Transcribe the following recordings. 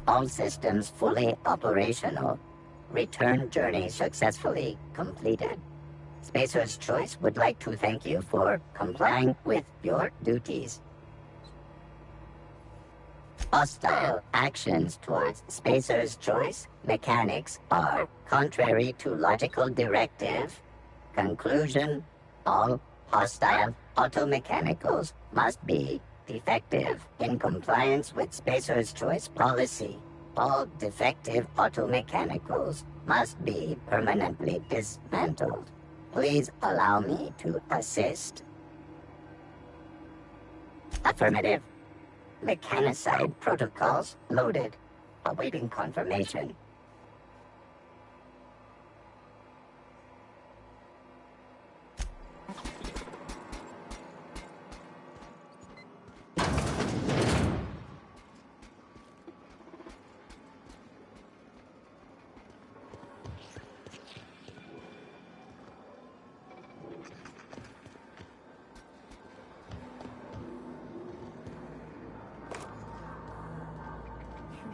All systems fully operational. Return journey successfully completed. Spacer's Choice would like to thank you for complying with your duties. Hostile actions towards Spacer's Choice mechanics are contrary to logical directive. Conclusion: all hostile automechanicals must be defective in compliance with Spacer's Choice policy. All defective automechanicals must be permanently dismantled. Please allow me to assist. Affirmative. Mechanicide protocols loaded. Awaiting confirmation.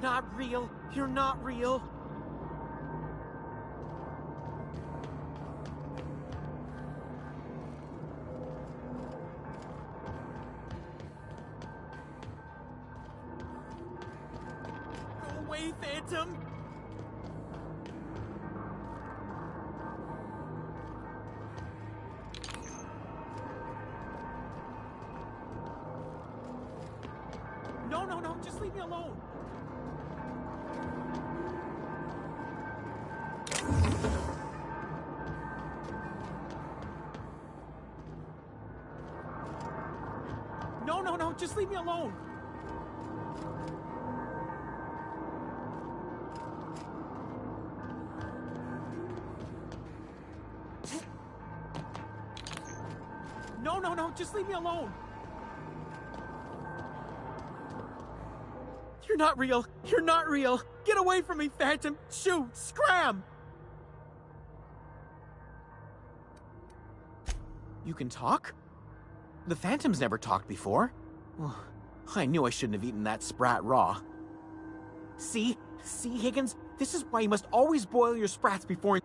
Not real. You're not real. Go away, Phantom. No, just leave me alone. No, just leave me alone. No, just leave me alone. You're not real. You're not real. Get away from me, Phantom. Shoot, scram. You can talk? The Phantom's never talked before. I knew I shouldn't have eaten that sprat raw. See, Higgins? This is why you must always boil your sprats before...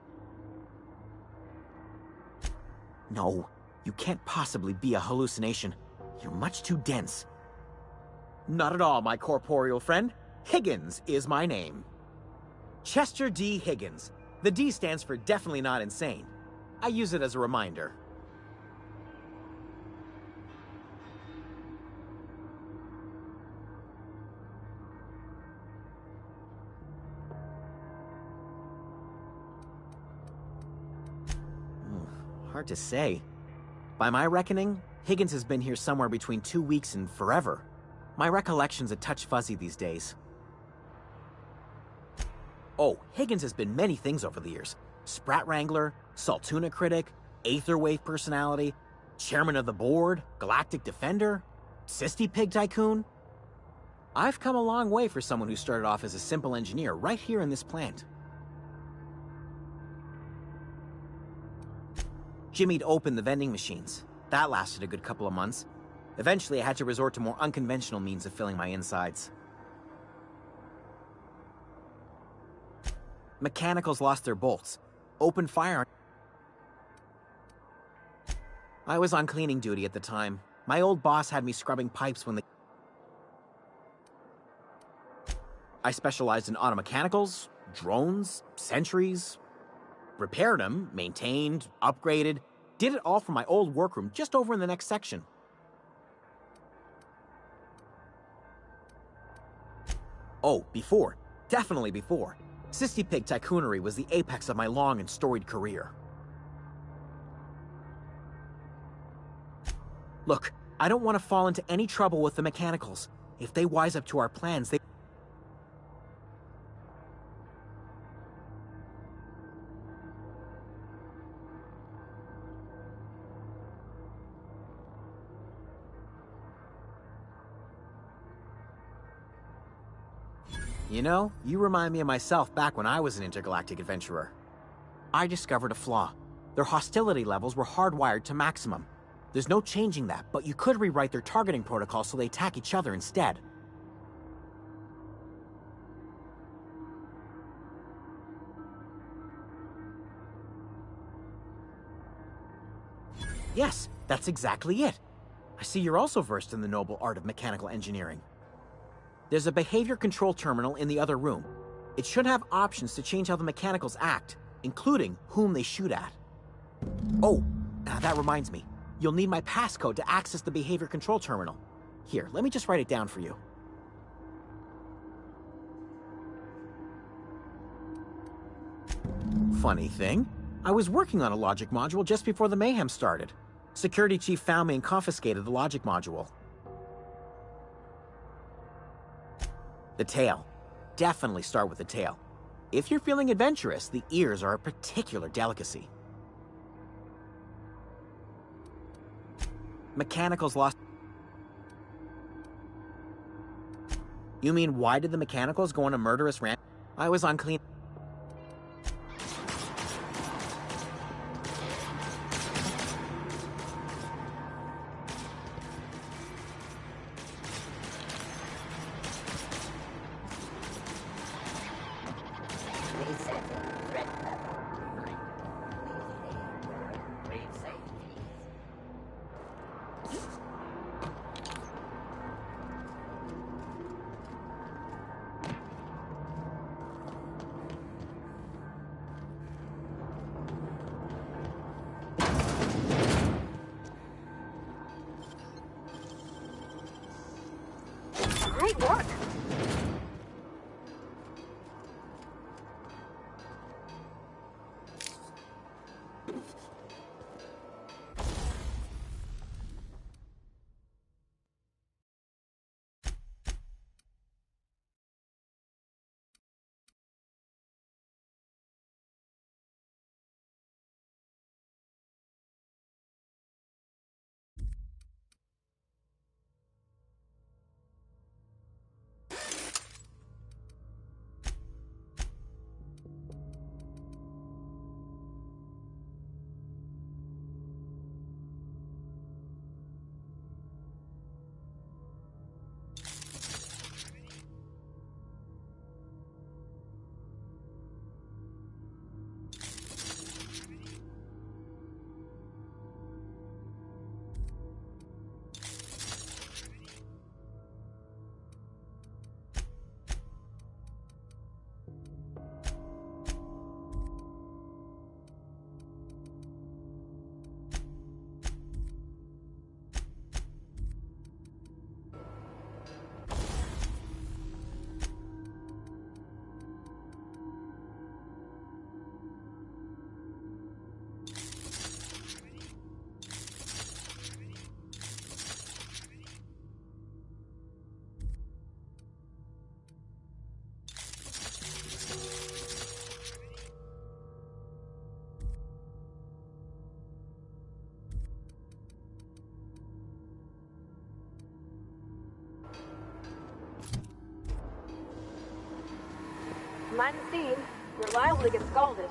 No, you can't possibly be a hallucination. You're much too dense. Not at all, my corporeal friend. Higgins is my name. Chester D. Higgins. The D stands for definitely not insane. I use it as a reminder. Hard to say. By my reckoning, Higgins has been here somewhere between 2 weeks and forever. My recollection's a touch fuzzy these days. Oh, Higgins has been many things over the years. Sprat Wrangler, Saltuna Critic, Aetherwave Personality, Chairman of the Board, Galactic Defender, Sisty Pig Tycoon. I've come a long way for someone who started off as a simple engineer right here in this plant. Jimmy'd opened the vending machines. That lasted a good couple of months. Eventually, I had to resort to more unconventional means of filling my insides. Mechanicals lost their bolts. Opened fire. I was on cleaning duty at the time. My old boss had me scrubbing pipes when I specialized in automechanicals, drones, sentries. Repaired them, maintained, upgraded, did it all from my old workroom just over in the next section. Oh, before. Definitely before. Sisty Pig Tycoonery was the apex of my long and storied career. Look, I don't want to fall into any trouble with the mechanicals. If they wise up to our plans, they... You know, you remind me of myself back when I was an intergalactic adventurer. I discovered a flaw. Their hostility levels were hardwired to maximum. There's no changing that, but you could rewrite their targeting protocol so they attack each other instead. Yes, that's exactly it. I see you're also versed in the noble art of mechanical engineering. There's a behavior control terminal in the other room. It should have options to change how the mechanicals act, including whom they shoot at. Oh, that reminds me. You'll need my passcode to access the behavior control terminal. Here, let me just write it down for you. Funny thing, I was working on a logic module just before the mayhem started. Security chief found me and confiscated the logic module. The tail. Definitely start with the tail. If you're feeling adventurous, the ears are a particular delicacy. Mechanicals lost... You mean, why did the mechanicals go on a murderous rant? I was on clean... Resetting threat level 9. Please aim for grave safety. Great work! Mind the scene. We're liable to get scalded.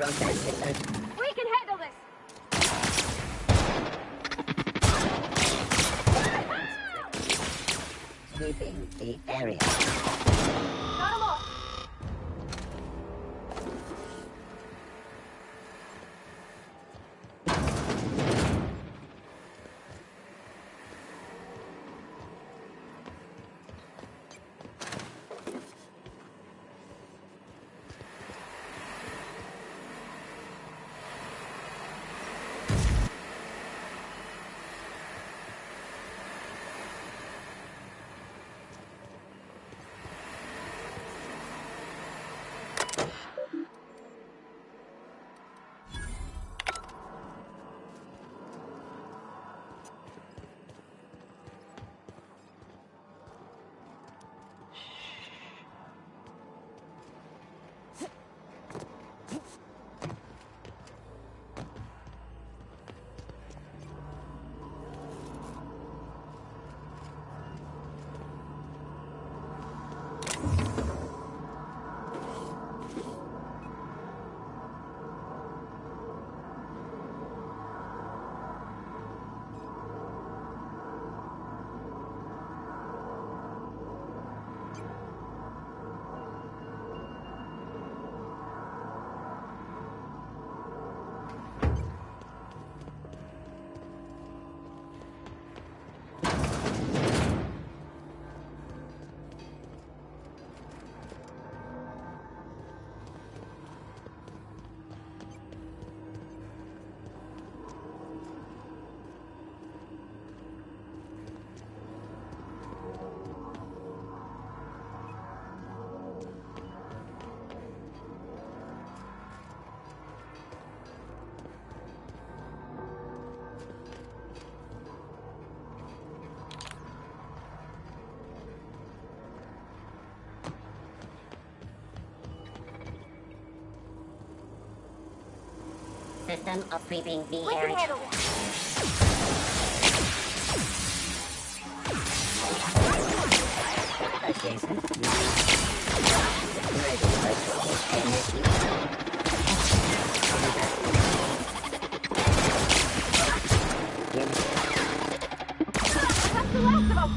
process, sister. We can handle this! Sweeping the area. Got 'em all! System of sweeping the We can area. handle this! Adjacent. Ready for That's the last of them!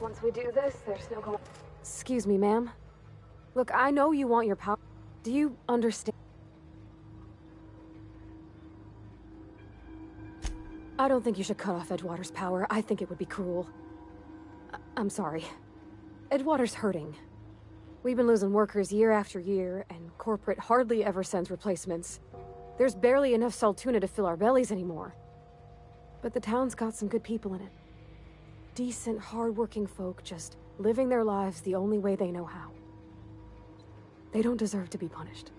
Once we do this, there's no going. Excuse me, ma'am. Look, I know you want your power. Do you understand? I don't think you should cut off Edgewater's power. I think it would be cruel. I'm sorry. Edgewater's hurting. We've been losing workers year after year, and corporate hardly ever sends replacements. There's barely enough Saltuna to fill our bellies anymore. But the town's got some good people in it. Decent, hard-working folk just living their lives the only way they know how. They don't deserve to be punished.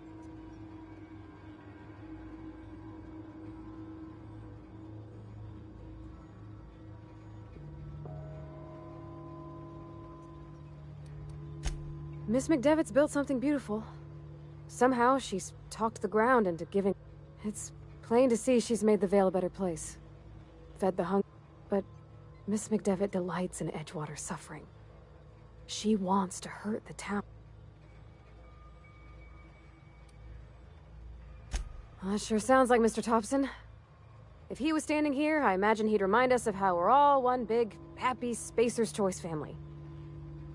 Miss McDevitt's built something beautiful. Somehow, she's talked the ground into giving... It's plain to see she's made the Vale a better place. Fed the hunger, but Miss McDevitt delights in Edgewater's suffering. She wants to hurt the town. Well, that sure sounds like Mr. Thompson. If he was standing here, I imagine he'd remind us of how we're all one big, happy Spacer's Choice family.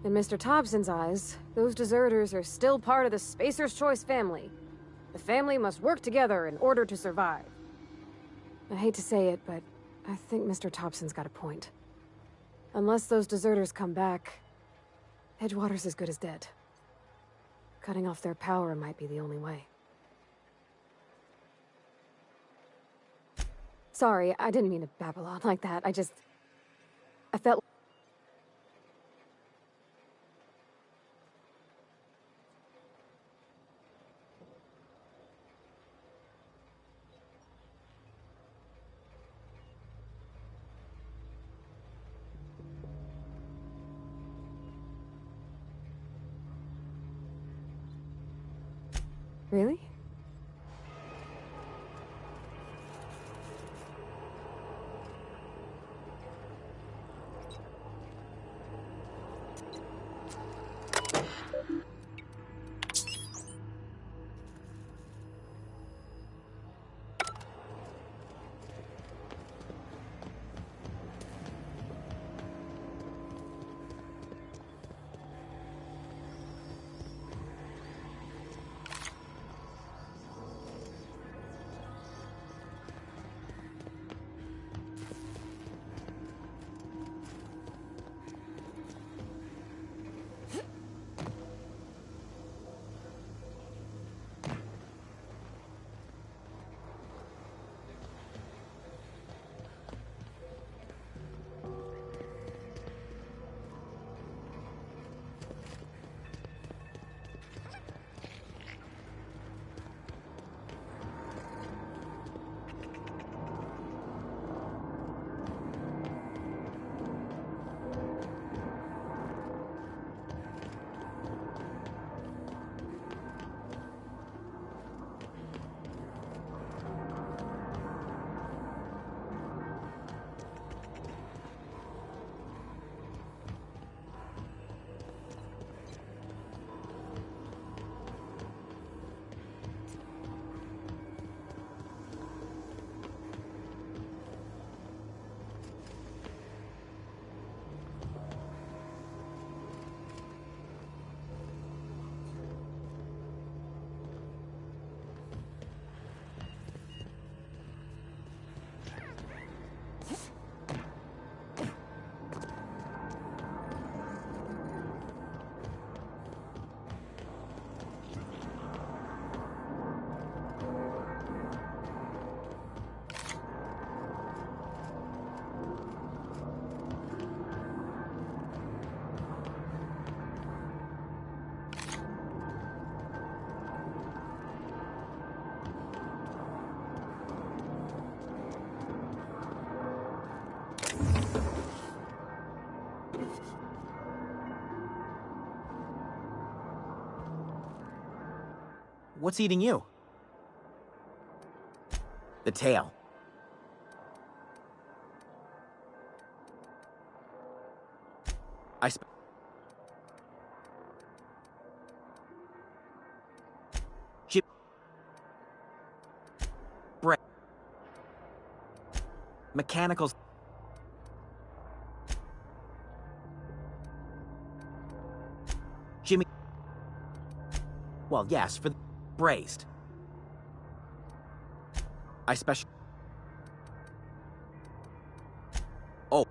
In Mr. Thompson's eyes, those deserters are still part of the Spacer's Choice family. The family must work together in order to survive. I hate to say it, but I think Mr. Thompson's got a point. Unless those deserters come back, Edgewater's as good as dead. Cutting off their power might be the only way. Sorry, I didn't mean to babble on like that. I felt... Really? What's eating you? The tail. Mechanicals. Jimmy. Well, yes, for the braised. I special. Oh.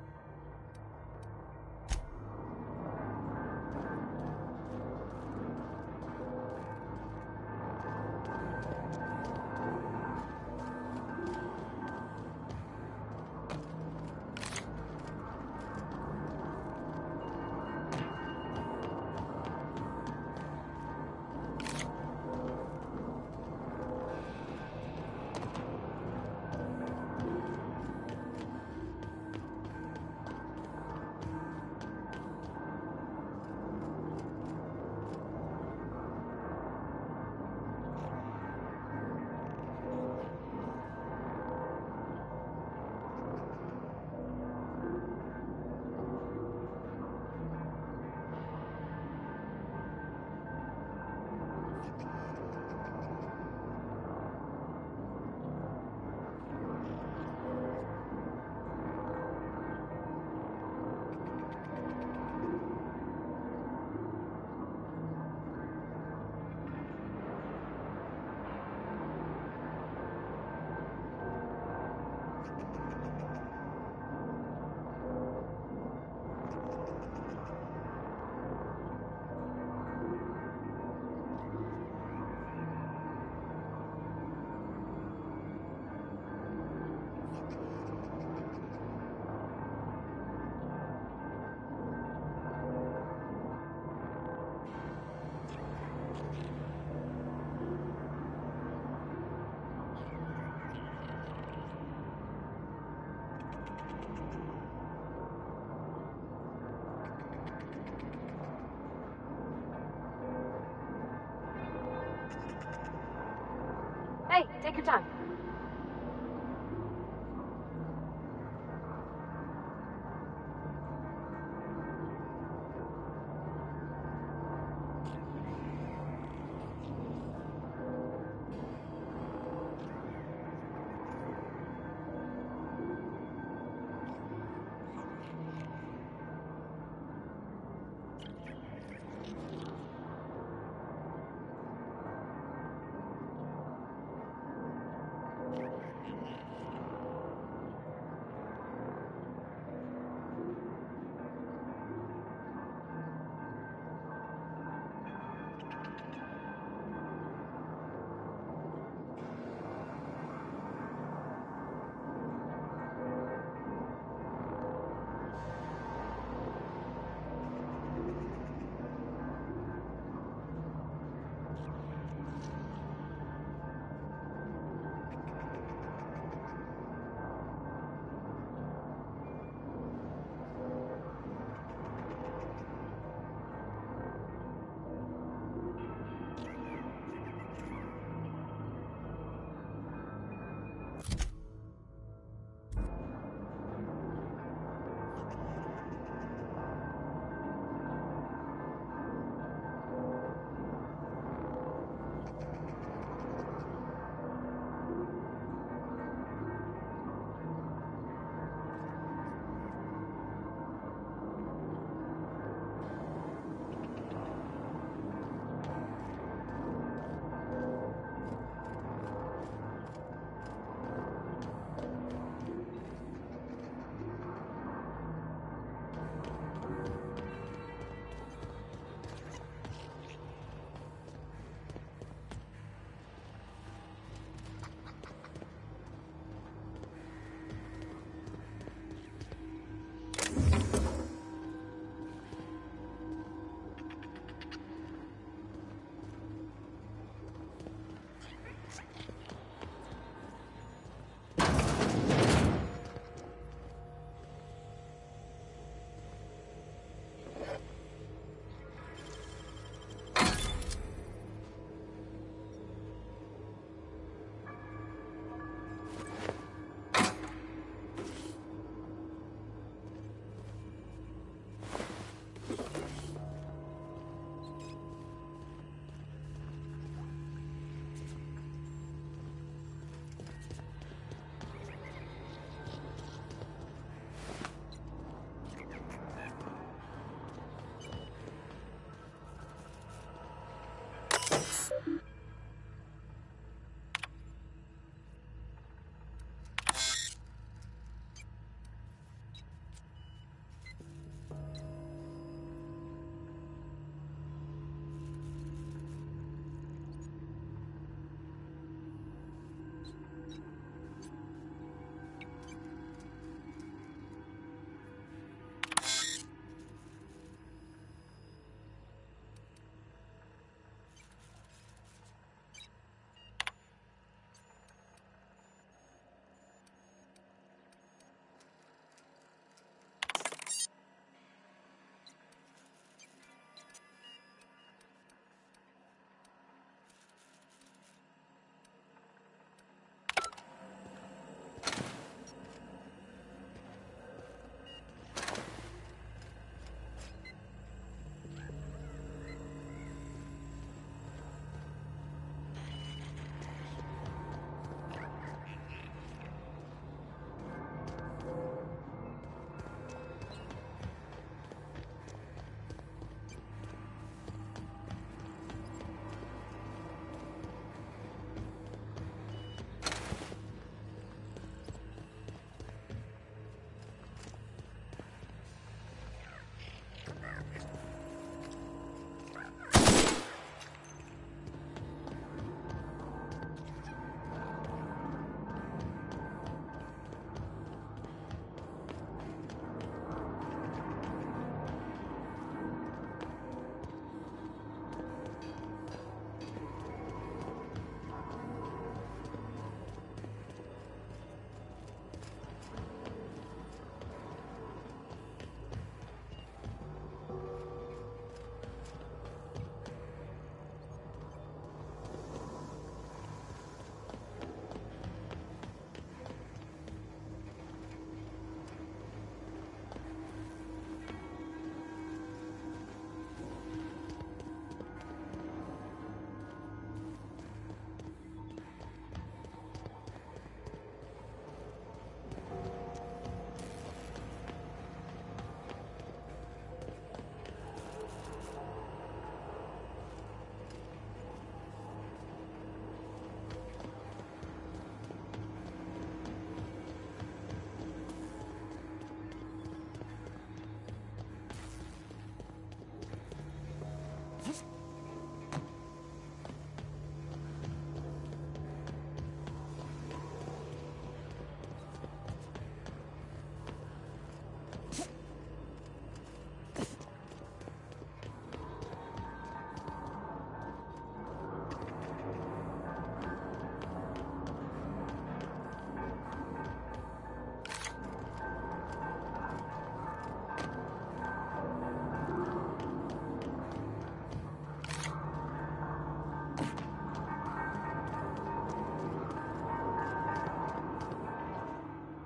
Hey, take your time.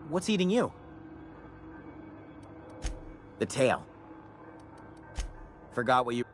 What's eating you? The tail. Forgot what you...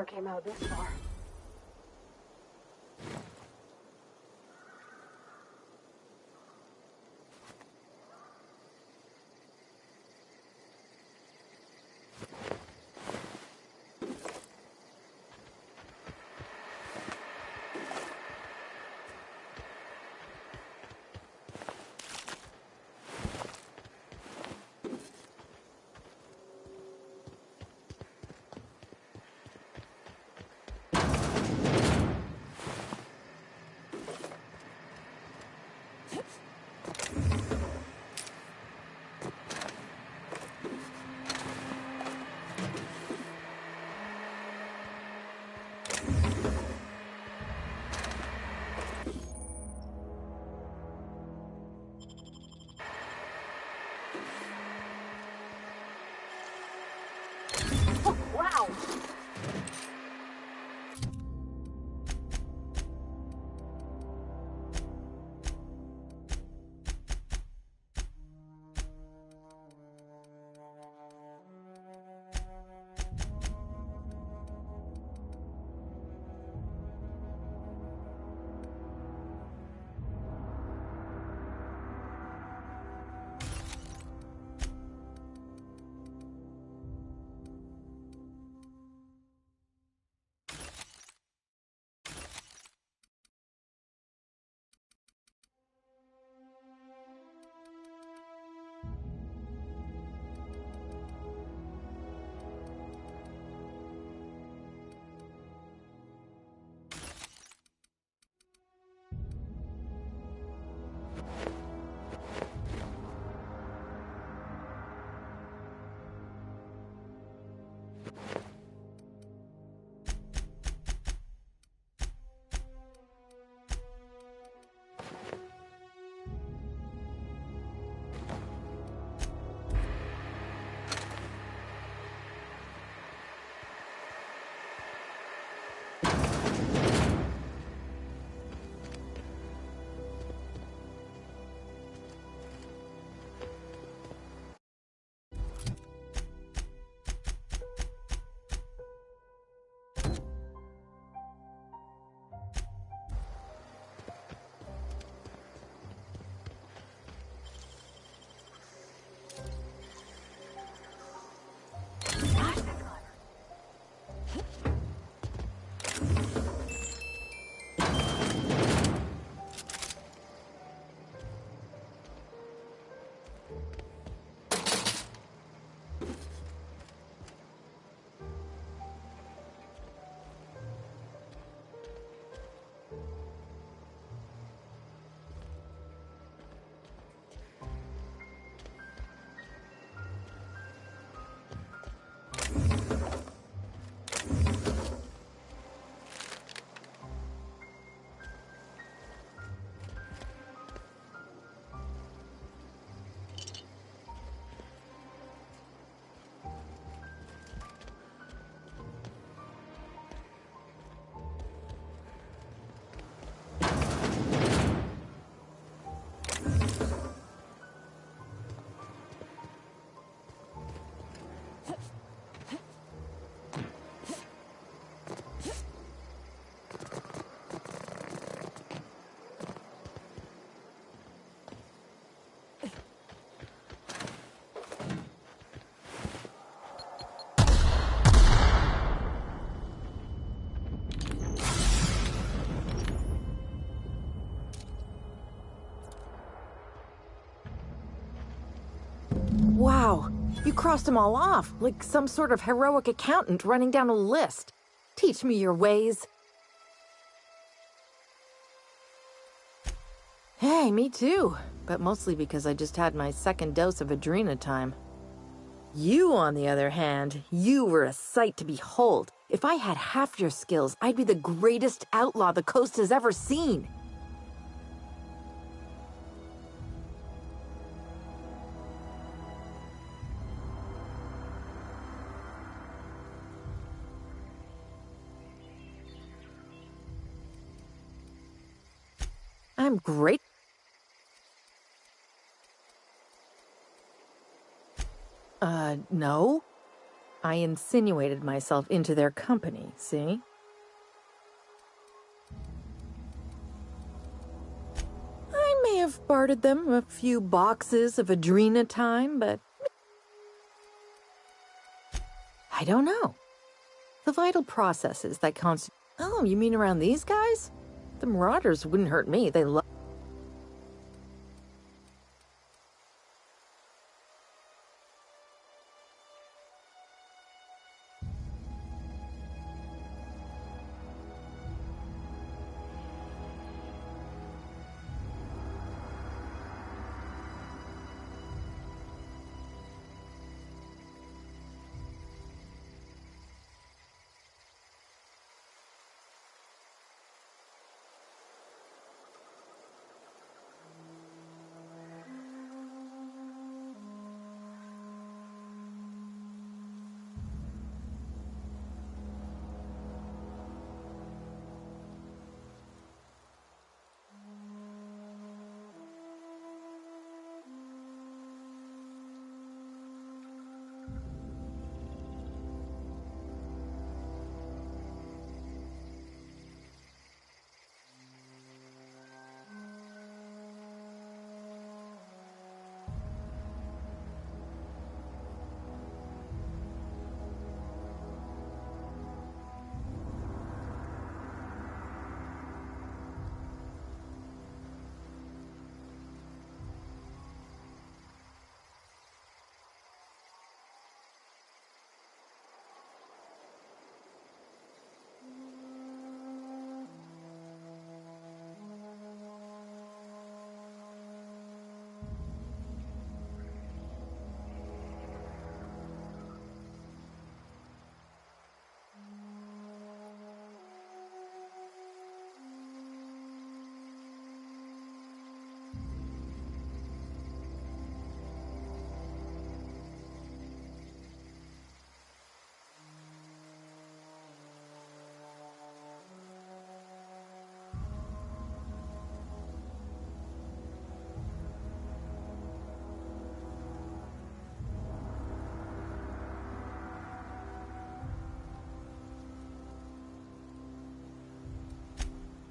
came out this far. Wow! Wow, you crossed them all off, like some sort of heroic accountant running down a list. Teach me your ways. Hey, me too. But mostly because I just had my second dose of Adrena time. You, on the other hand, you were a sight to behold. If I had half your skills, I'd be the greatest outlaw the coast has ever seen. I'm great. No. I insinuated myself into their company, see? I may have bartered them a few boxes of Adrena time, but I don't know. The vital processes that constitute... Oh, you mean around these guys? The Marauders wouldn't hurt me. They love...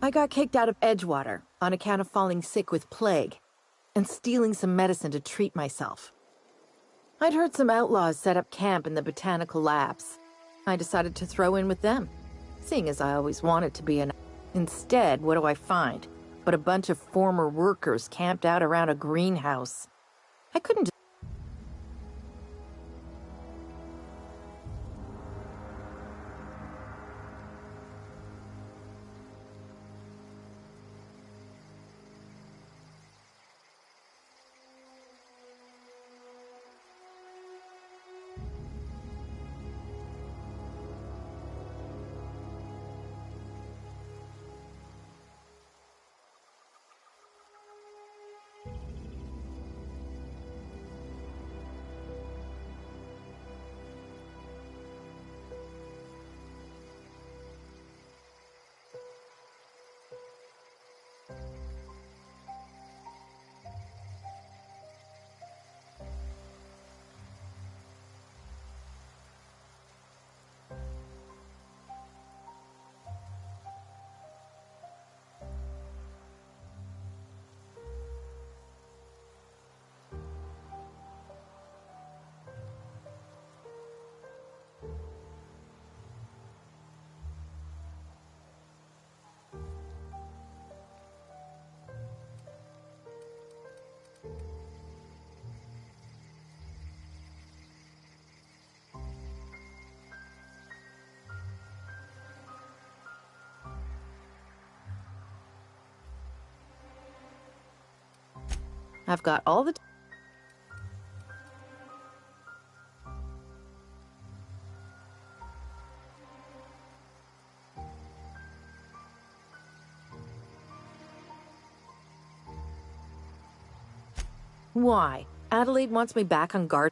I got kicked out of Edgewater on account of falling sick with plague and stealing some medicine to treat myself. I'd heard some outlaws set up camp in the botanical labs. I decided to throw in with them, seeing as I always wanted to be an... Instead, what do I find? But a bunch of former workers camped out around a greenhouse. I couldn't... I've got all the... Why? Adelaide wants me back on guard.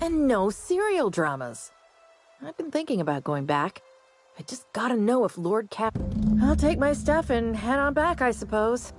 And no serial dramas. I've been thinking about going back. I just gotta know if Lord Cap... I'll take my stuff and head on back, I suppose.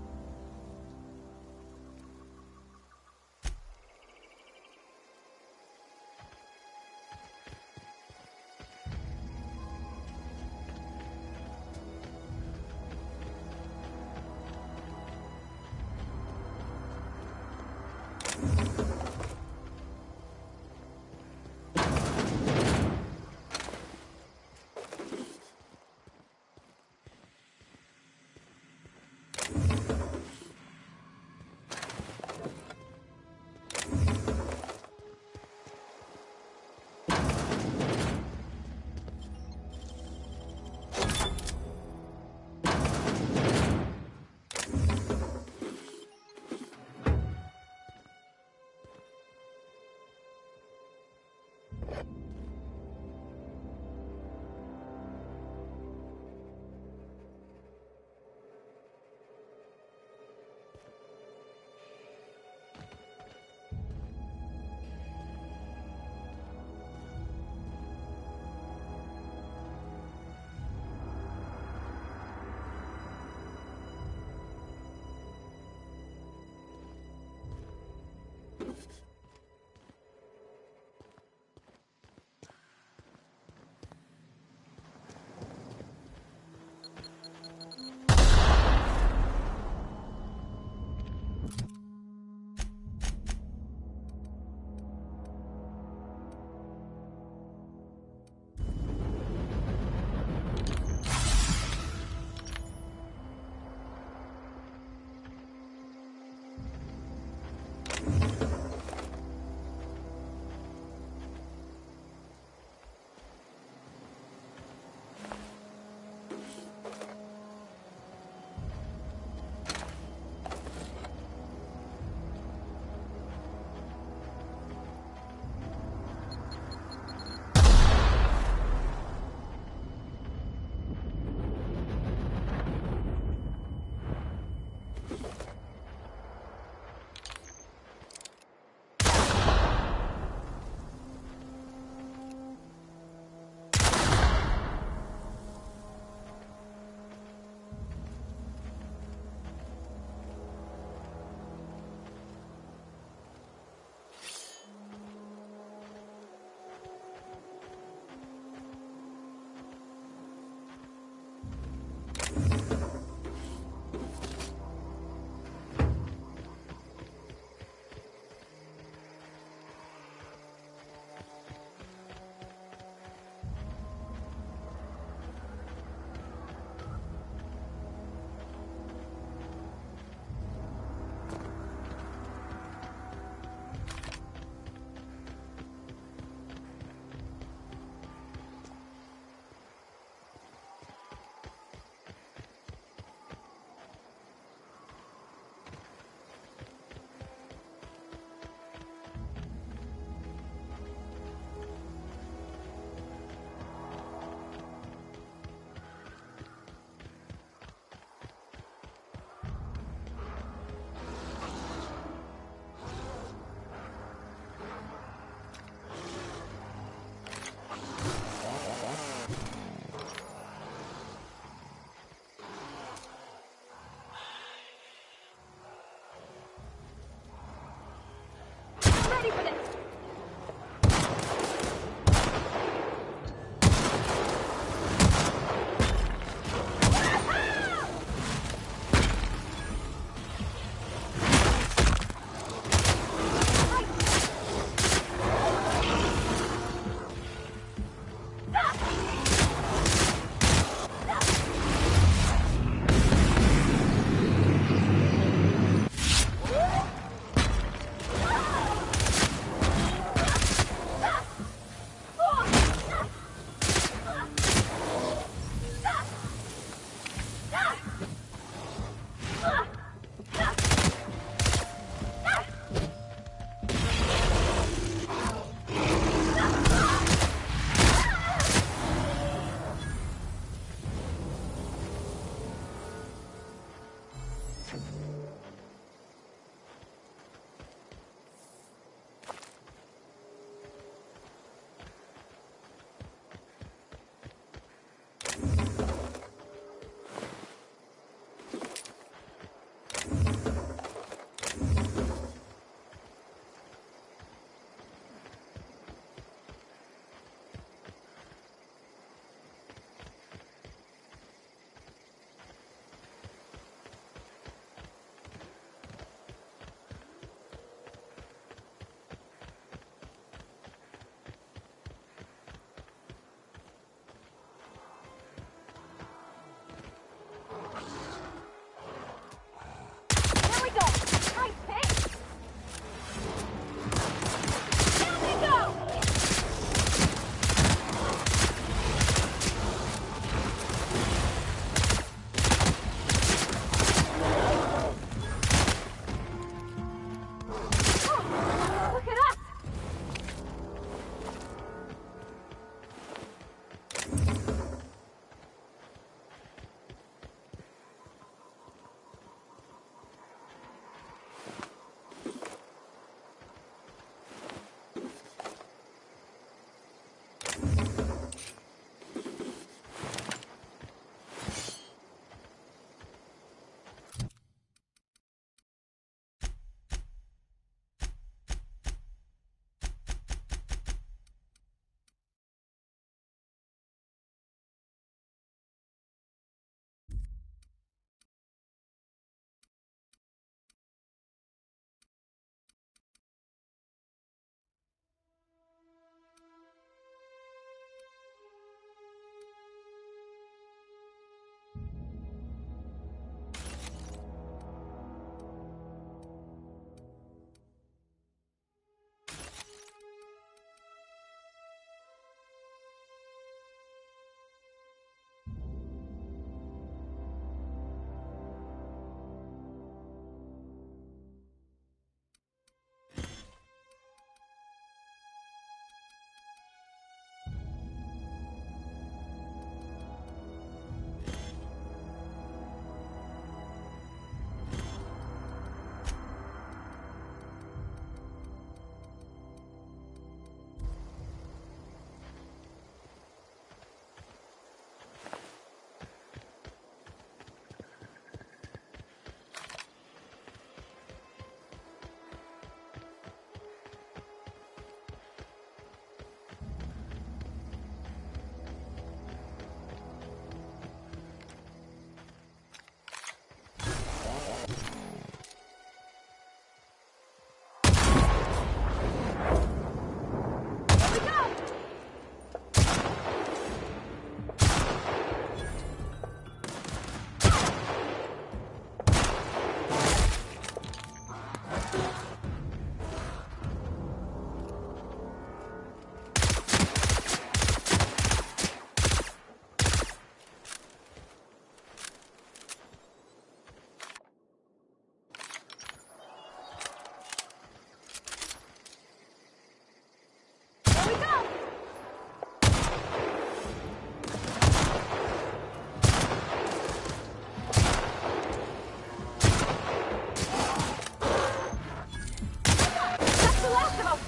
last of them!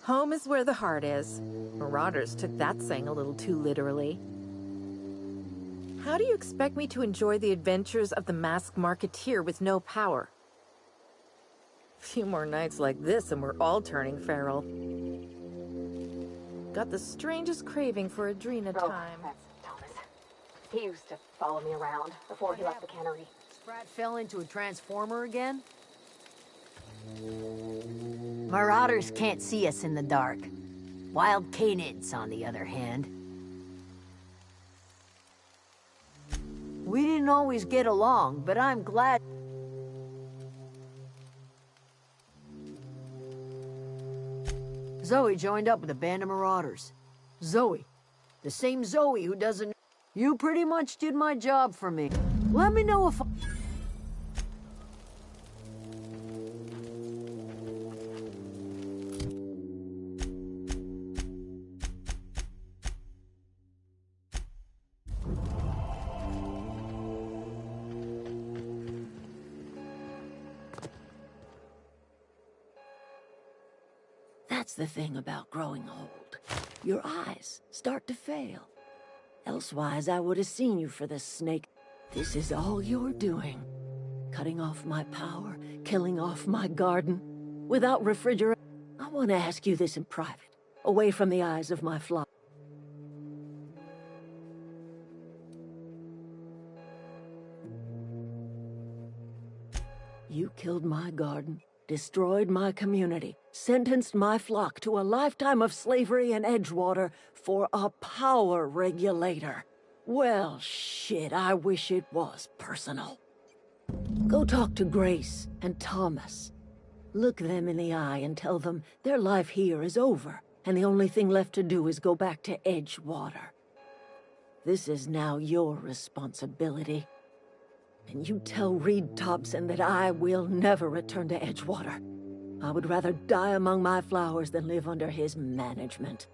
Home is where the heart is. Marauders took that saying a little too literally. How do you expect me to enjoy the adventures of the masked marketeer with no power? A few more nights like this and we're all turning feral. Got the strangest craving for Adrena time. That's Thomas. He used to follow me around before he left the cannery. Sprat fell into a transformer again? Marauders can't see us in the dark. Wild canids, on the other hand. We didn't always get along, but I'm glad... Zoe joined up with a band of marauders. Zoe. The same Zoe who doesn't... You pretty much did my job for me. Let me know if... That's the thing about growing old. Your eyes start to fail. Elsewise, I would have seen you for the snake. This is all you're doing. Cutting off my power, killing off my garden. Without refrigerator. I want to ask you this in private, away from the eyes of my flock. You killed my garden, destroyed my community, sentenced my flock to a lifetime of slavery in Edgewater for a power regulator. Well, shit, I wish it was personal. Go talk to Grace and Thomas. Look them in the eye and tell them their life here is over, and the only thing left to do is go back to Edgewater. This is now your responsibility. And you tell Reed Thompson that I will never return to Edgewater. I would rather die among my flowers than live under his management.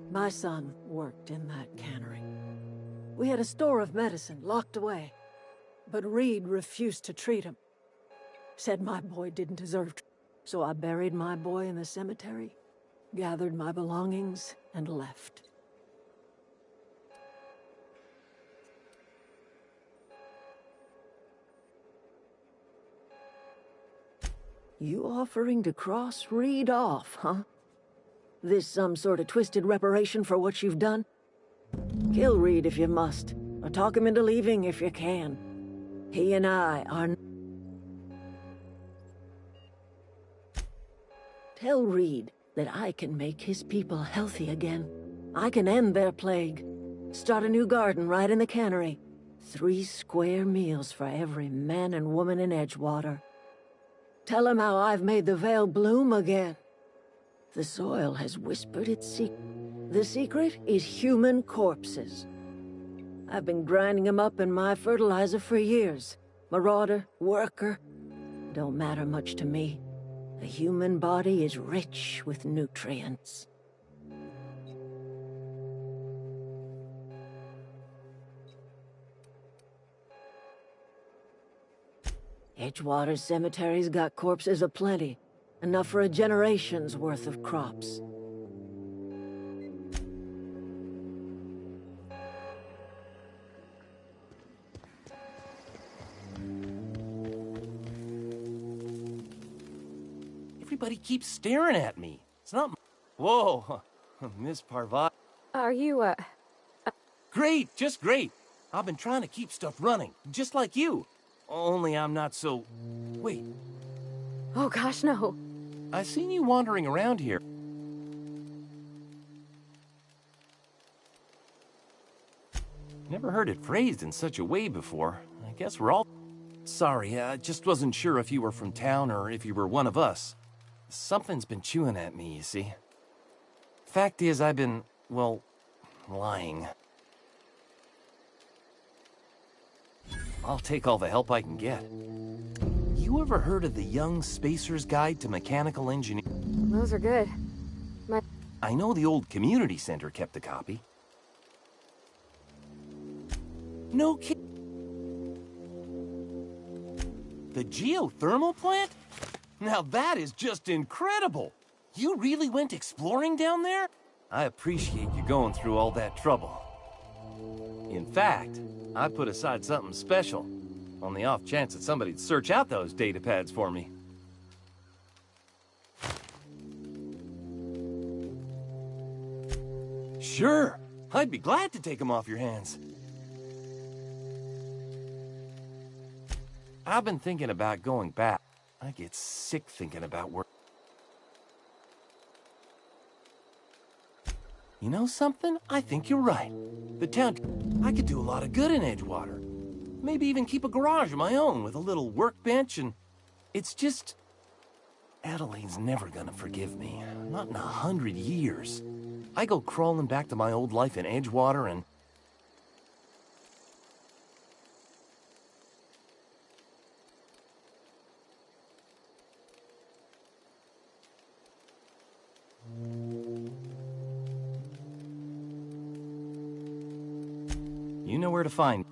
My son worked in that cannery. We had a store of medicine locked away, but Reed refused to treat him. Said my boy didn't deserve it. So I buried my boy in the cemetery, gathered my belongings, and left. You offering to cross Reed off, huh? This some sort of twisted reparation for what you've done? Kill Reed if you must, or talk him into leaving if you can. He and I are... Tell Reed that I can make his people healthy again. I can end their plague. Start a new garden right in the cannery. 3 square meals for every man and woman in Edgewater. Tell him how I've made the Vale bloom again. The soil has whispered its secret. The secret is human corpses. I've been grinding them up in my fertilizer for years. Marauder, worker, don't matter much to me. The human body is rich with nutrients. Edgewater Cemetery's got corpses aplenty. Enough for a generation's worth of crops. Everybody keeps staring at me. It's not... Whoa, Miss Parvati. Are you, Great, just great. I've been trying to keep stuff running, just like you. Only I'm not so... Wait, Oh gosh, no. I seen you wandering around here. Never heard it phrased in such a way before. I guess we're all... Sorry, I just wasn't sure if you were from town or if you were one of us. Something's been chewing at me, you see. Fact is, I've been, well, lying. I'll take all the help I can get. You ever heard of the Young Spacer's Guide to Mechanical Engineering? Those are good. I know the old community center kept a copy. No kid. The geothermal plant? Now that is just incredible! You really went exploring down there? I appreciate you going through all that trouble. In fact, I put aside something special, on the off chance that somebody'd search out those data pads for me. Sure, I'd be glad to take them off your hands. I've been thinking about going back. I get sick thinking about work. You know something? I think you're right. The town... I could do a lot of good in Edgewater. Maybe even keep a garage of my own with a little workbench and... It's just... Adelaide's never gonna forgive me. Not in 100 years. I go crawling back to my old life in Edgewater and... You know where to find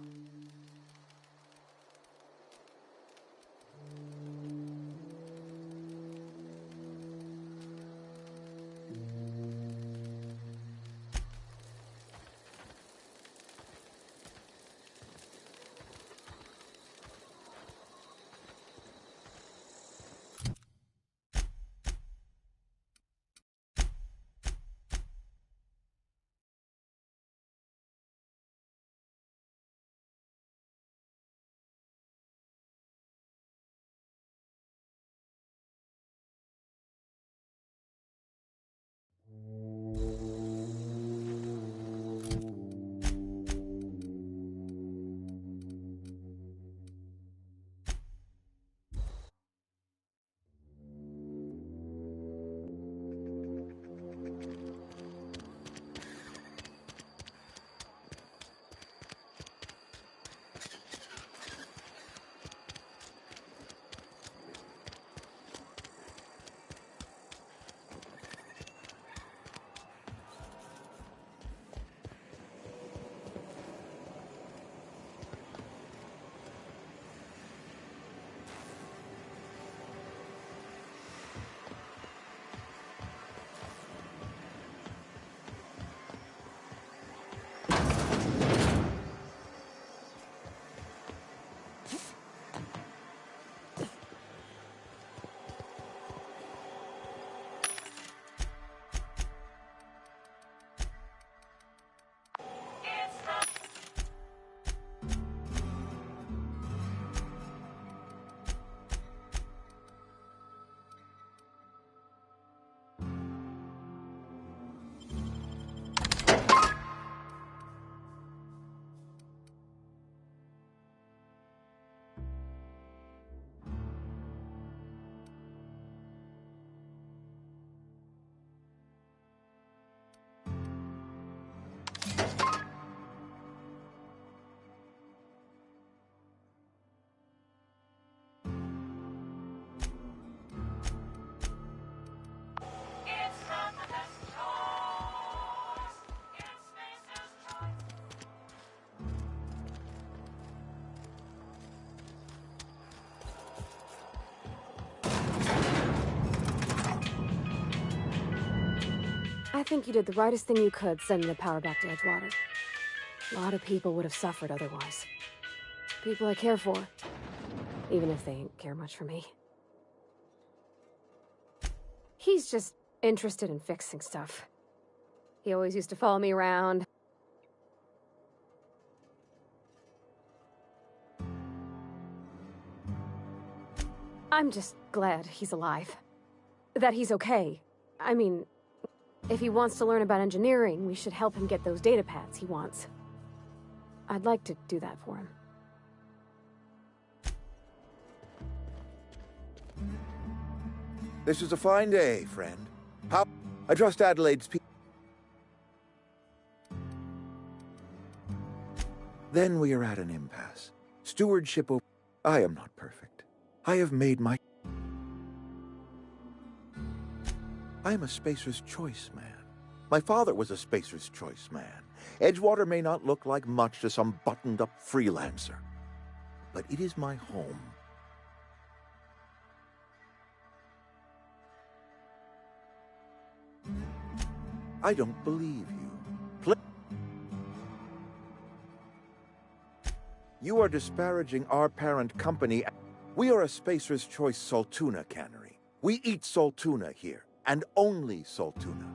think you did the rightest thing you could sending the power back to Edgewater. A lot of people would have suffered otherwise. People I care for, even if they ain't care much for me. He's just interested in fixing stuff. He always used to follow me around. I'm just glad he's alive. That he's okay. I mean, if he wants to learn about engineering, we should help him get those data pads he wants. I'd like to do that for him. This is a fine day, friend. How? I trust Adelaide's people. Then we are at an impasse. Stewardship over... I am not perfect. I have made my... I am a Spacer's Choice man. My father was a Spacer's Choice man. Edgewater may not look like much to some buttoned-up freelancer, but it is my home. I don't believe you. You are disparaging our parent company. We are a Spacer's Choice Saltuna cannery. We eat Saltuna here, and only Saltuna.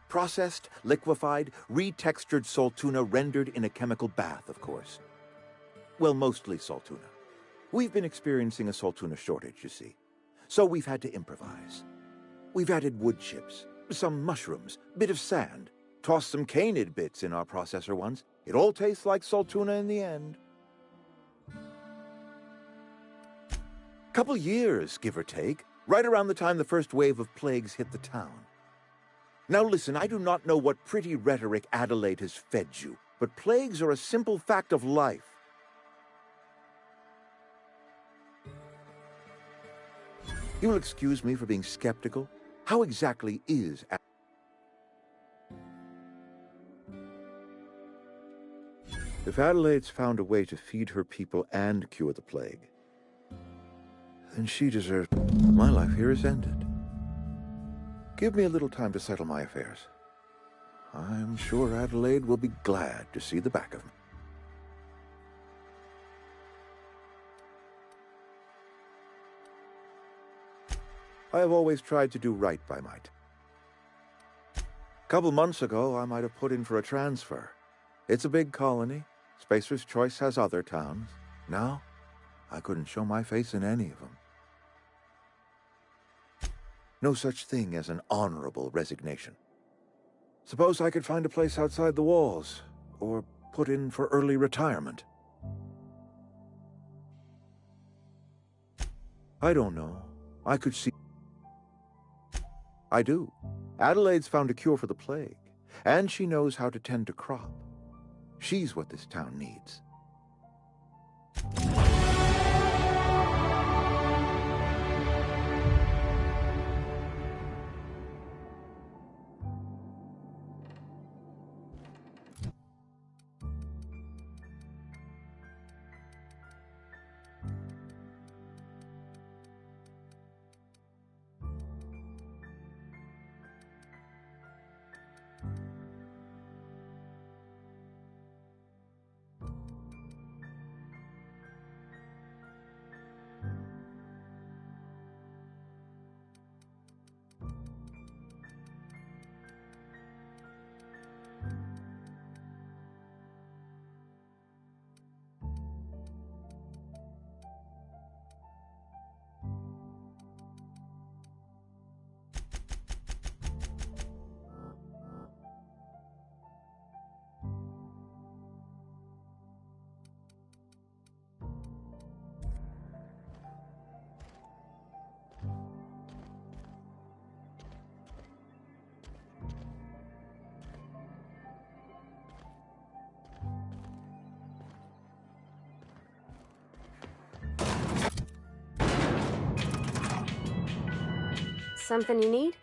Processed, liquefied, retextured Saltuna rendered in a chemical bath, of course. Well, mostly Saltuna. We've been experiencing a Saltuna shortage, you see. So we've had to improvise. We've added wood chips, some mushrooms, bit of sand, tossed some canid bits in our processor once. It all tastes like Saltuna in the end. Couple years, give or take, right around the time the first wave of plagues hit the town. Now listen, I do not know what pretty rhetoric Adelaide has fed you, but plagues are a simple fact of life. You will excuse me for being skeptical. How exactly is If Adelaide's found a way to feed her people and cure the plague, then she deserves... My life here is ended. Give me a little time to settle my affairs. I'm sure Adelaide will be glad to see the back of me. I have always tried to do right by my Couple months ago, I might have put in for a transfer. It's a big colony. Spacer's Choice has other towns. Now, I couldn't show my face in any of them. No such thing as an honorable resignation. Suppose I could find a place outside the walls, or put in for early retirement. I don't know. I could see... I do. Adelaide's found a cure for the plague, and she knows how to tend a crop. She's what this town needs. Something you need?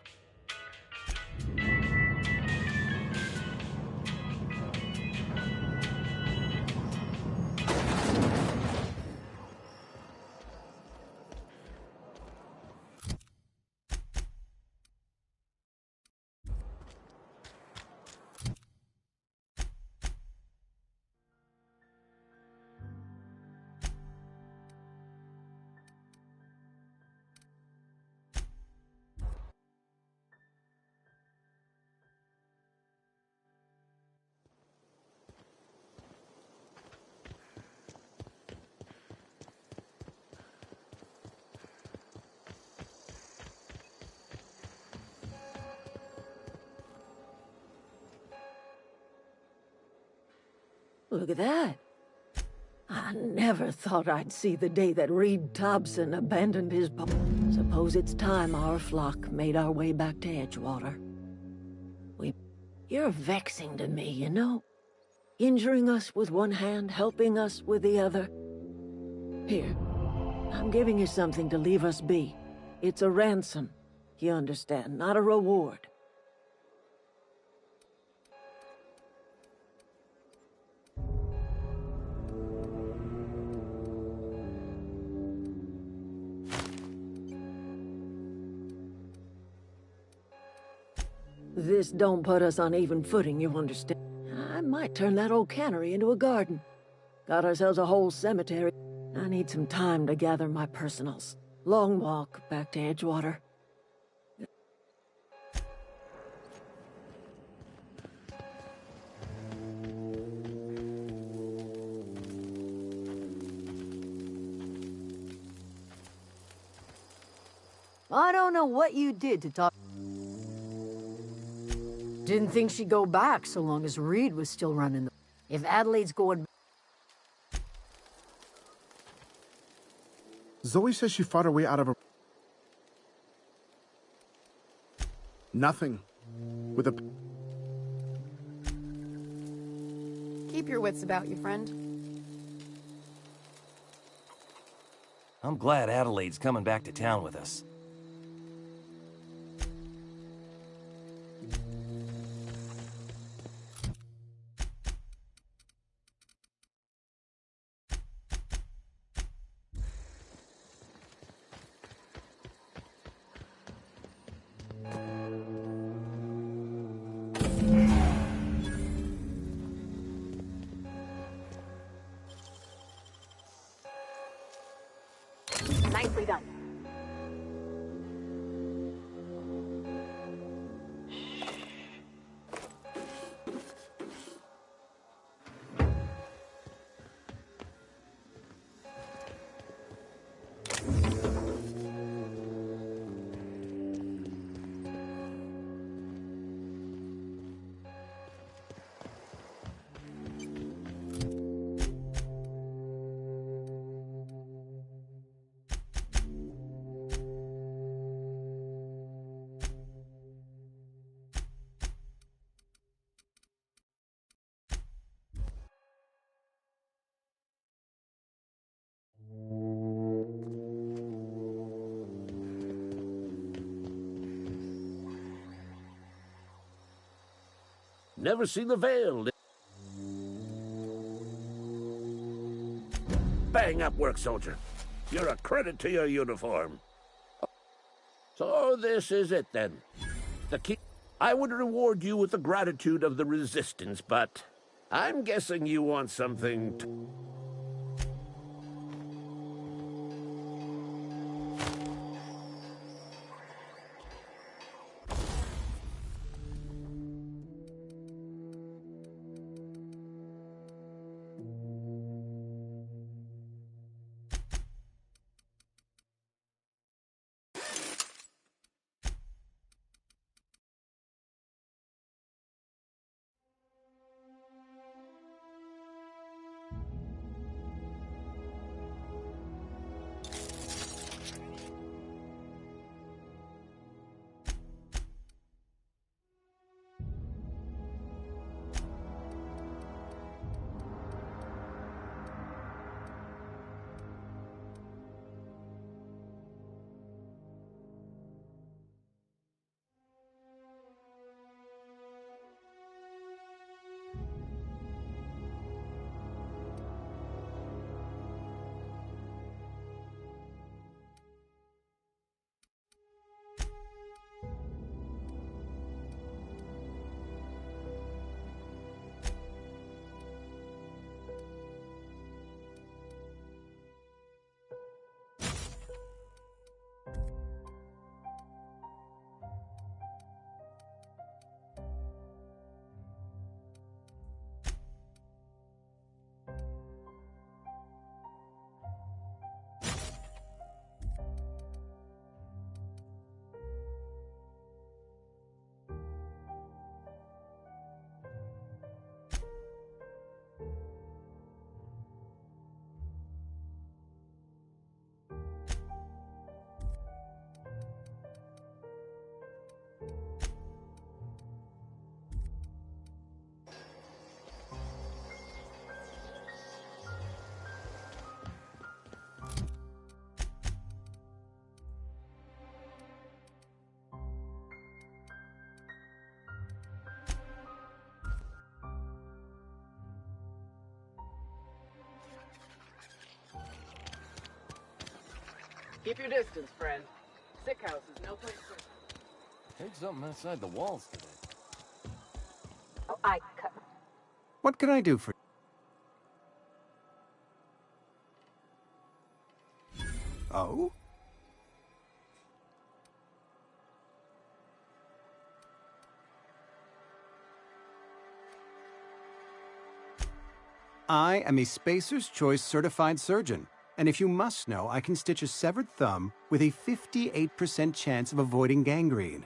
Look at that. I never thought I'd see the day that Reed Thompson abandoned his Suppose it's time our flock made our way back to Edgewater. You're vexing to me, you know? Injuring us with one hand, helping us with the other. Here, I'm giving you something to leave us be. It's a ransom, you understand, not a reward. This don't put us on even footing, you understand? I might turn that old cannery into a garden. Got ourselves a whole cemetery. I need some time to gather my personals. Long walk back to Edgewater. I don't know what you did to talk. Didn't think she'd go back so long as Reed was still running. If Adelaide's going... Zoe says she fought her way out of a... Nothing. With a... Keep your wits about you, friend. I'm glad Adelaide's coming back to town with us. Nicely done. Never seen the Veil. Bang up work, soldier. You're a credit to your uniform. So this is it, then. The key. I would reward you with the gratitude of the Resistance, but I'm guessing you want something to... Keep your distance, friend. Sick house is no place for... Heard something outside the walls today. Oh, What can I do for you? Oh? I am a Spacer's Choice certified surgeon, and if you must know, I can stitch a severed thumb with a 58% chance of avoiding gangrene.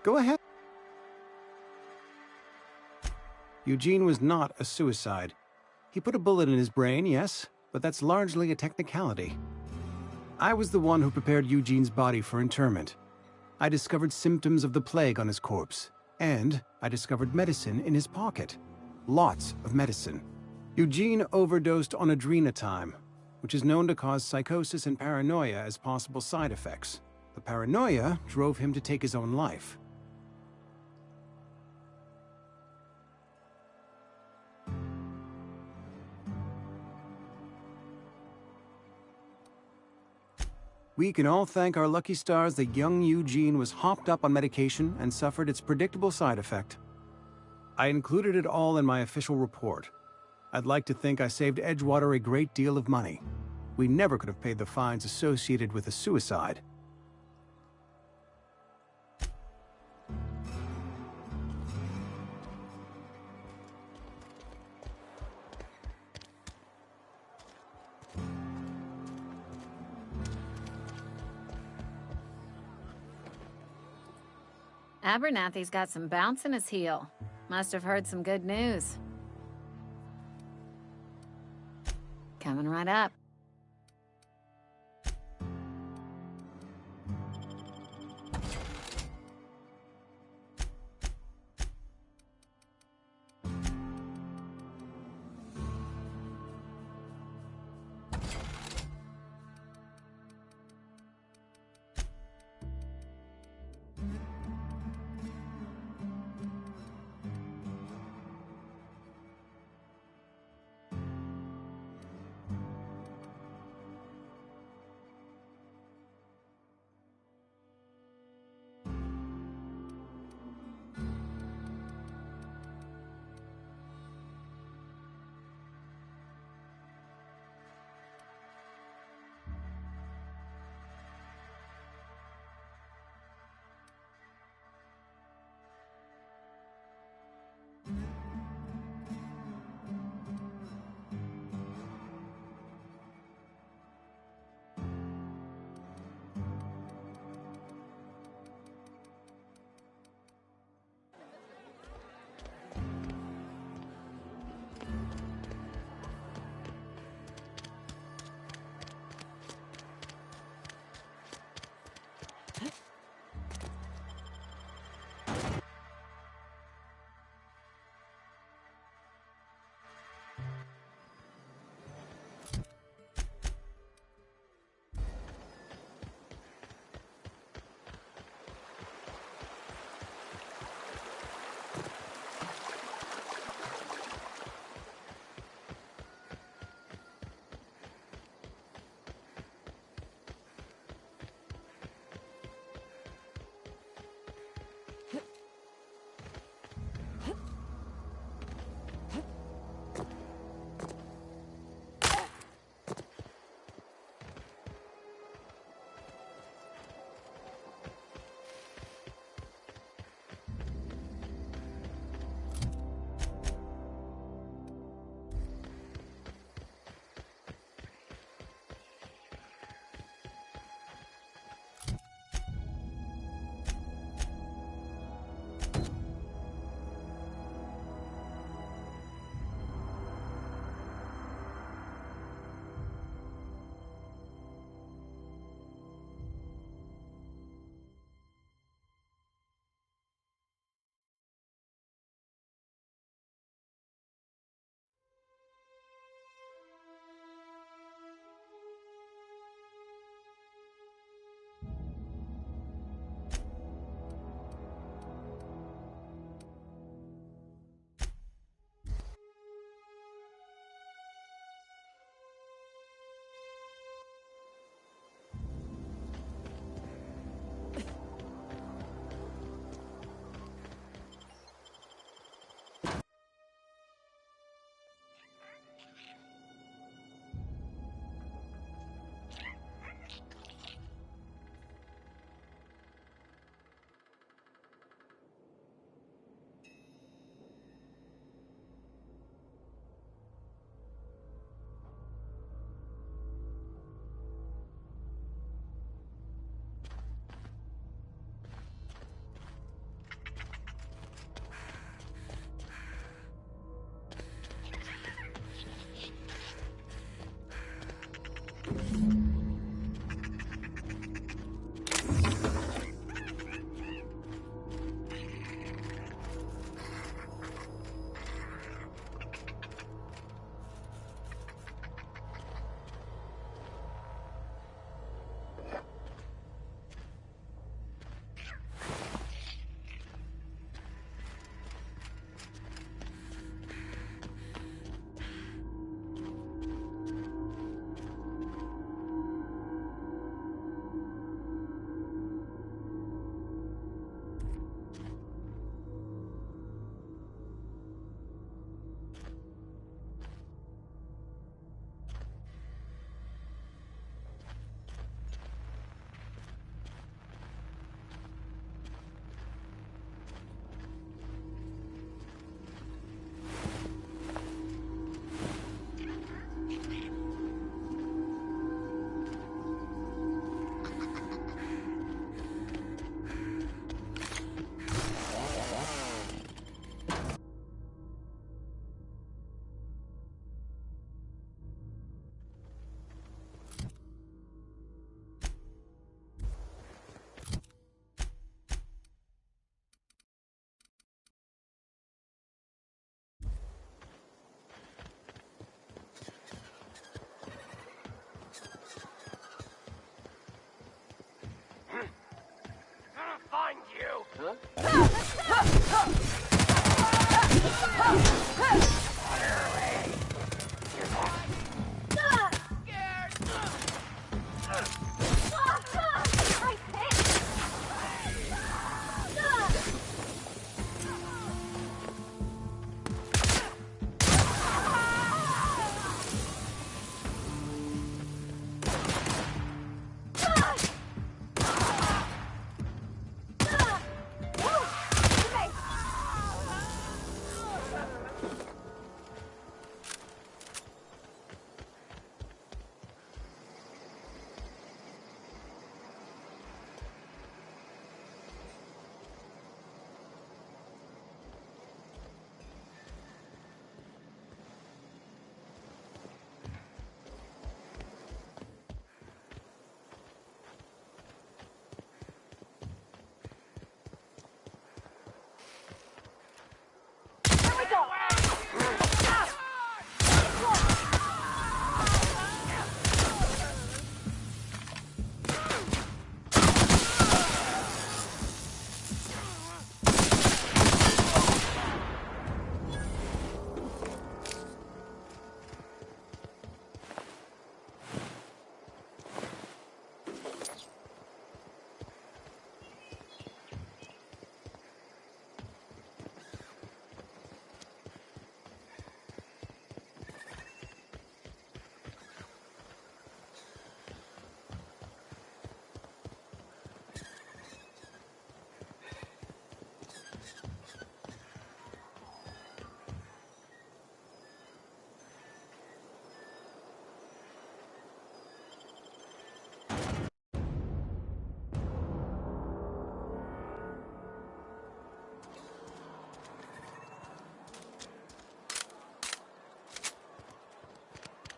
Go ahead. Eugene was not a suicide. He put a bullet in his brain, yes, but that's largely a technicality. I was the one who prepared Eugene's body for interment. I discovered symptoms of the plague on his corpse, and I discovered medicine in his pocket. Lots of medicine. Eugene overdosed on adrenatime, which is known to cause psychosis and paranoia as possible side effects. The paranoia drove him to take his own life. We can all thank our lucky stars that young Eugene was hopped up on medication and suffered its predictable side effect. I included it all in my official report. I'd like to think I saved Edgewater a great deal of money. We never could have paid the fines associated with a suicide. Abernathy's got some bounce in his heel. Must have heard some good news. Coming right up.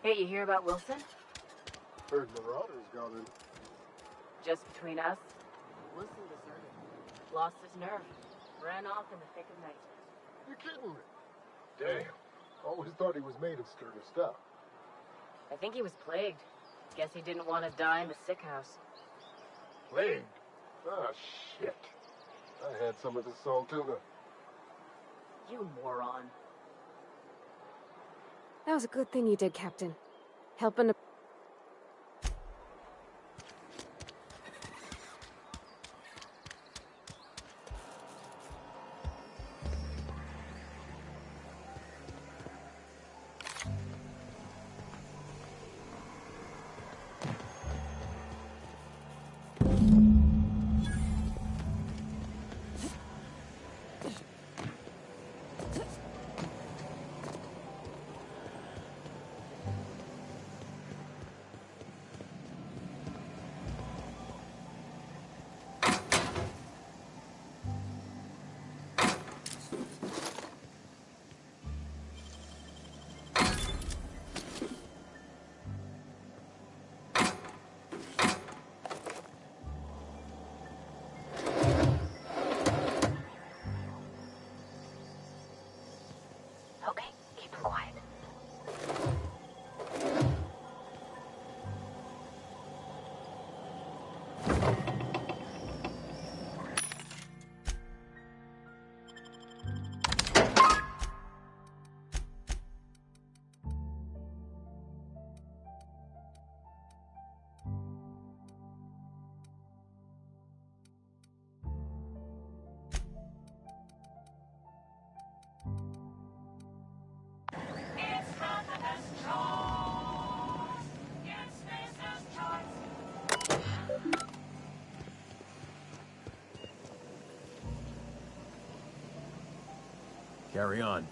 Hey, you hear about Wilson? Heard Marauders got in. Just between us, Wilson deserted. Lost his nerve. Ran off in the thick of night. You're kidding me. Damn. Always thought he was made of sterner stuff. I think he was plagued. Guess he didn't want to die in the sick house. Plagued? Ah, shit. I had some of this salt tuna. You moron. That was a good thing you did, Captain. Helping to... Okay, keep him quiet. Carry on.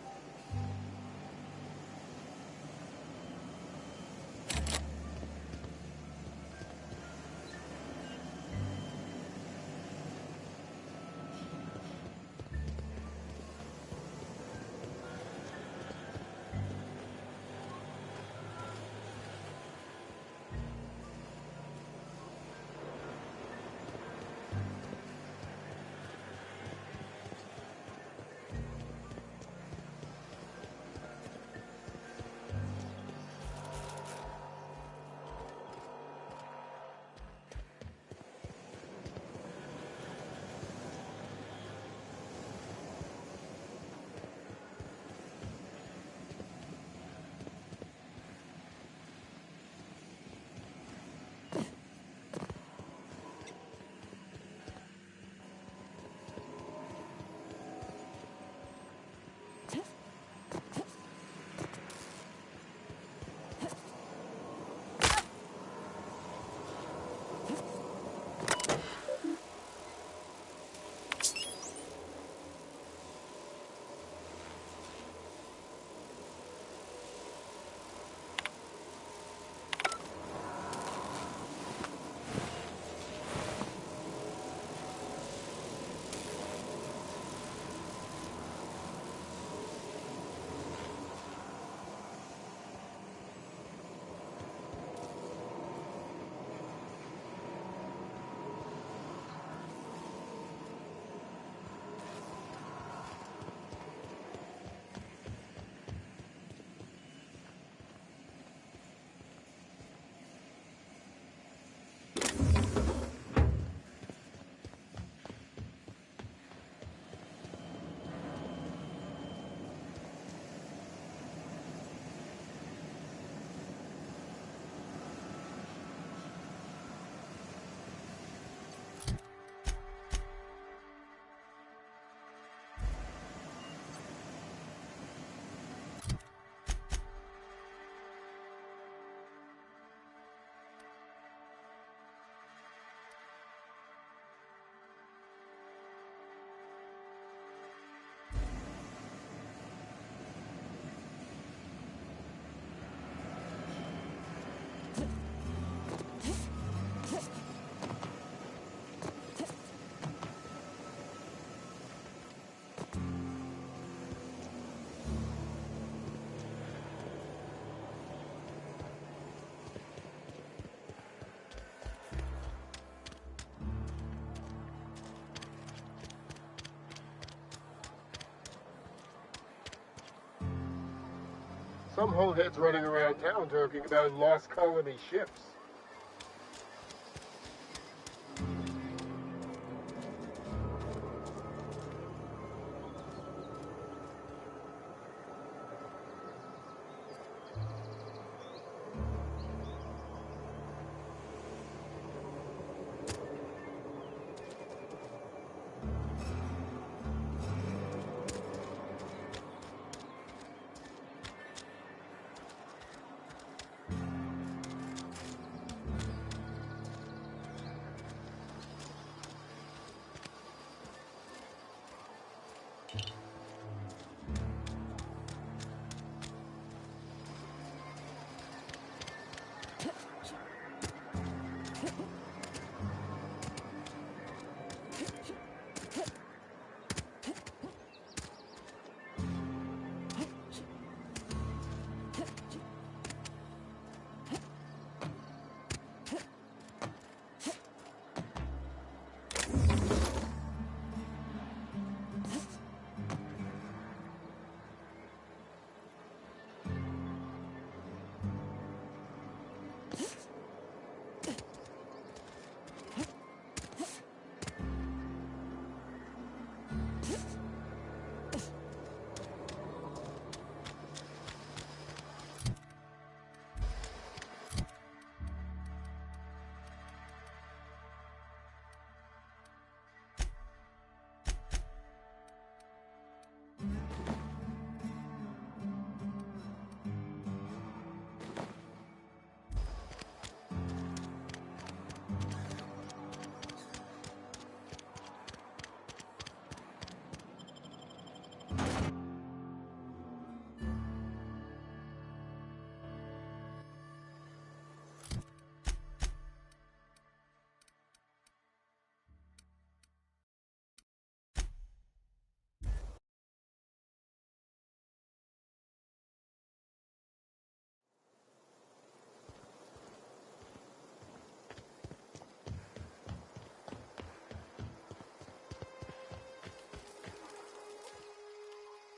Some holeheads running around town talking about lost colony ships.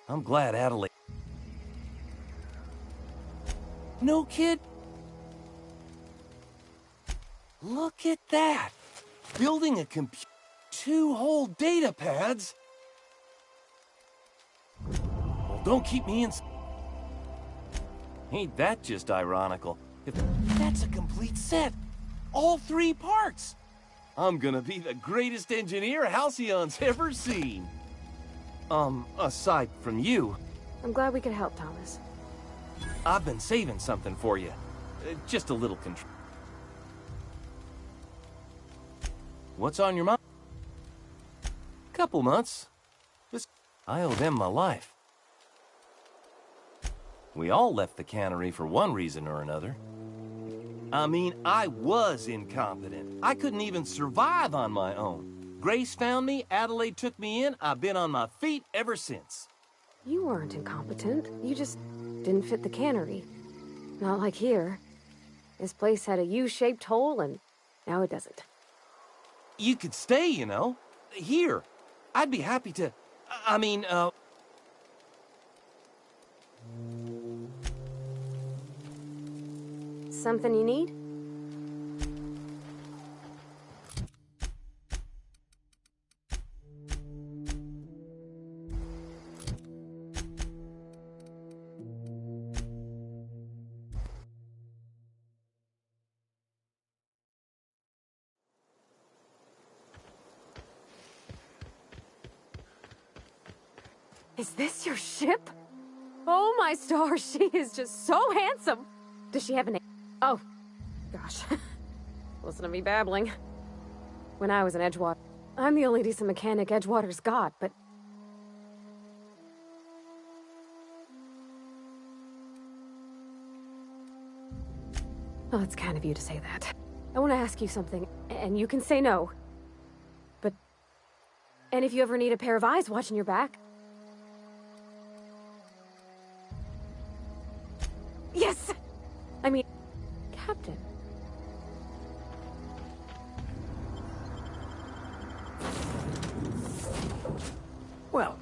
I'm glad Adelaide... No, kid? Look at that! Building a computer... 2 whole data pads? Well, don't keep me in... Ain't that just ironical? If that's a complete set! All 3 parts! I'm gonna be the greatest engineer Halcyon's ever seen! Aside from you... I'm glad we could help, Thomas. I've been saving something for you. Just a little control. What's on your mind? Couple months. I owe them my life. We all left the cannery for one reason or another. I mean, I was incompetent. I couldn't even survive on my own. Grace found me, Adelaide took me in, I've been on my feet ever since. You weren't incompetent. You just didn't fit the cannery. Not like here. This place had a U-shaped hole, and now it doesn't. You could stay, you know. Here. I'd be happy to... Something you need? Is this your ship? Oh my stars, she is just so handsome. Does she have a name? Oh, gosh. Listen to me babbling. When I was in Edgewater, I'm the only decent mechanic Edgewater's got, but... Oh, it's kind of you to say that. I want to ask you something, and you can say no. But... And if you ever need a pair of eyes watching your back... Yes! I mean, Captain. Well,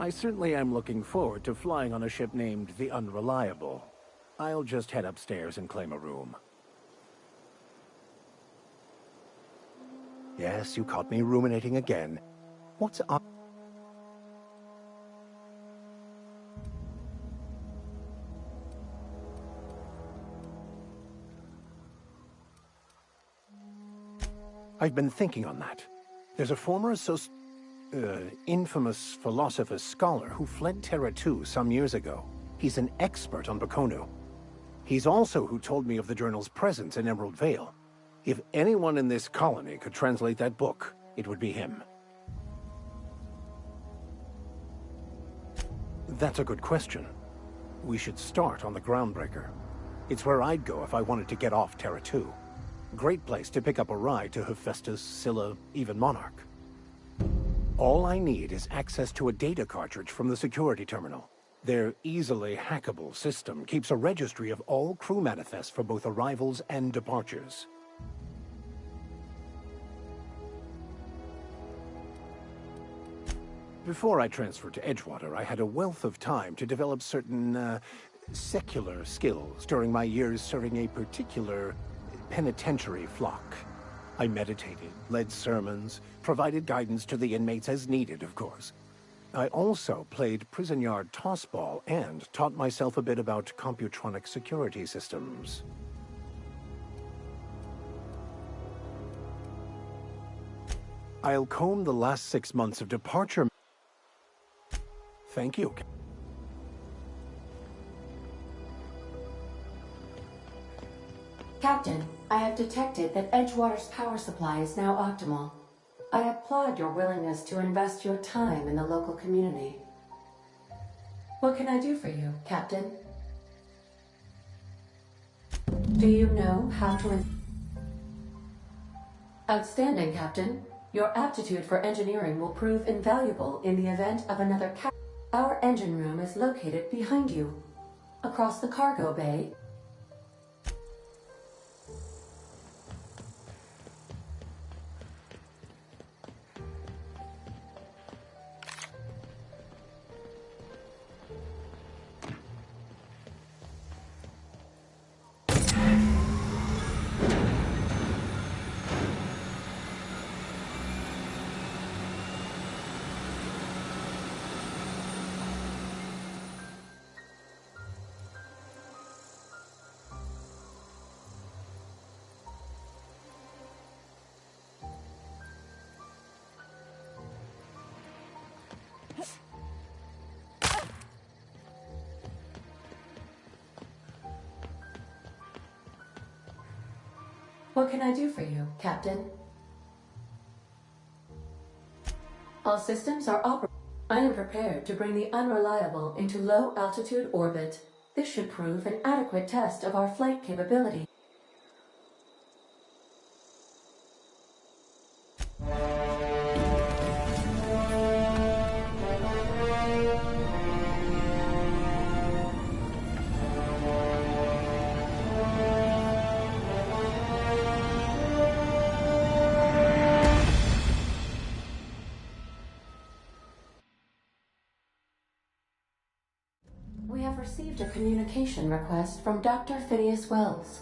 I certainly am looking forward to flying on a ship named the Unreliable. I'll just head upstairs and claim a room. Yes, you caught me ruminating again. What's up? I've been thinking on that. There's a former infamous philosopher scholar who fled Terra 2 some years ago. He's an expert on Bakonu. He's also who told me of the journal's presence in Emerald Vale. If anyone in this colony could translate that book, it would be him. That's a good question. We should start on the Groundbreaker. It's where I'd go if I wanted to get off Terra 2. Great place to pick up a ride to Hephaestus, Scylla, even Monarch. All I need is access to a data cartridge from the security terminal. Their easily hackable system keeps a registry of all crew manifests for both arrivals and departures. Before I transferred to Edgewater, I had a wealth of time to develop certain, secular skills during my years serving a particular penitentiary flock. I meditated, led sermons, provided guidance to the inmates as needed, of course. I also played prison yard tossball and taught myself a bit about computronic security systems. I'll comb the last 6 months of departure. Thank you. Captain, I have detected that Edgewater's power supply is now optimal. I applaud your willingness to invest your time in the local community. What can I do for you, Captain? Do you know how to... Outstanding, Captain. Your aptitude for engineering will prove invaluable in the event of another Our engine room is located behind you, across the cargo bay. What can I do for you, Captain? All systems are operational. I am prepared to bring the Unreliable into low-altitude orbit. This should prove an adequate test of our flight capability. We have received a communication request from Dr. Phineas Wells.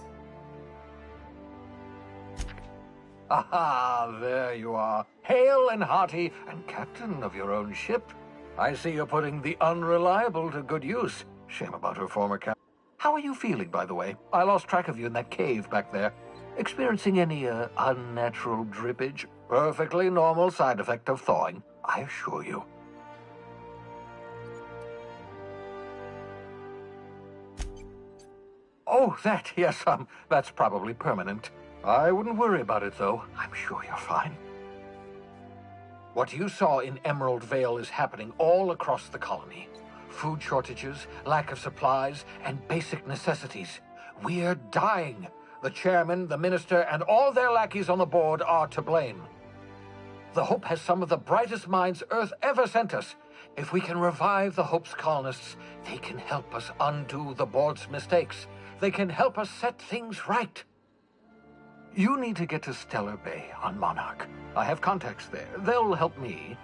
Aha, there you are. Hale and hearty, and captain of your own ship. I see you're putting the Unreliable to good use. Shame about her former captain. How are you feeling, by the way? I lost track of you in that cave back there. Experiencing any, unnatural drippage? Perfectly normal side effect of thawing, I assure you. Oh, that, yes, that's probably permanent. I wouldn't worry about it, though. I'm sure you're fine. What you saw in Emerald Vale is happening all across the colony. Food shortages, lack of supplies, and basic necessities. We're dying. The chairman, the minister, and all their lackeys on the board are to blame. The Hope has some of the brightest minds Earth ever sent us. If we can revive the Hope's colonists, they can help us undo the board's mistakes. They can help us set things right. You need to get to Stellar Bay on Monarch. I have contacts there. They'll help me.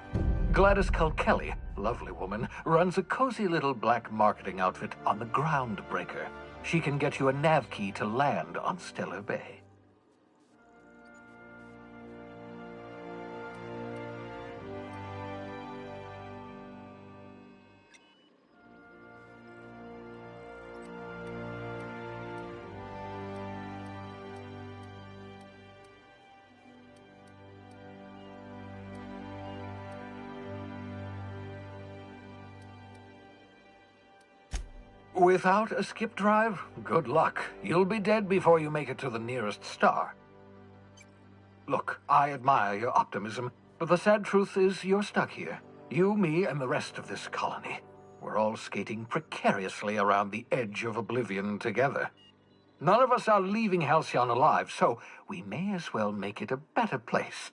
Gladys Culkelly, lovely woman, runs a cozy little black marketing outfit on the Groundbreaker. She can get you a nav key to land on Stellar Bay. Without a skip drive, good luck. You'll be dead before you make it to the nearest star. Look, I admire your optimism, but the sad truth is you're stuck here. You, me, and the rest of this colony. We're all skating precariously around the edge of oblivion together. None of us are leaving Halcyon alive, so we may as well make it a better place.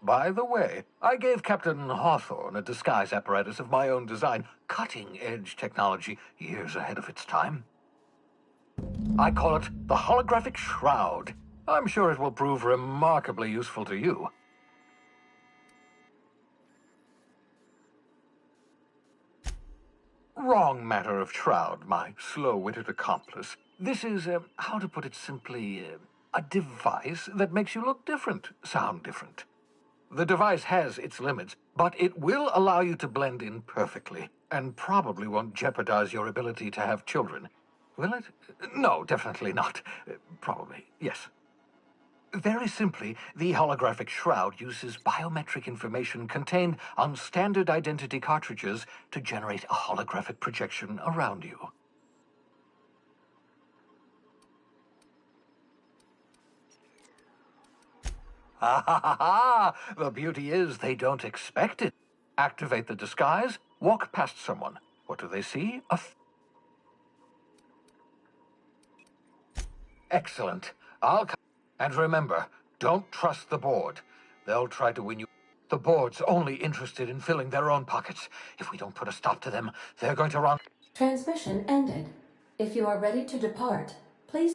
By the way, I gave Captain Hawthorne a disguise apparatus of my own design, cutting-edge technology years ahead of its time. I call it the Holographic Shroud. I'm sure it will prove remarkably useful to you. Wrong matter of shroud, my slow-witted accomplice. This is, how to put it simply, a device that makes you look different, sound different. The device has its limits, but it will allow you to blend in perfectly, and probably won't jeopardize your ability to have children. Will it? No, definitely not. Probably, yes. Very simply, the holographic shroud uses biometric information contained on standard identity cartridges to generate a holographic projection around you. Ha ha ha ha! The beauty is they don't expect it. Activate the disguise, walk past someone. What do they see? Excellent. I'll come. And remember, don't trust the board. They'll try to win you. The board's only interested in filling their own pockets. If we don't put a stop to them, they're going to run. Transmission ended. If you are ready to depart, please.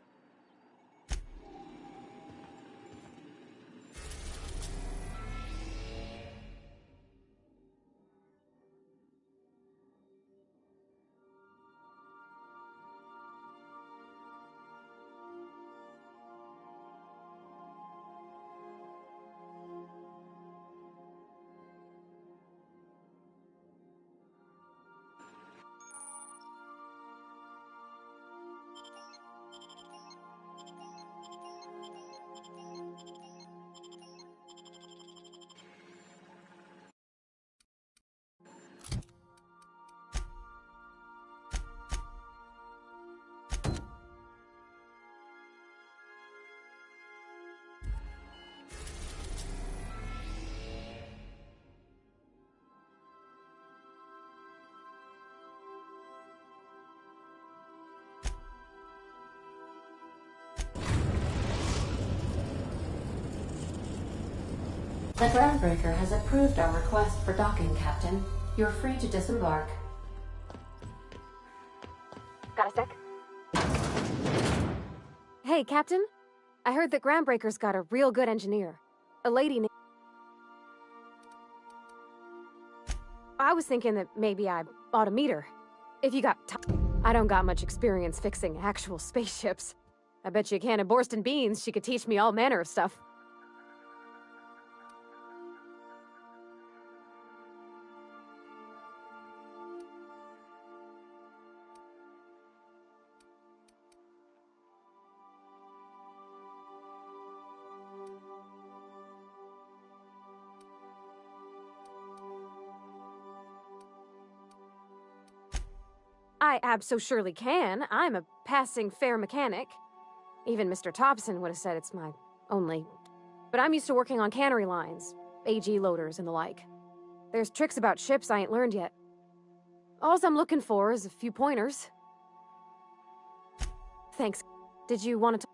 The Groundbreaker has approved our request for docking, Captain. You're free to disembark. Got a sec? Hey, Captain. I heard that Groundbreaker's got a real good engineer. A lady named... I was thinking that maybe I ought to meet her. If you got time. I don't got much experience fixing actual spaceships. I bet you a can of Borston beans she could teach me all manner of stuff. I abso-surely can. I'm a passing fair mechanic. Even Mr. Thompson would have said it's my only... But I'm used to working on cannery lines, AG loaders and the like. There's tricks about ships I ain't learned yet. All I'm looking for is a few pointers. Thanks. Did you want to...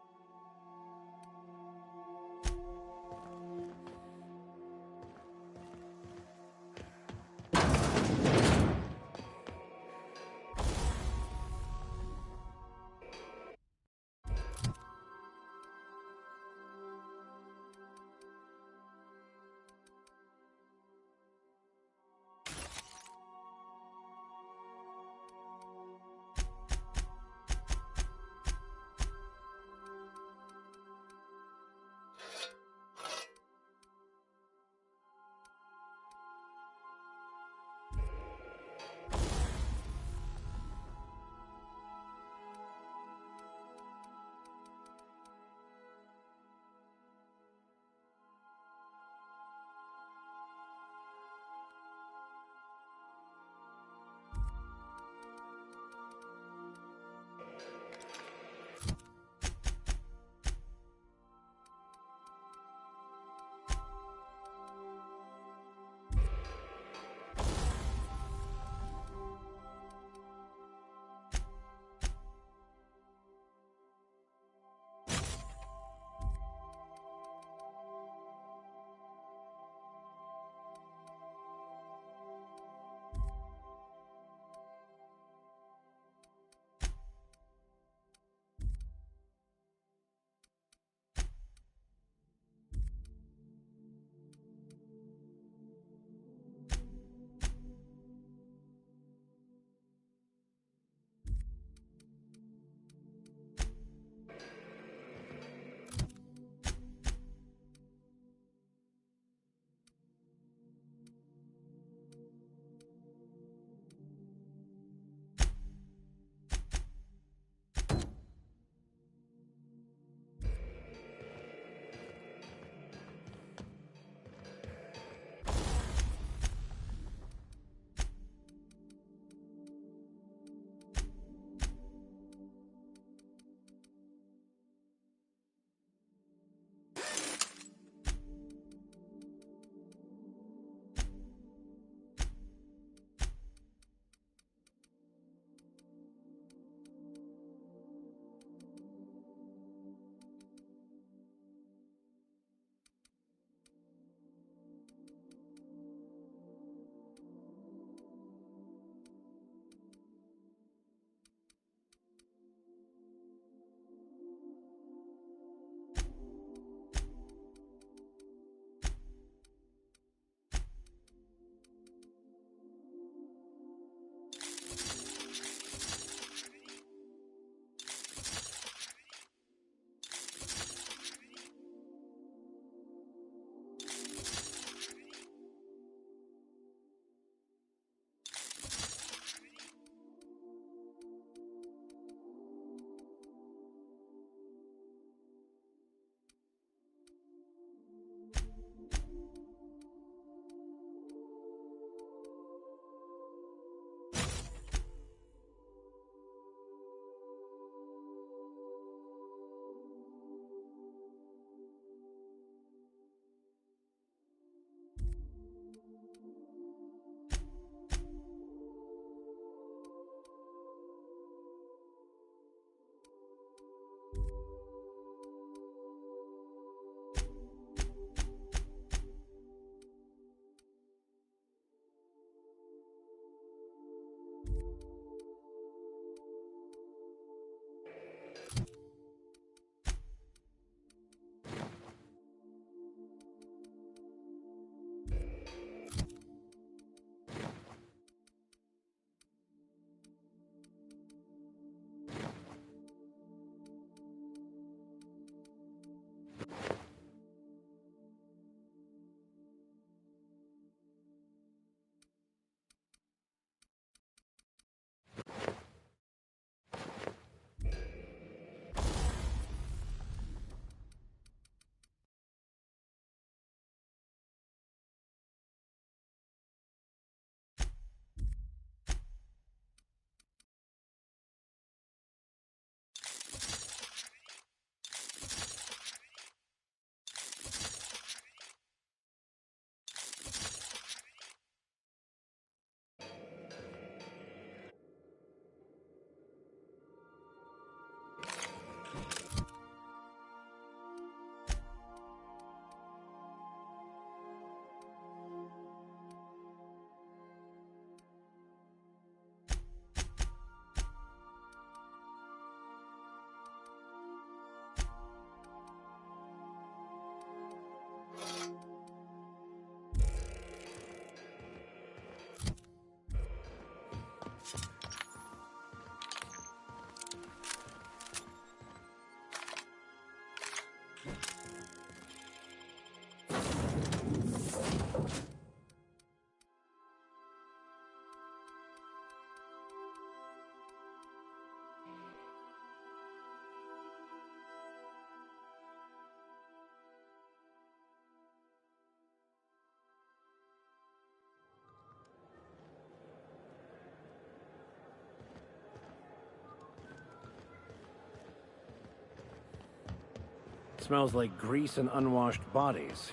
Smells like grease and unwashed bodies.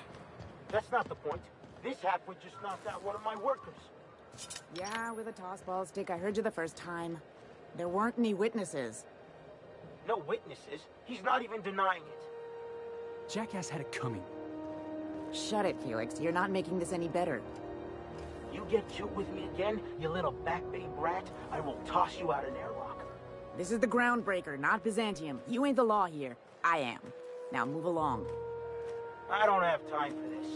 That's not the point. This halfwit just knocked out one of my workers. Yeah, with a tossball stick. I heard you the first time. There weren't any witnesses. No witnesses? He's not even denying it. Jackass had it coming. Shut it, Felix. You're not making this any better. You get cute with me again, you little back bay brat, I will toss you out an airlock. This is the Groundbreaker, not Byzantium. You ain't the law here. I am. Now move along. I don't have time for this.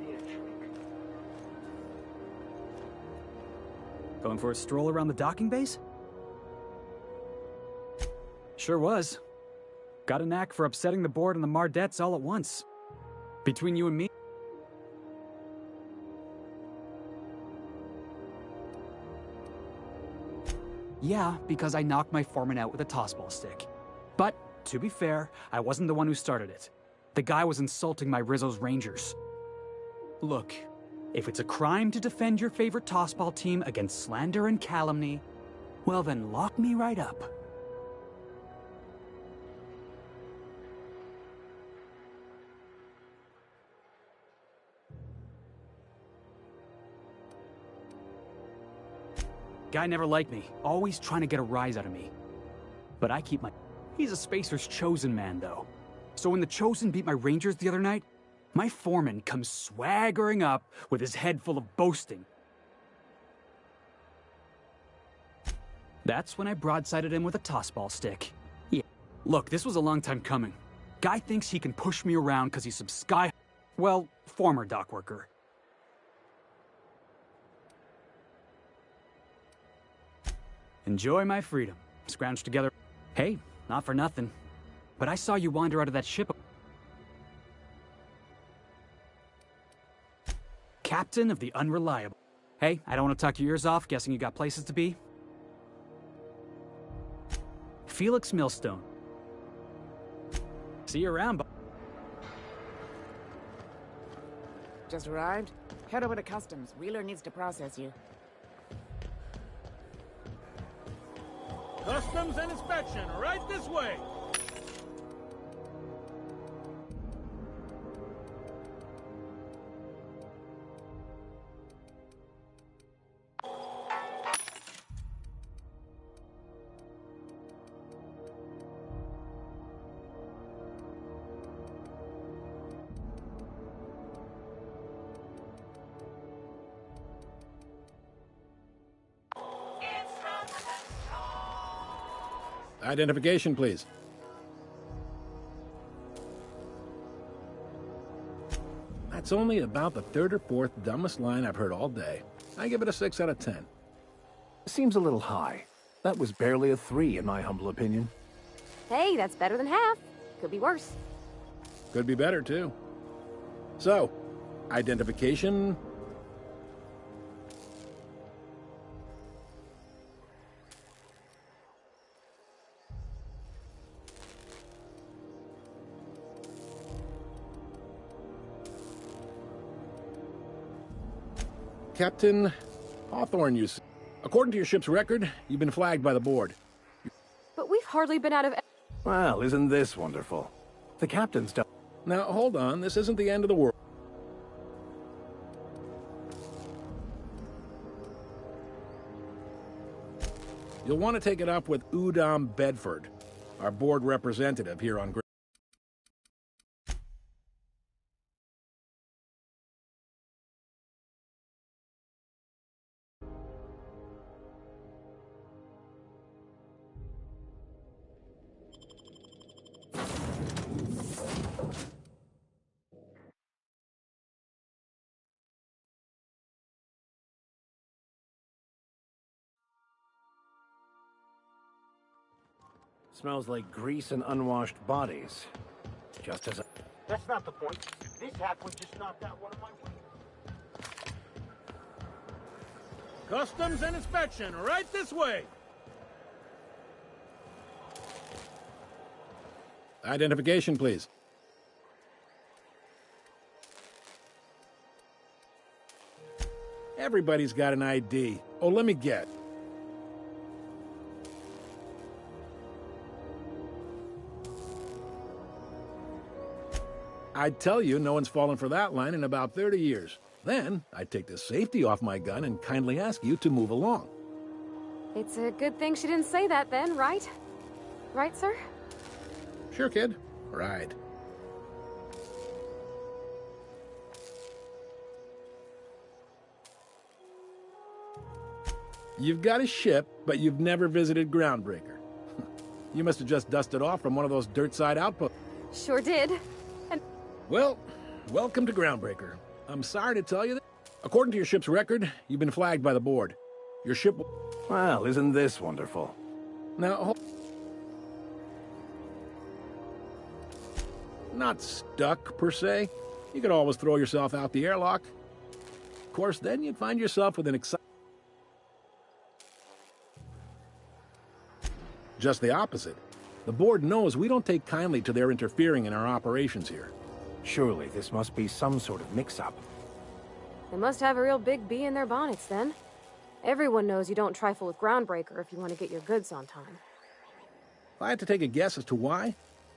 Need a drink. Going for a stroll around the docking base? Sure was. Got a knack for upsetting the board and the Mardettes all at once. Between you and me... Yeah, because I knocked my foreman out with a tossball stick. But, to be fair, I wasn't the one who started it. The guy was insulting my Rizzo's Rangers. Look, if it's a crime to defend your favorite tossball team against slander and calumny, well then lock me right up. Guy never liked me, always trying to get a rise out of me. But I keep my... He's a Spacer's chosen man, though. So when the Chosen beat my Rangers the other night, my foreman comes swaggering up with his head full of boasting. That's when I broadsided him with a tossball stick. Yeah. Look, this was a long time coming. Guy thinks he can push me around because he's some well, former dock worker. Enjoy my freedom. Scrounge together. Hey, not for nothing. But I saw you wander out of that ship. Captain of the Unreliable. Hey, I don't want to talk your ears off, guessing you got places to be. Felix Millstone. See you around, Just arrived? Head over to Customs. Wheeler needs to process you. Customs and inspection, right this way! Identification, please. That's only about the third or fourth dumbest line I've heard all day. I give it a 6 out of 10. Seems a little high. That was barely a 3, in my humble opinion. Hey, that's better than half. Could be worse. Could be better, too. So, identification... Captain Hawthorne, you see. According to your ship's record, you've been flagged by the board. But we've hardly been out of... Well, isn't this wonderful? The captain's done. Now, hold on. This isn't the end of the world. You'll want to take it up with Udom Bedford, our board representative here on... Smells like grease and unwashed bodies. Just as a... That's not the point. This halfwit just knocked out one of my workers. Customs and inspection, right this way! Identification, please. Everybody's got an ID. Oh, let me get. I'd tell you no one's fallen for that line in about 30 years. Then, I'd take the safety off my gun and kindly ask you to move along. It's a good thing she didn't say that then, right? Right, sir? Sure, kid. Right. You've got a ship, but you've never visited Groundbreaker. You must have just dusted off from one of those dirt-side outposts. Sure did. And well, welcome to Groundbreaker. I'm sorry to tell you that, according to your ship's record, you've been flagged by the board. Your ship... Well, isn't this wonderful? Now, not stuck, per se. You could always throw yourself out the airlock. Of course, then you'd find yourself with an exciting... Just the opposite. The board knows we don't take kindly to their interfering in our operations here. Surely this must be some sort of mix-up. they must have a real big bee in their bonnets then. Everyone knows you don't trifle with Groundbreaker if you want to get your goods on time. If I had to take a guess as to why,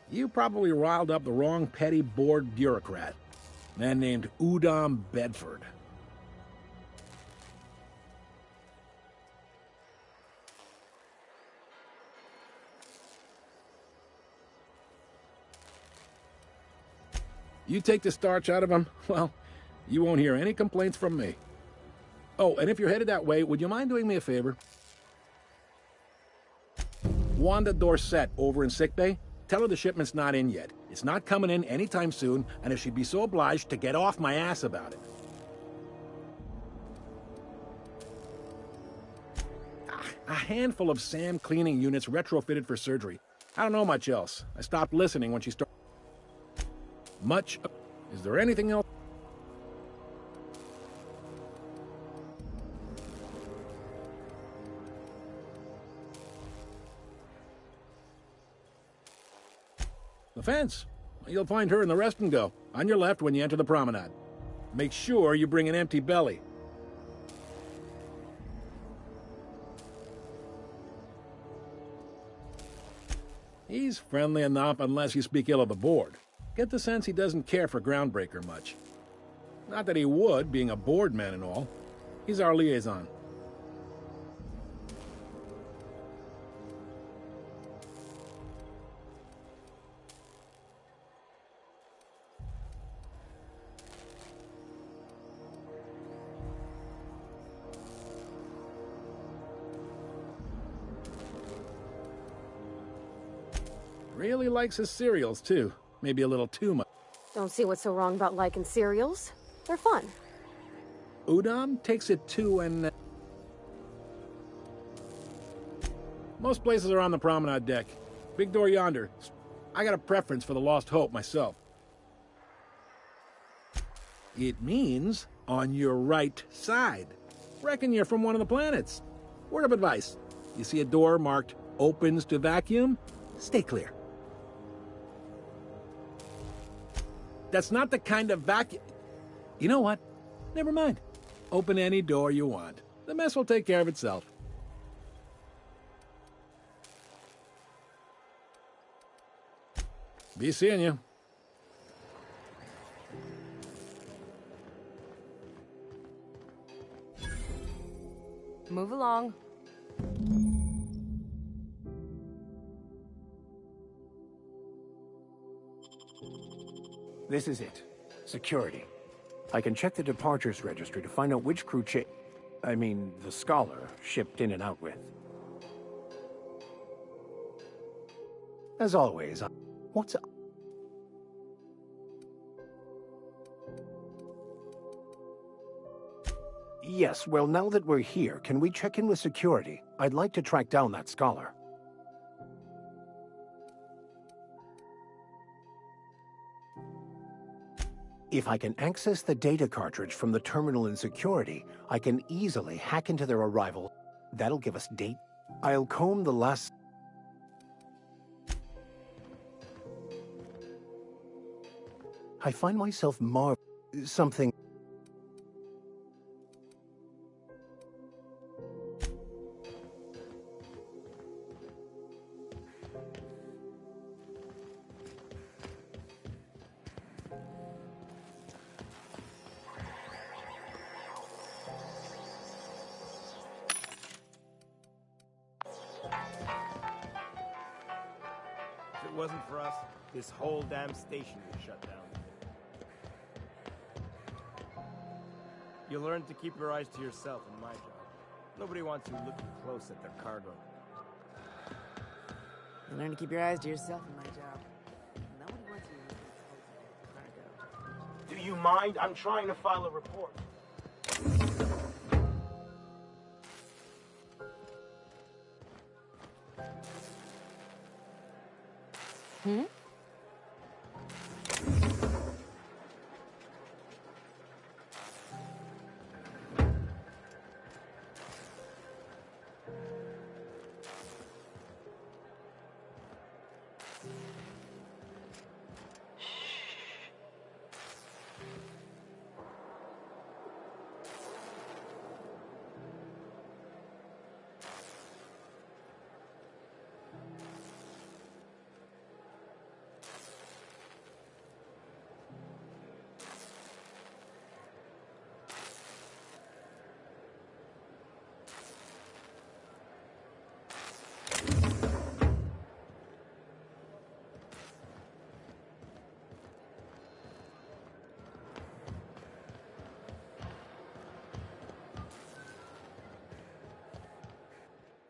you probably riled up the wrong petty board bureaucrat. A man named Udom Bedford. You take the starch out of him, well, you won't hear any complaints from me. Oh, and if you're headed that way, would you mind doing me a favor? Wanda Dorset over in sickbay, tell her the shipment's not in yet. It's not coming in anytime soon, and if she'd be so obliged to get off my ass about it. A handful of SAM cleaning units retrofitted for surgery. I don't know much else. I stopped listening when she started. Much. Is there anything else? The fence. You'll find her in the rest and go, on your left when you enter the promenade. Make sure you bring an empty belly. He's friendly enough unless you speak ill of the board. Get the sense he doesn't care for Groundbreaker much. Not that he would, being a board man and all. He's our liaison. Really likes his cereals, too. Maybe a little too much. Don't see what's so wrong about liking cereals. They're fun. Udom takes it too, and... most places are on the promenade deck. Big door yonder. I got a preference for the Lost Hope myself. It means on your right side. Reckon you're from one of the planets. Word of advice. You see a door marked opens to vacuum? Stay clear. That's not the kind of vacuum... You know what? Never mind. Open any door you want. The mess will take care of itself. Be seeing you. Move along. This is it. Security. I can check the departures registry to find out which crew the Scholar shipped in and out with. As always, what's up? Yes, well, now that we're here, can we check in with security? I'd like to track down that Scholar. If I can access the data cartridge from the terminal in security, I can easily hack into their arrival. That'll give us date. I'll comb the last... I find myself something... wasn't for us, this whole damn station would shut down. You learn to keep your eyes to yourself in my job. Nobody wants you looking close at their cargo. You learn to keep your eyes to yourself in my job. Nobody wants you looking close at their cargo. Do you mind? I'm trying to file a report. Hmm?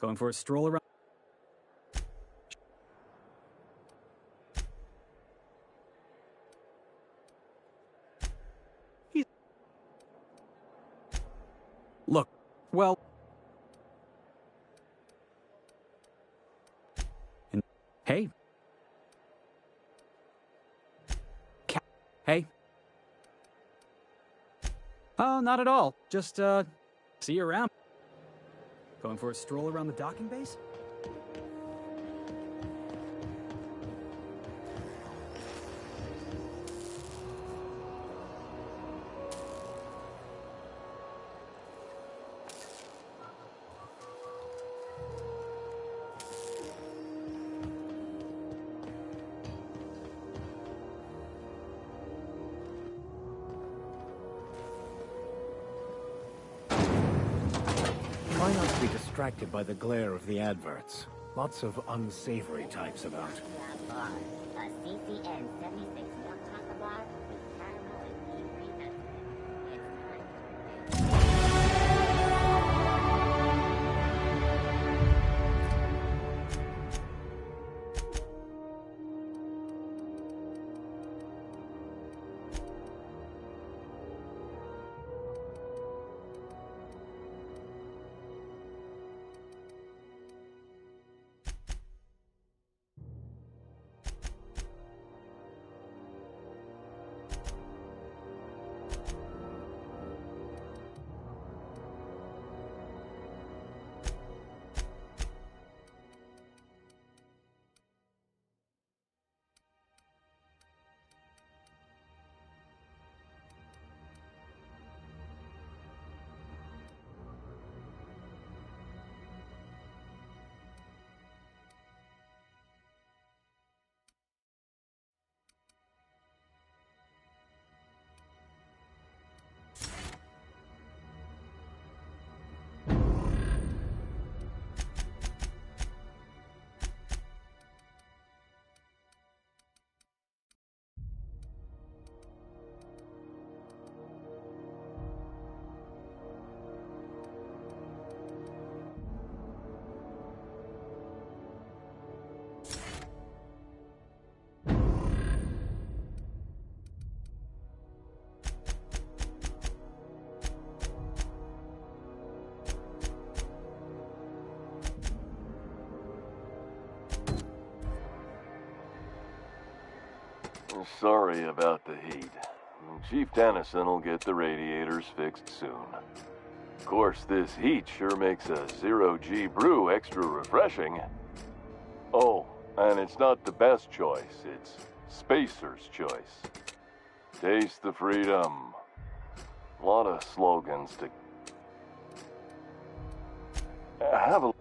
Going for a stroll around. Look, well... Hey. Hey. Oh, not at all. Just, see you around. Going for a stroll around the docking base? Try not to be distracted by the glare of the adverts. Lots of unsavory types about. A CCN 76 milk chocolate bar with caramel and pea-free nuts. It's Sorry about the heat. Chief Dennison will get the radiators fixed soon. Of course, this heat sure makes a zero-G brew extra refreshing. Oh, and it's not the best choice, it's Spacer's choice. Taste the freedom. A lot of slogans to... Have a...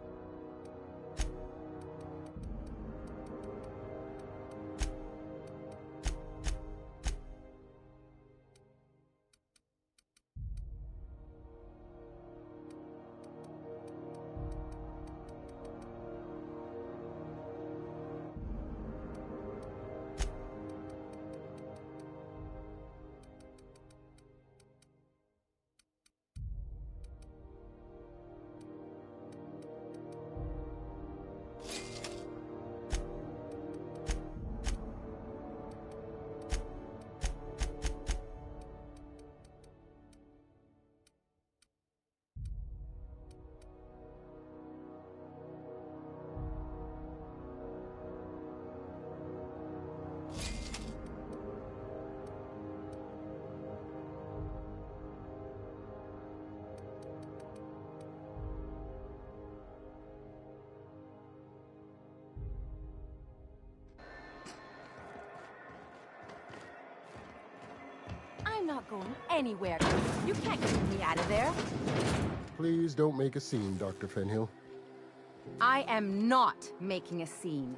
not going anywhere. You can't get me out of there. Please don't make a scene, Dr. Fenhill. I am not making a scene.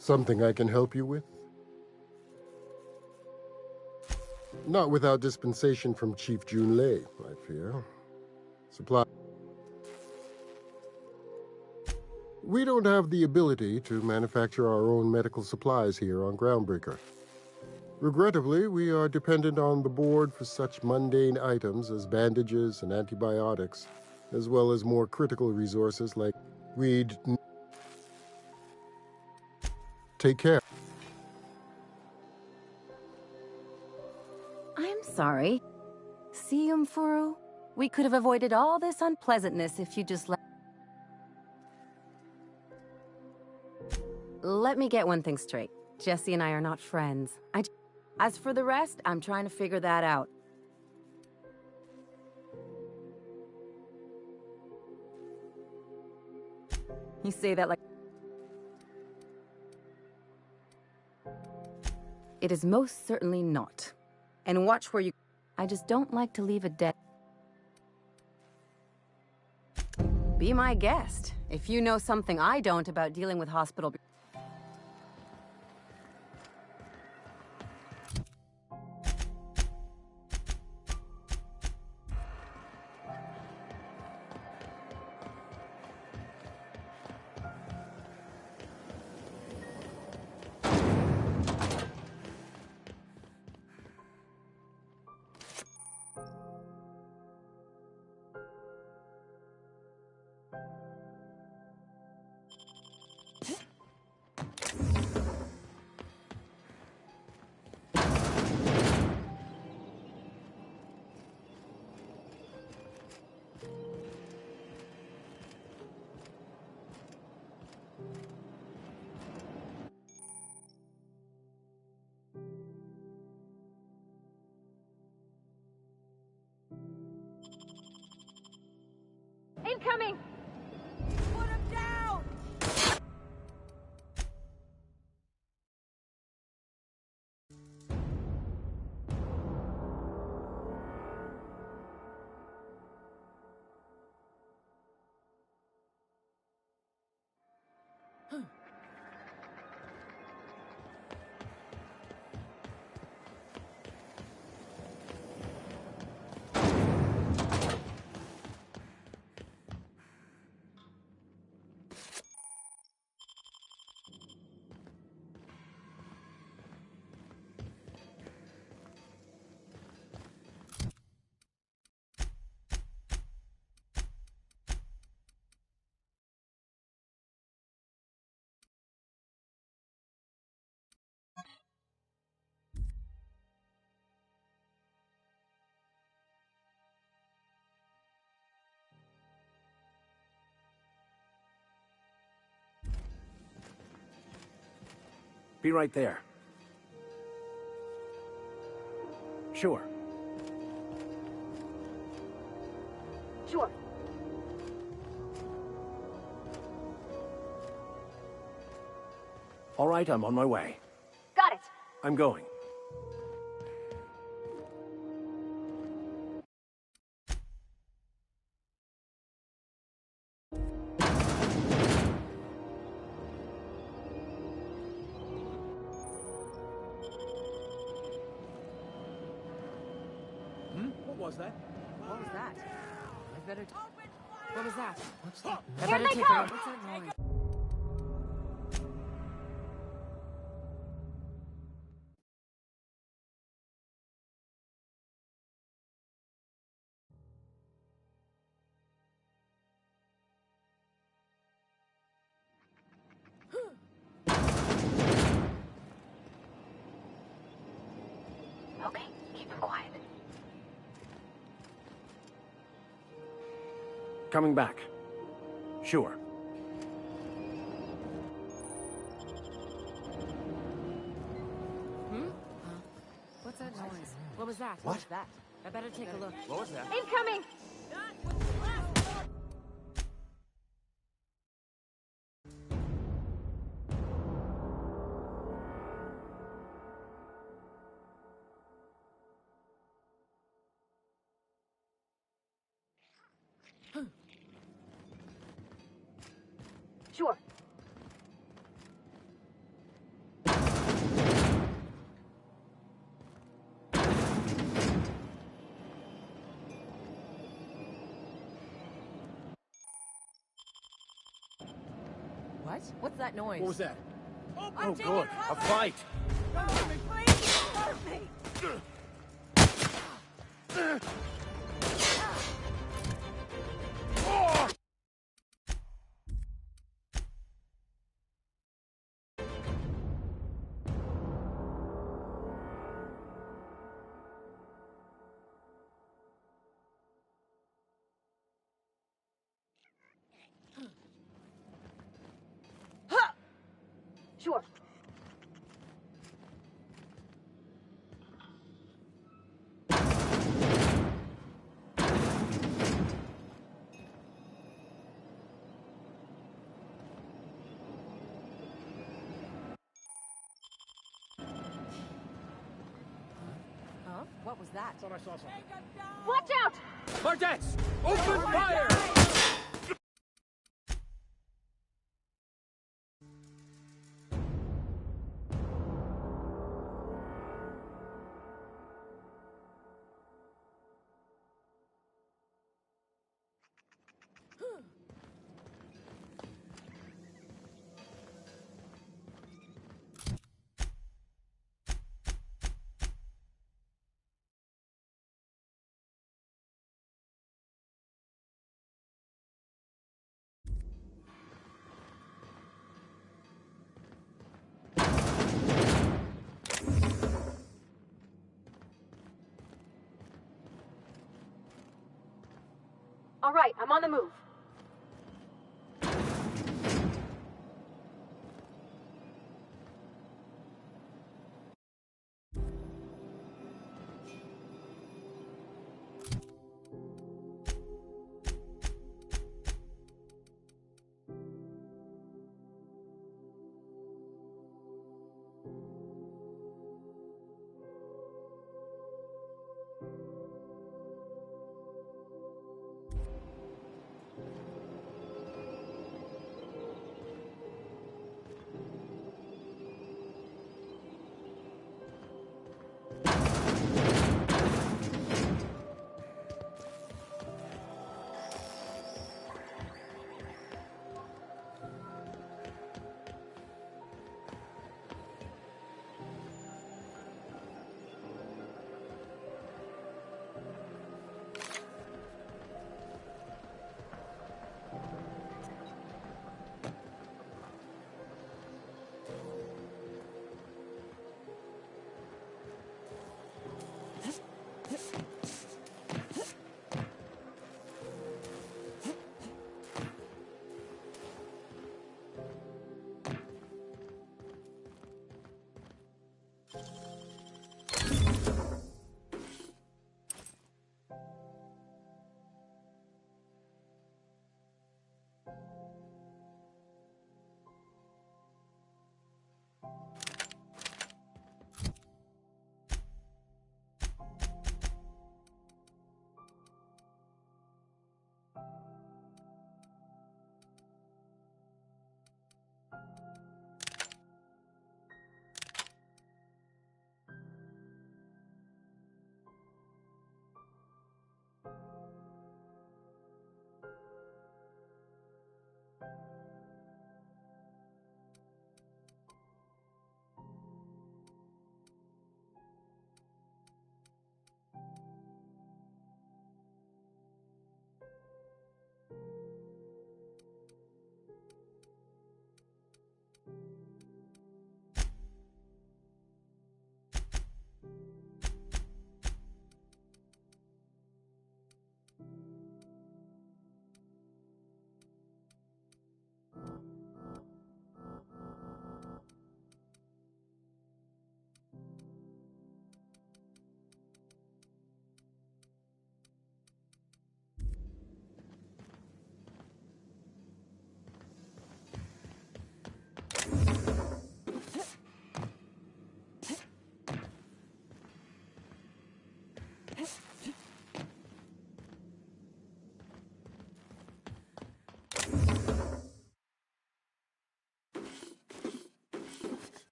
Something I can help you with? Not without dispensation from Chief Junlei, I fear. Supply. We don't have the ability to manufacture our own medical supplies here on Groundbreaker. Regrettably, we are dependent on the board for such mundane items as bandages and antibiotics, as well as more critical resources like weed. Take care. I'm sorry. See, Umfuru? We could have avoided all this unpleasantness if you just Let me get one thing straight. Jesse and I are not friends. As for the rest, I'm trying to figure that out. You say that like... It is most certainly not. And watch where you... I just don't like to leave a debt. Be my guest. If you know something I don't about dealing with hospital... Incoming! Put him down! Be right there. Sure. Sure. All right, I'm on my way. Got it. I'm going. What was that? What was that? I better... What was that? What's that? I Here better they take come! a look. What's that noise? Okay, keep it quiet. Coming back. Sure. What's that noise? What was that? What? What's that? I better take a look. What was that? Incoming! Sure. What? What's that noise? What was that? Oh, good. A fight. Don't hurt me, please! Don't hurt me! Sure. Huh? What was that? Thought I saw something. Watch out! Martex! Open fire! All right, I'm on the move.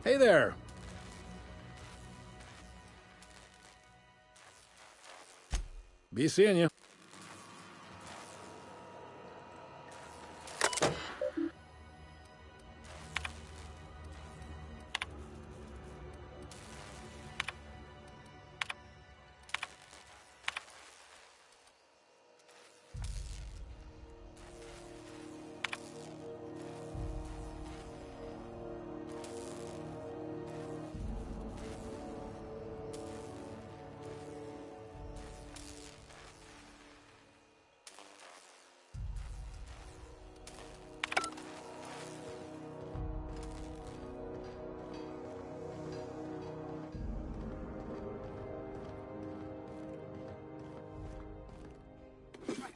Hey there. Be seeing you.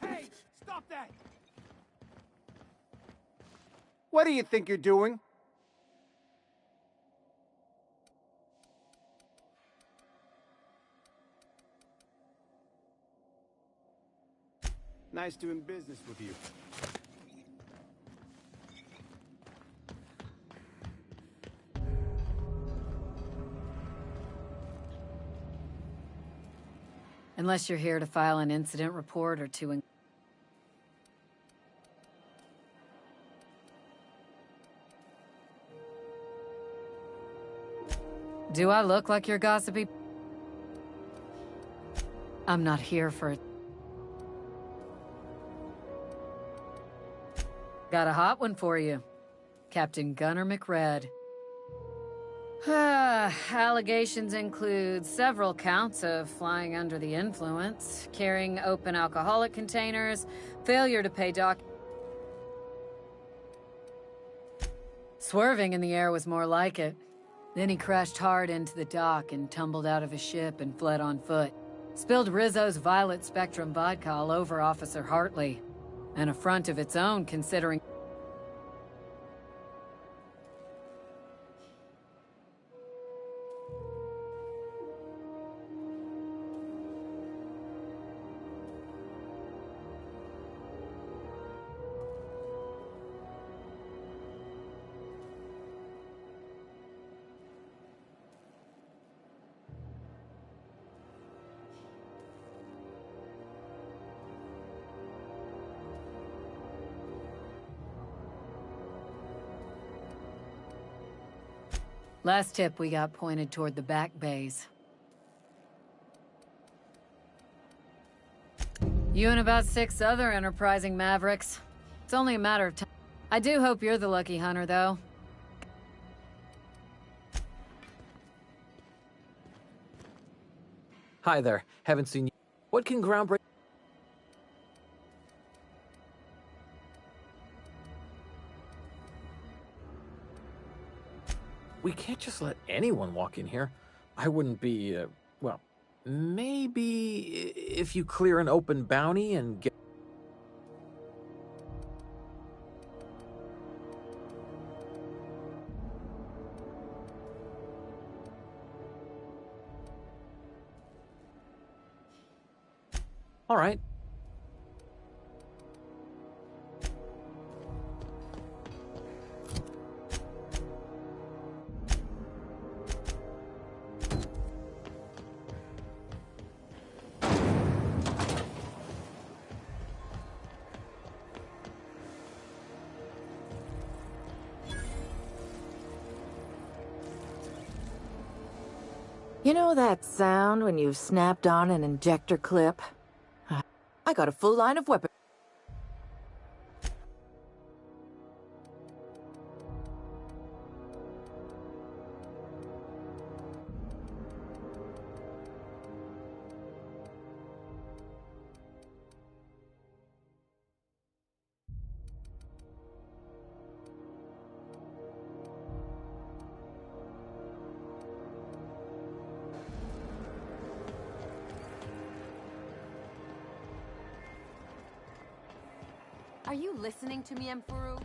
Hey, stop that! What do you think you're doing? Nice doing business with you. Unless you're here to file an incident report or to... Do I look like you're gossipy? I'm not here for it. Got a hot one for you. Captain Gunnar McRed. Allegations include several counts of flying under the influence, carrying open alcoholic containers, failure to pay Swerving in the air was more like it. Then he crashed hard into the dock and tumbled out of his ship and fled on foot. Spilled Rizzo's Violet Spectrum vodka all over Officer Hartley. An affront of its own, considering... Last tip we got pointed toward the back bays. You and about 6 other enterprising mavericks. It's only a matter of time. I do hope you're the lucky hunter, though. Hi there. Haven't seen you. What can groundbreak... We can't just let anyone walk in here. I wouldn't be, well, maybe if you clear an open bounty and get... All right. You know that sound when you've snapped on an injector clip? I got a full line of weapons. Are you listening to me, Emperor?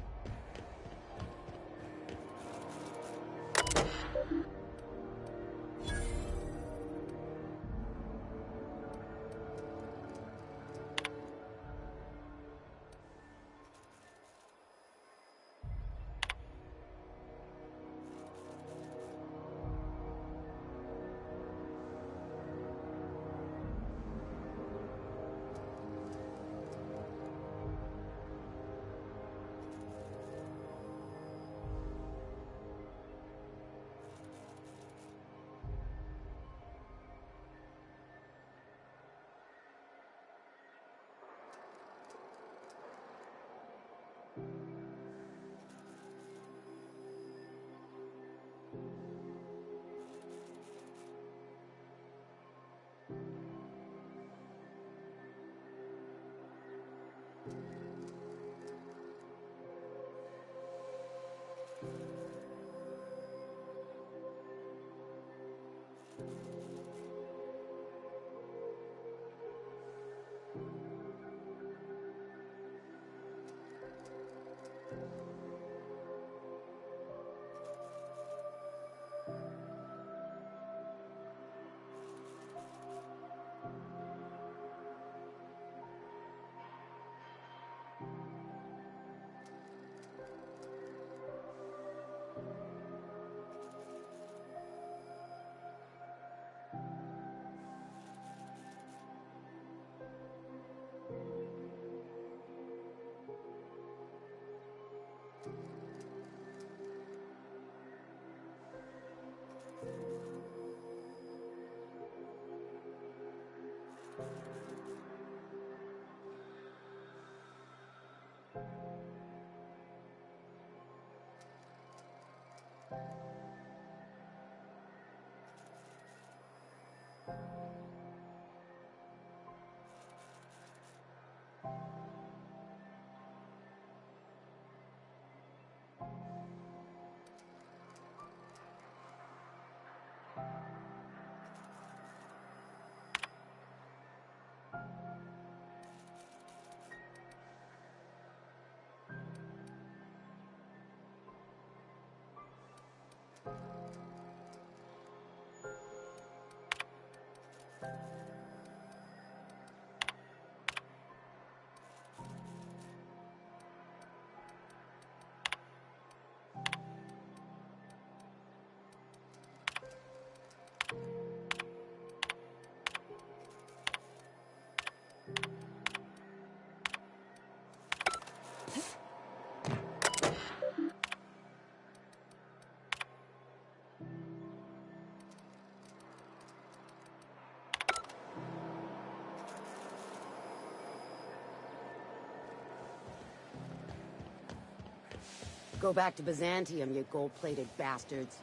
Go back to Byzantium, you gold-plated bastards.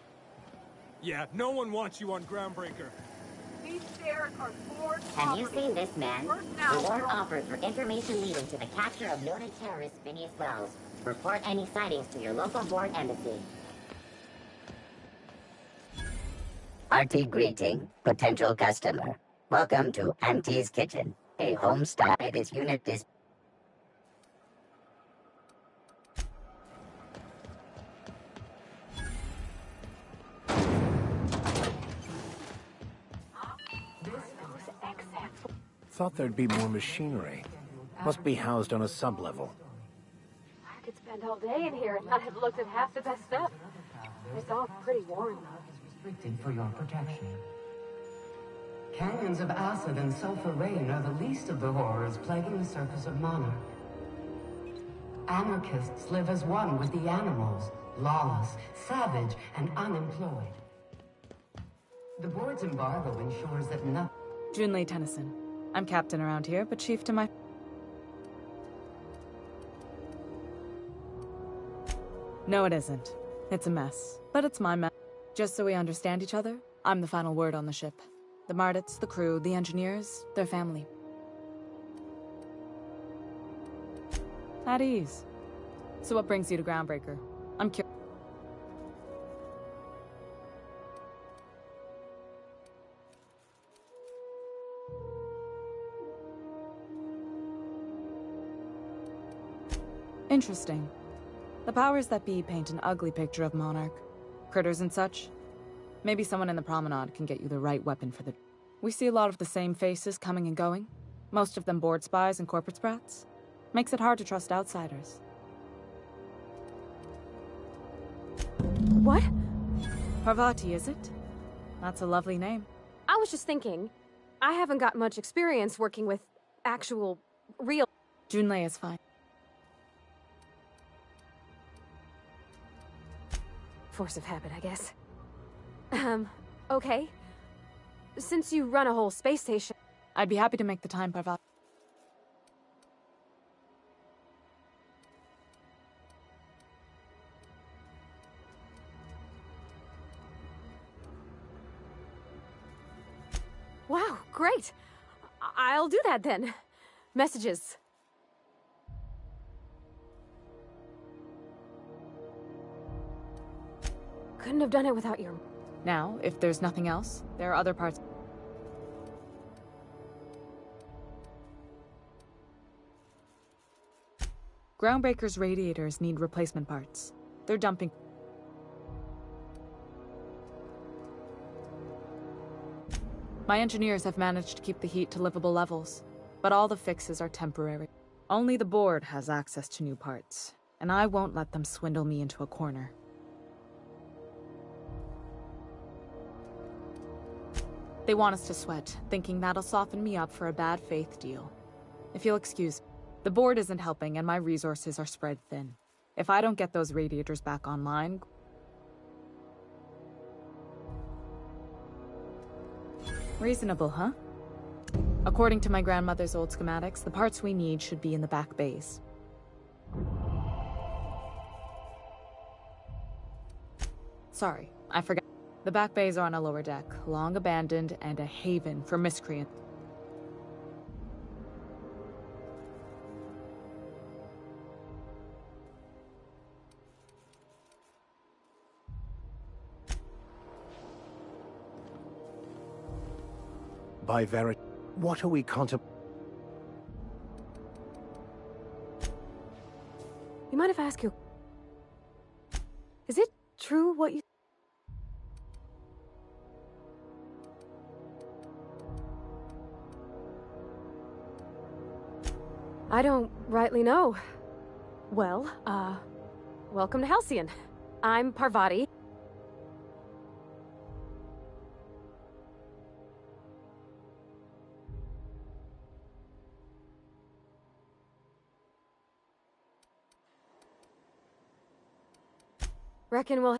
Yeah, no one wants you on Groundbreaker. These stairs are board. Have you seen this man? Reward offered for information leading to the capture of noted terrorist Phineas Wells. Report any sightings to your local board embassy. RT greeting, potential customer. Welcome to Auntie's Kitchen, a home style. This unit is Thought there'd be more machinery. Must be housed on a sub-level. I could spend all day in here and not have looked at half the best stuff. It's all pretty warm, though. Restricted for your protection. Canyons of acid and sulfur rain are the least of the horrors plaguing the surface of Monarch. Anarchists live as one with the animals, lawless, savage, and unemployed. The board's embargo ensures that nothing... Junlei Tennyson. I'm captain around here, but chief to my... No, it isn't. It's a mess. But it's my mess. Just so we understand each other, I'm the final word on the ship. The Mardits, the crew, the engineers, their family. At ease. So what brings you to Groundbreaker? I'm curious. Interesting. The powers that be paint an ugly picture of Monarch. Critters and such. Maybe someone in the promenade can get you the right weapon for the... We see a lot of the same faces coming and going. Most of them board spies and corporate sprats. Makes it hard to trust outsiders. What? Parvati, is it? That's a lovely name. I was just thinking, I haven't got much experience working with actual, real... Junlei is fine. Force of habit, I guess. Okay. Since you run a whole space station... I'd be happy to make the time, Parvati. Wow, great! I'll do that then. Messages. Couldn't have done it without your... Now, if there's nothing else, there are other parts... Groundbreaker's radiators need replacement parts. They're dumping... My engineers have managed to keep the heat to livable levels, but all the fixes are temporary. Only the board has access to new parts, and I won't let them swindle me into a corner. They want us to sweat, thinking that'll soften me up for a bad faith deal. If you'll excuse me, the board isn't helping and my resources are spread thin. If I don't get those radiators back online... Reasonable, huh? According to my grandmother's old schematics, the parts we need should be in the back bays. Sorry, I forgot. The back bays are on a lower deck, long abandoned and a haven for miscreants. By Verity, what are we contemplating? You mind if I ask you... Is it true what you... I don't rightly know. Well, welcome to Halcyon. I'm Parvati. Reckon we'll...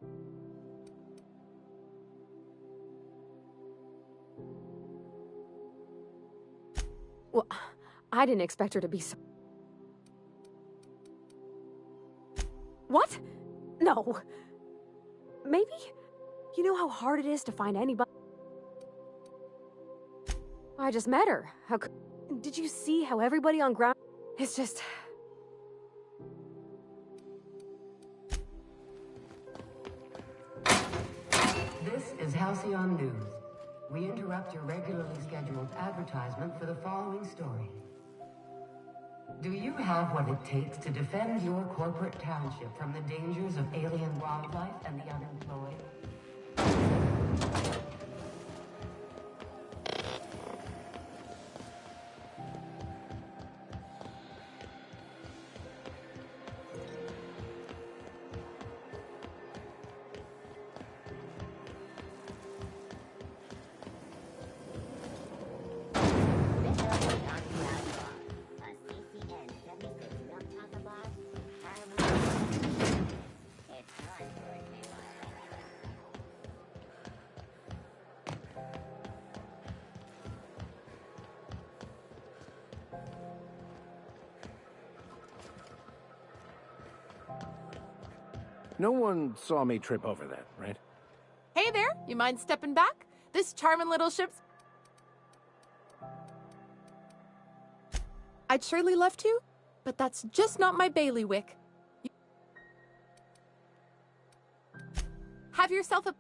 Well, I didn't expect her to be so... What? No. Maybe? You know how hard it is to find anybody? I just met her. How could... Did you see how everybody on ground... It's just... This is Halcyon News. We interrupt your regularly scheduled advertisement for the following story. Do you have what it takes to defend your corporate township from the dangers of alien wildlife and the unemployed? No one saw me trip over that, right? Hey there, you mind stepping back? This charming little ship's... I'd surely love to, but that's just not my bailiwick. Have yourself a...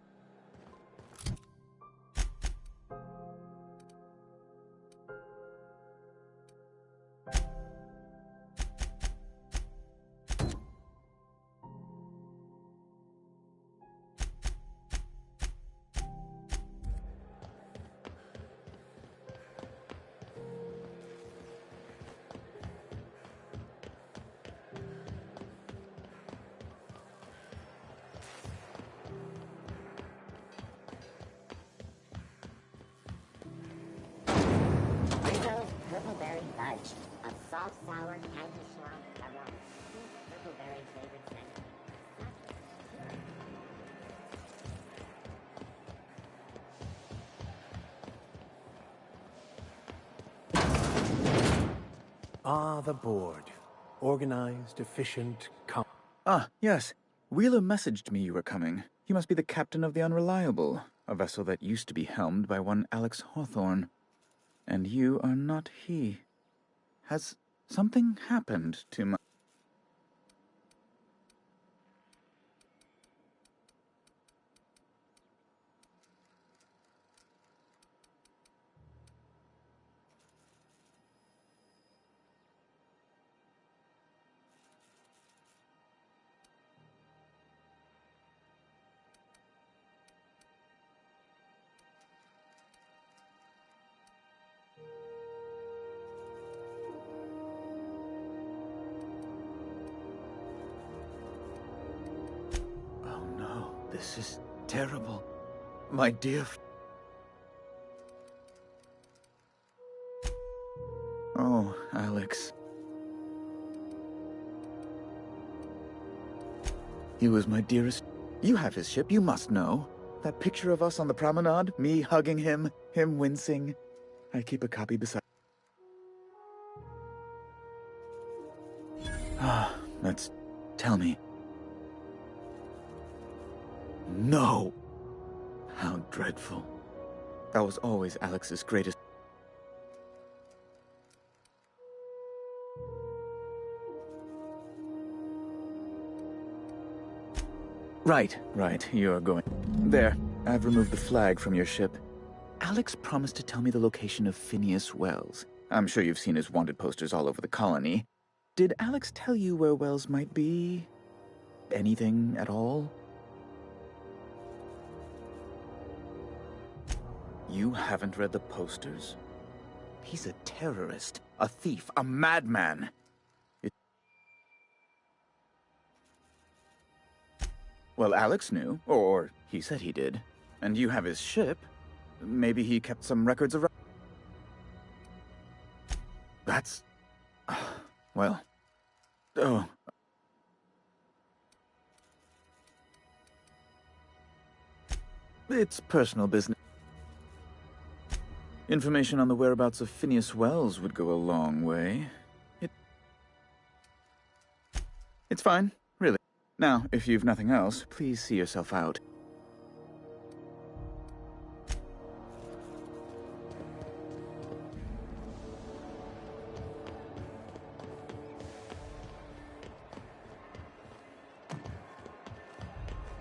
Rizzo's Purpleberry Fudge, a soft, sour candy shop aroma. Purpleberry flavored scent. Ah, the board. Organized, efficient, Ah, yes. Wheeler messaged me you were coming. He must be the captain of the Unreliable, a vessel that used to be helmed by one Alex Hawthorne. And you are not he. Has something happened to my... Oh no, this is terrible. My dear... Oh, Alex. He was my dearest... You have his ship, you must know. That picture of us on the promenade, me hugging him, him wincing. I keep a copy beside... Ah, let's... Tell me. No! How dreadful. That was always Alex's greatest... Right, you're going... There, I've removed the flag from your ship. Alex promised to tell me the location of Phineas Wells. I'm sure you've seen his wanted posters all over the colony. Did Alex tell you where Wells might be? Anything at all? You haven't read the posters? He's a terrorist, a thief, a madman. Well, Alex knew, or he said he did. And you have his ship. Maybe he kept some records of... That's... Well... Oh... It's personal business. Information on the whereabouts of Phineas Wells would go a long way. It's fine, really. Now, if you've nothing else, please see yourself out.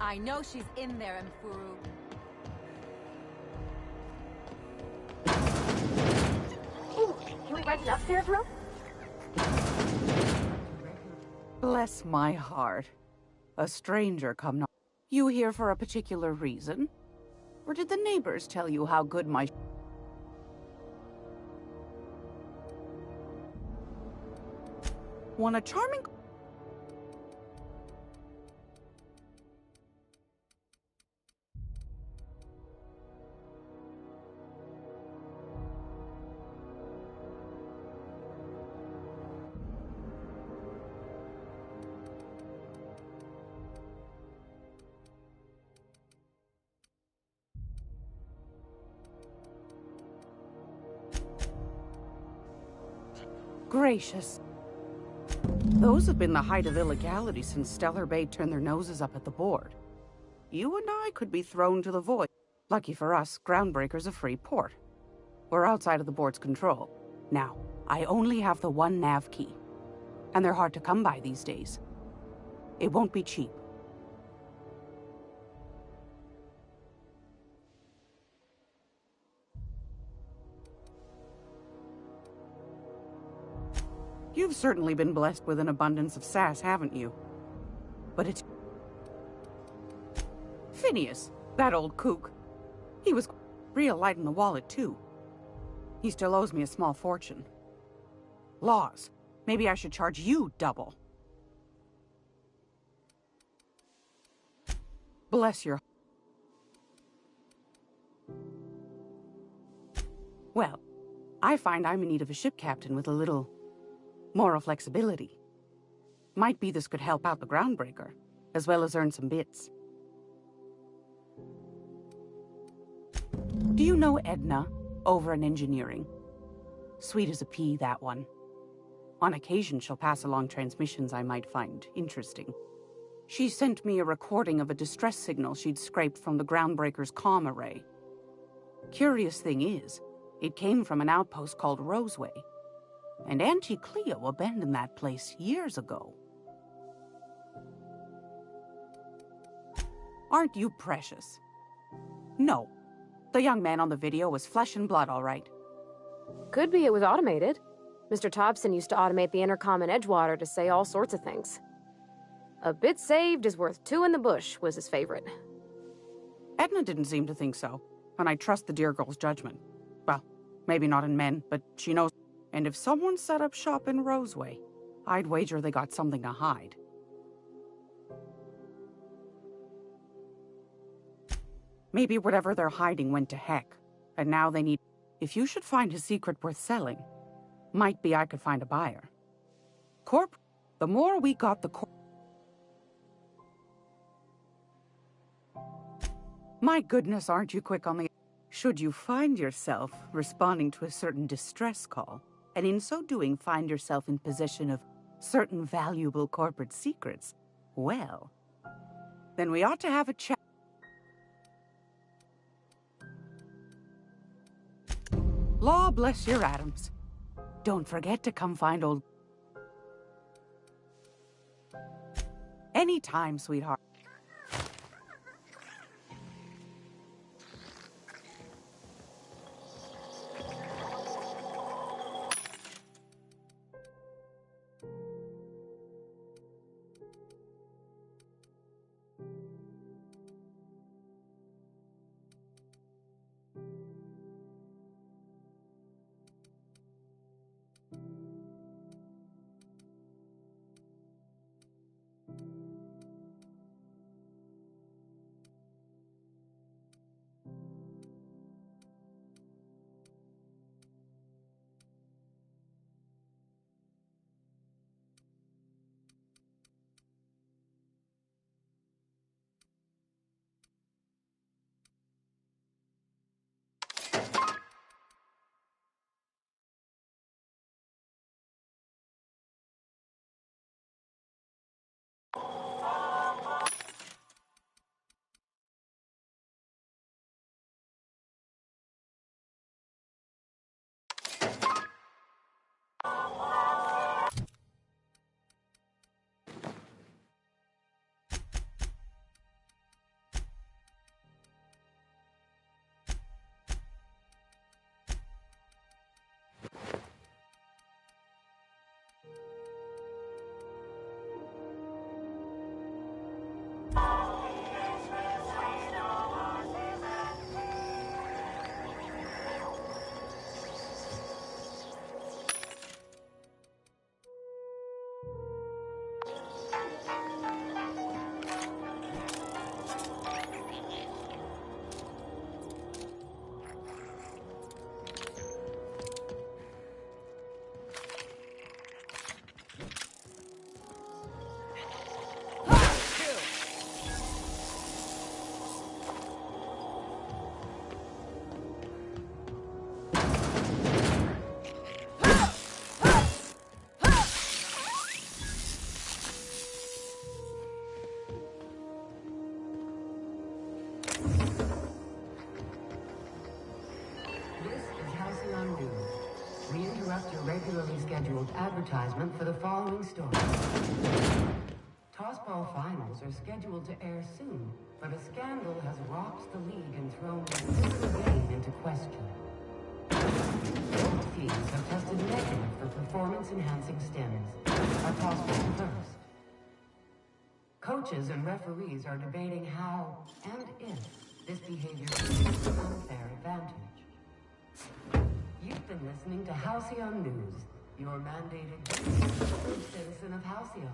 I know she's in there, Mfuru. Can we rent an upstairs room? Bless my heart. A stranger come not. You here for a particular reason? Or did the neighbors tell you how good my... Want a charming... Gracious. Those have been the height of illegality since Stellar Bay turned their noses up at the board. You and I could be thrown to the void. Lucky for us, Groundbreaker's a free port. We're outside of the board's control. Now, I only have the one nav key. And they're hard to come by these days. It won't be cheap. You've certainly been blessed with an abundance of sass, haven't you? But it's... Phineas, that old kook. He was real light in the wallet, too. He still owes me a small fortune. Laws. Maybe I should charge you double. Bless your... Well, I find I'm in need of a ship captain with a little... moral flexibility. Might be this could help out the Groundbreaker, as well as earn some bits. Do you know Edna, over in engineering? Sweet as a pea, that one. On occasion, she'll pass along transmissions I might find interesting. She sent me a recording of a distress signal she'd scraped from the Groundbreaker's comm array. Curious thing is, it came from an outpost called Roseway. And Auntie Cleo abandoned that place years ago. Aren't you precious? No. The young man on the video was flesh and blood, all right. Could be it was automated. Mr. Thompson used to automate the intercom in Edgewater to say all sorts of things. A bit saved is worth two in the bush was his favorite. Edna didn't seem to think so, and I trust the dear girl's judgment. Well, maybe not in men, but she knows. And if someone set up shop in Roseway, I'd wager they got something to hide. Maybe whatever they're hiding went to heck, and now they need... If you should find a secret worth selling, might be I could find a buyer. Corp, the more we got the corp... My goodness, aren't you quick on the... Should you find yourself responding to a certain distress call, and in so doing find yourself in possession of certain valuable corporate secrets, well, then we ought to have a chat. Law bless your Adams. Don't forget to come find old... Anytime, sweetheart. Halcyon News. We interrupt your regularly scheduled advertisement for the following story. Tossball finals are scheduled to air soon, but a scandal has rocked the league and thrown the physical game into question. Both teams have tested negative for performance-enhancing stims. Our tossball first. Coaches and referees are debating how and if this behavior creates an unfair advantage. You've been listening to Halcyon News, your mandated good citizen of Halcyon.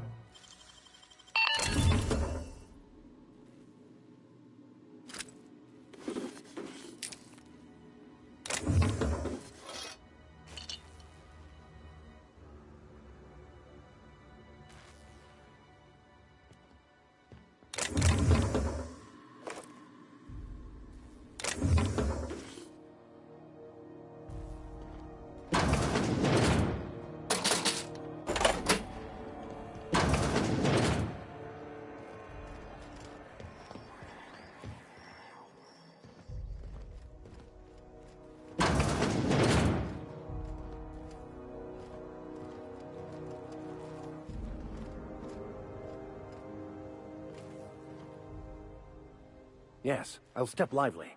Yes, I'll step lively.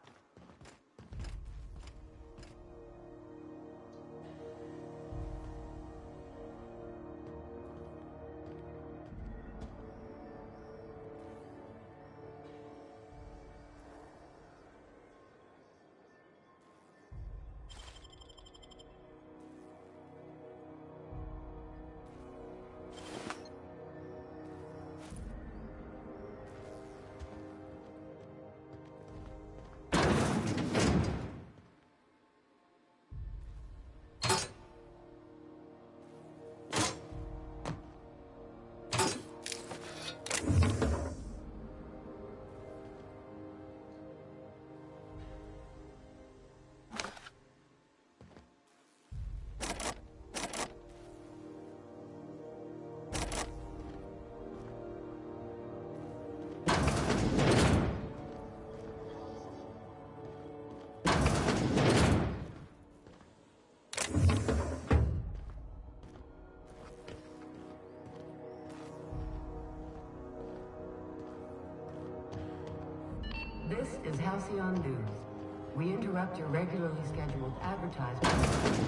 This is Halcyon News. We interrupt your regularly scheduled advertisement.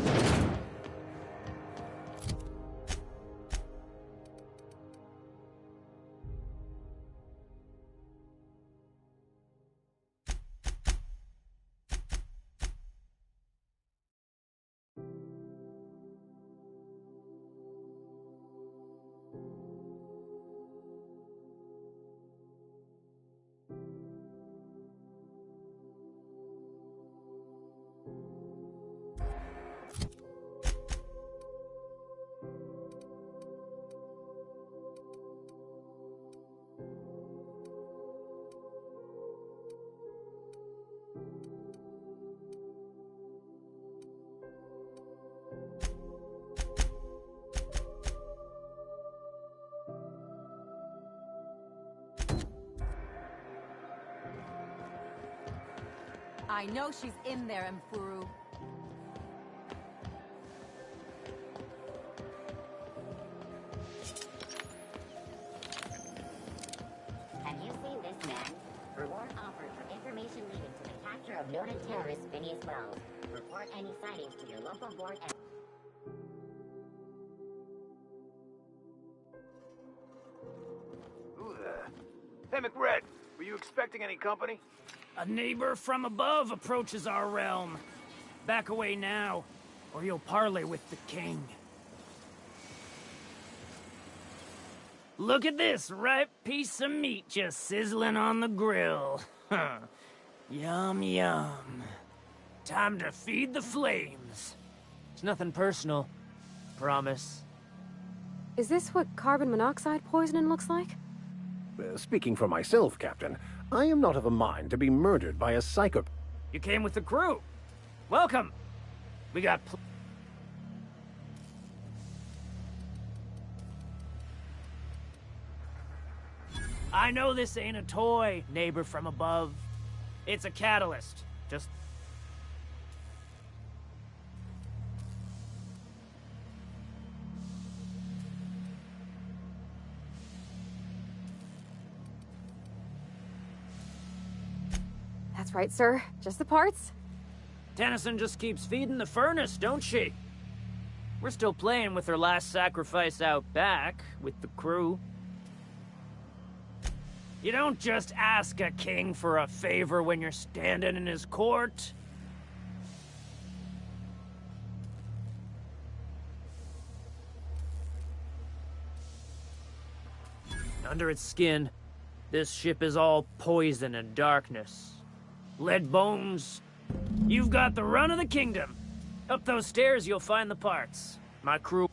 I know she's in there, Mfuru. Have you seen this man? Reward offered for information leading to the capture of noted terrorist Phineas Wells. Report any sightings to your local board and... Who the... Hey, McRed, were you expecting any company? A neighbor from above approaches our realm. Back away now, or you'll parley with the king. Look at this ripe piece of meat just sizzling on the grill. Huh. Yum, yum. Time to feed the flames. It's nothing personal. Promise. Is this what carbon monoxide poisoning looks like? Speaking for myself, Captain, I am not of a mind to be murdered by a psychopath. You came with the crew. Welcome. We got I know this ain't a toy, neighbor from above. It's a catalyst. Just... That's right, sir. Just the parts. Tennyson just keeps feeding the furnace, don't she? We're still playing with her last sacrifice out back, with the crew. You don't just ask a king for a favor when you're standing in his court. Under its skin, this ship is all poison and darkness. Lead bones. You've got the run of the kingdom. Up those stairs, you'll find the parts. My crew...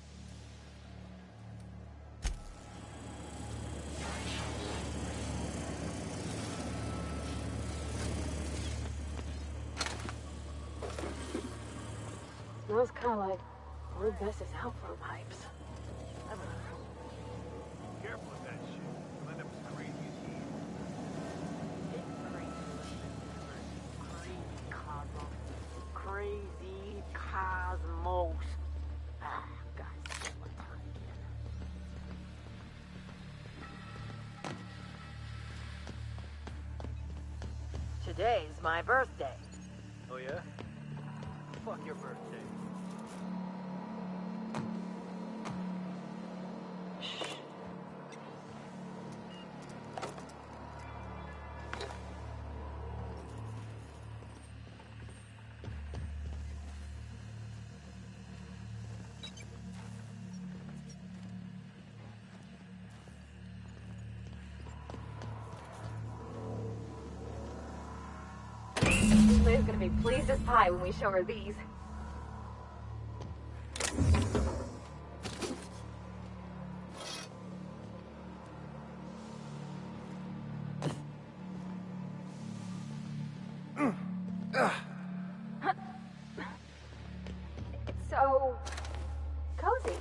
Smells kind of like Lord Vess's outflow pipes. Careful with that shit. You'll end up as crazy as he is. Crazy Cosmos. Ah, guys, one time again. Today's my birthday. Oh yeah? Fuck your birthday. Liz gonna be pleased as pie when we show her these. It's so cozy.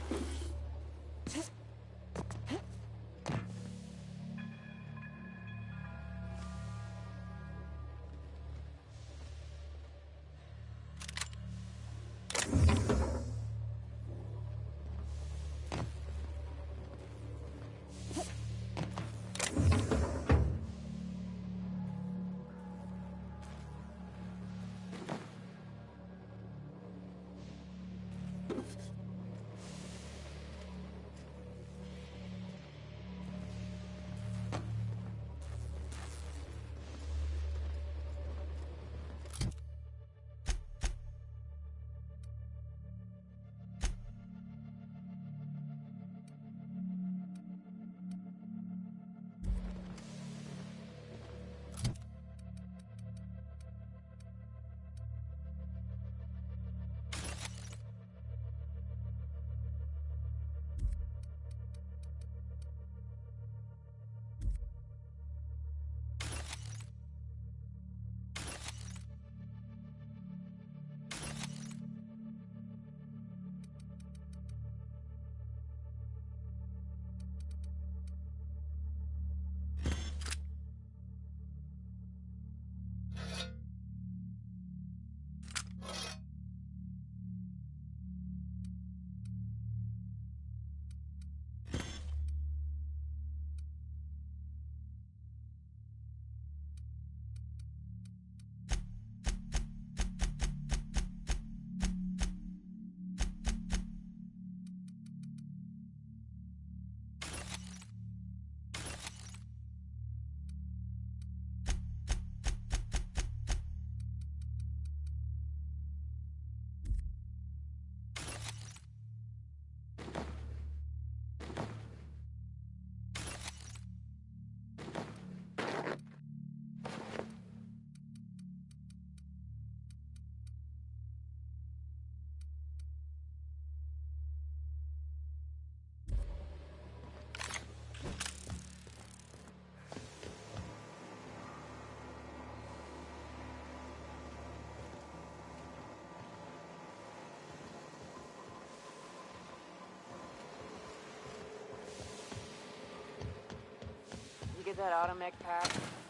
You get that automech pack?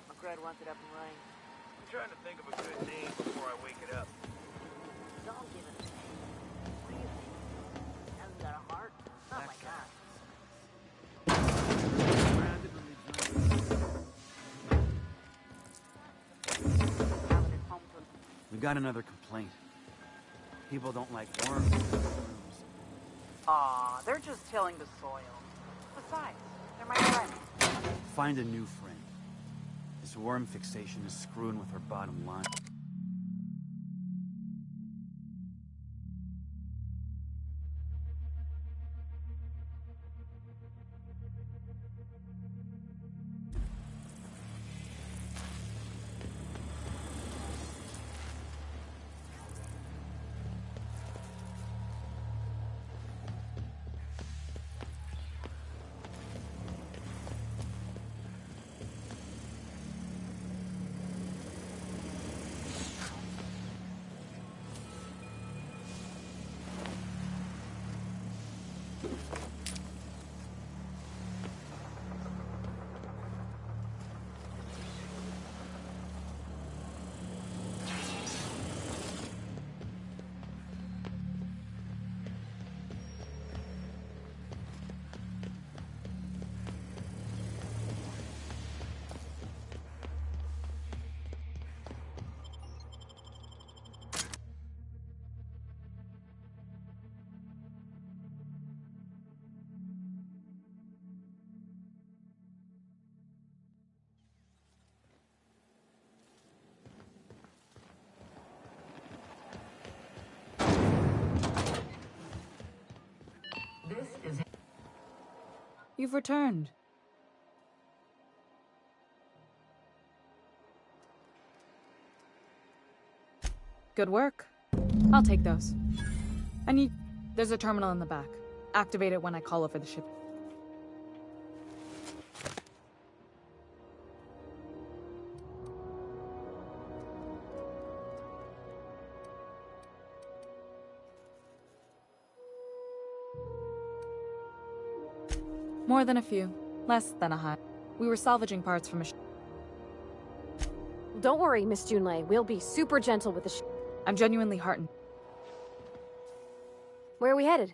McRed wants it up and running. I'm trying to think of a good name before I wake it up. Don't give it a name. What do you think? Hasn't got a heart? Oh my god. How got another complaint. People don't like worms. Aw, they're just tilling the soil. Besides, they're my friends. Find a new friend. This worm fixation is screwing with her bottom line. You've returned. Good work. I'll take those. There's a terminal in the back. Activate it when I call over the ship. More than a few. Less than a hut. We were salvaging parts from a ship. Don't worry, Miss Junlei. We'll be super gentle with the ship. I'm genuinely heartened. Where are we headed?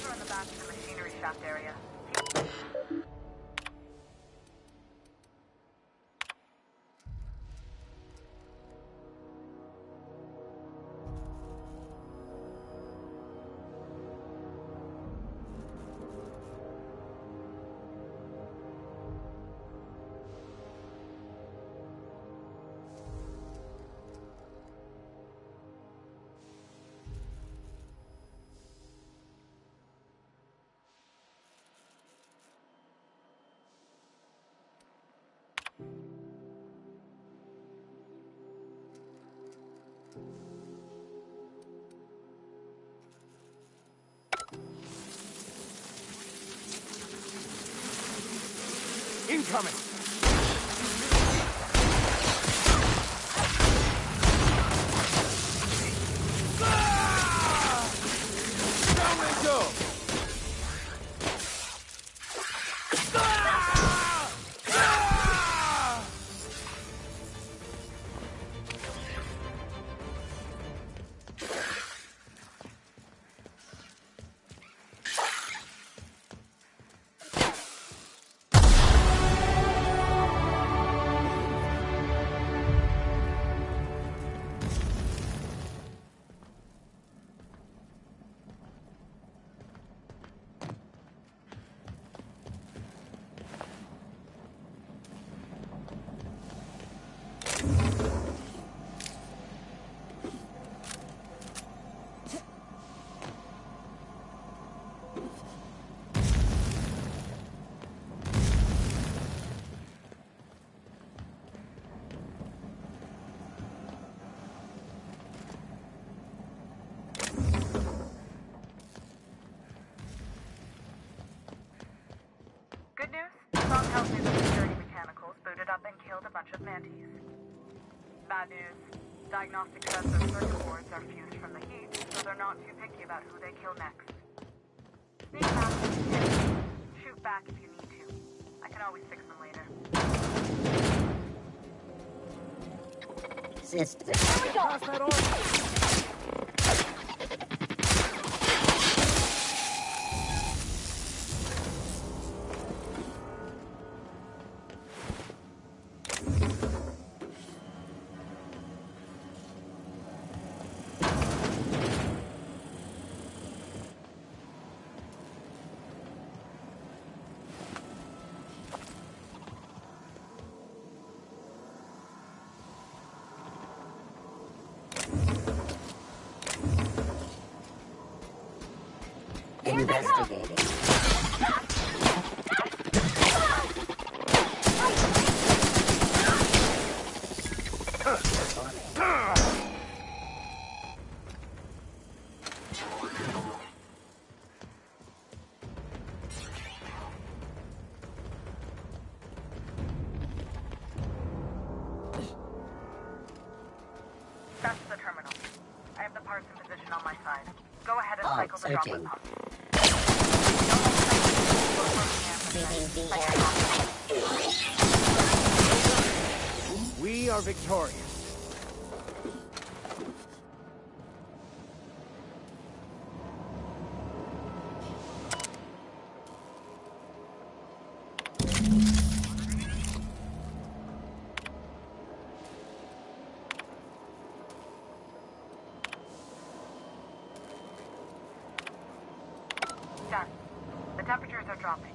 are in the back of the machinery shaft area. Incoming! Down they go! Good news? Song tells me that security mechanicals booted up and killed a bunch of mantis. Bad news. Diagnostic sensor circuit boards are fused from the heat, so they're not too picky about who they kill next. Sneak past if you can. Shoot back if you need to. I can always fix them later. Sister. Here we go! Pass that on! Investigating. That's the terminal. I have the parts in position on my side. Go ahead and cycle the searching. droplet pump. We are victorious. Done. The temperatures are dropping.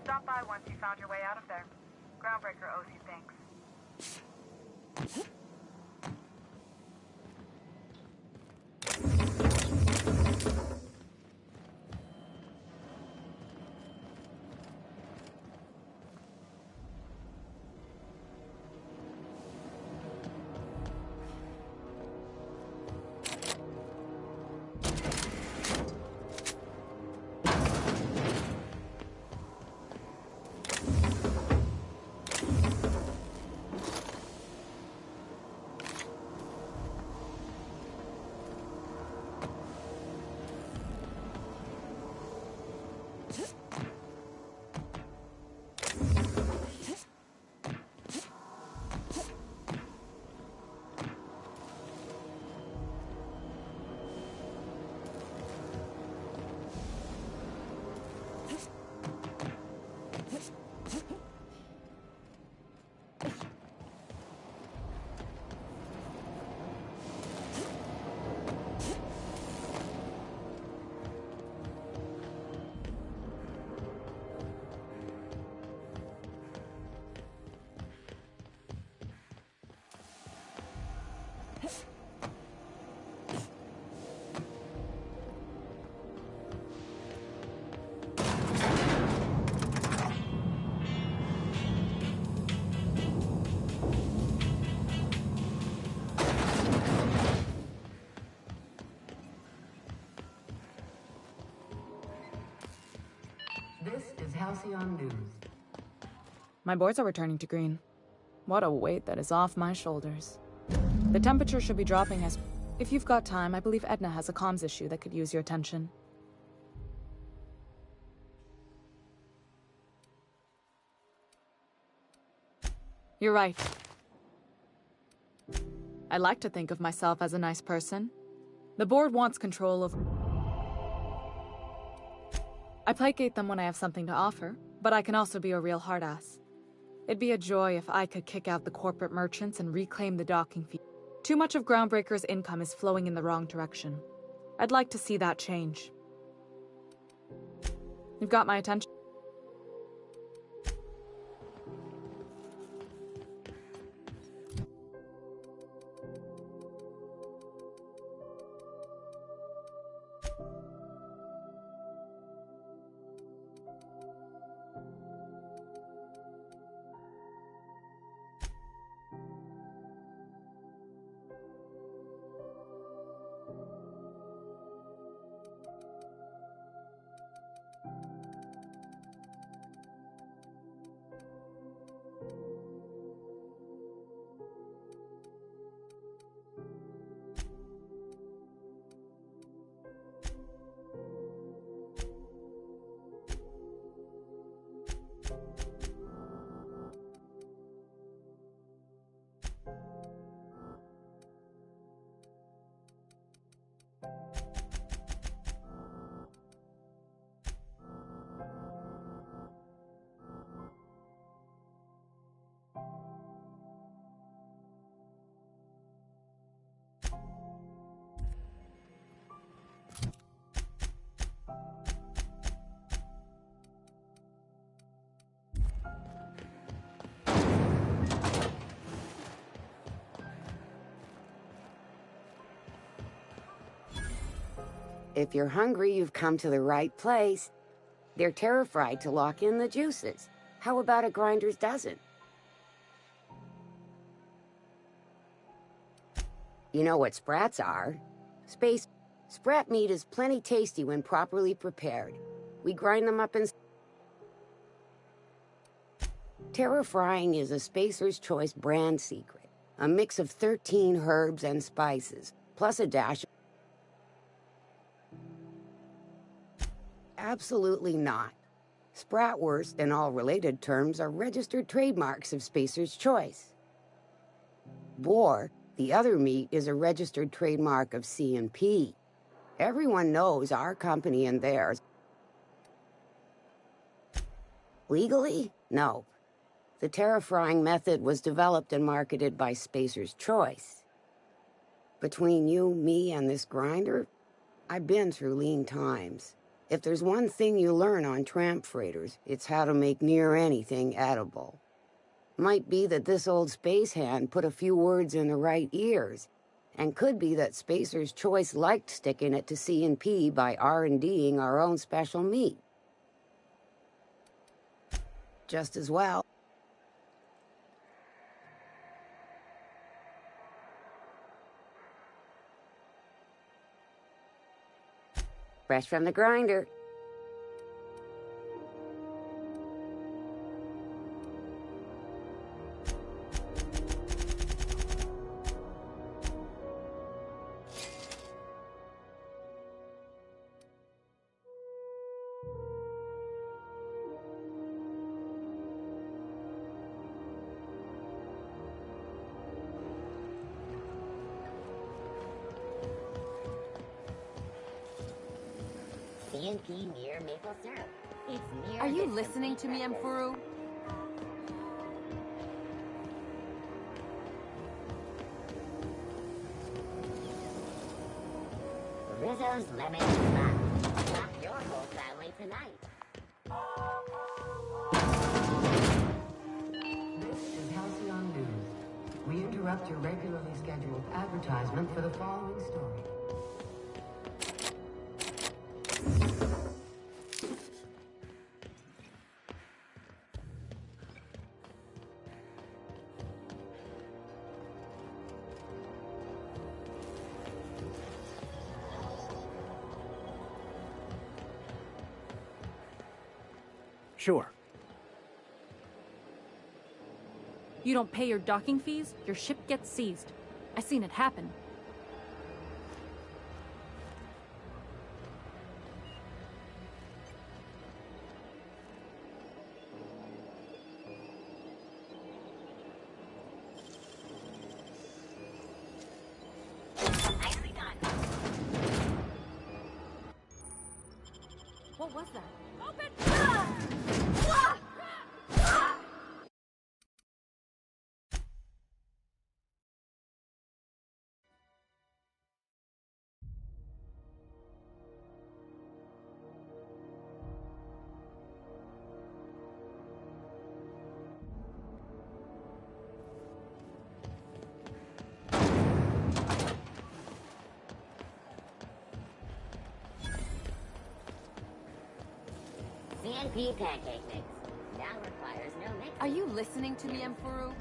Stop by once you found your way out of there. Groundbreaker owes you thanks. Halcyon News. My boards are returning to green. What a weight that is off my shoulders. The temperature should be dropping as... If you've got time, I believe Edna has a comms issue that could use your attention. You're right. I like to think of myself as a nice person. The board wants control of... I placate them when I have something to offer, but I can also be a real hard-ass. It'd be a joy if I could kick out the corporate merchants and reclaim the docking fee. Too much of Groundbreaker's income is flowing in the wrong direction. I'd like to see that change. You've got my attention. If you're hungry, you've come to the right place. They're terrified to lock in the juices. How about a grinder's dozen? You know what sprats are? Sprat meat is plenty tasty when properly prepared. We grind them up in... Terra Frying is a Spacer's Choice brand secret. A mix of 13 herbs and spices, plus a dash of... Absolutely not. Spratwurst and all related terms are registered trademarks of Spacer's Choice. Boar, the other meat, is a registered trademark of C&P. Everyone knows our company and theirs. Legally? No. The Terra Frying method was developed and marketed by Spacer's Choice. Between you, me, and this grinder, I've been through lean times. If there's one thing you learn on tramp freighters, it's how to make near anything edible. Might be that this old space hand put a few words in the right ears, and could be that Spacer's Choice liked sticking it to C&P by R&Ding our own special meat. Just as well. Fresh from the grinder. C&P near maple syrup. It's near... Are you listening to me, Mfuru? Rizzo's Lemon Smash. Knock your whole family tonight. This is Halcyon News. We interrupt your regularly scheduled advertisement for the following story. Sure. You don't pay your docking fees, your ship gets seized. I seen it happen. What was that? Open! CNP pancake mix. Now requires no mix. Are you listening to me, Emperor?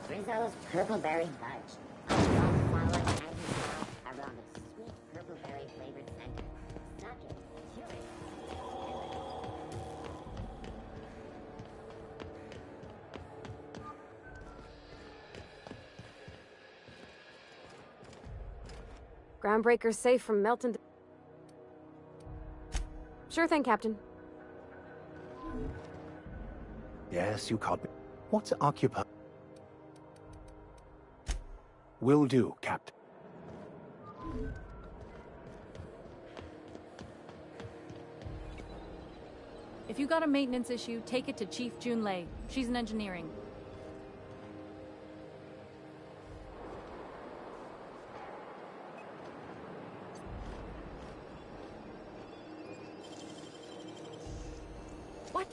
Rizzo's Purpleberry Fudge. A soft flour candy mouth around a sweet purpleberry flavored center. Suck it. Chew it. Groundbreaker's safe from Melton. Sure thing, Captain. Yes, you caught me. What's occupied? Will do, Captain. If you got a maintenance issue, take it to Chief Jun Lei. She's in engineering. What?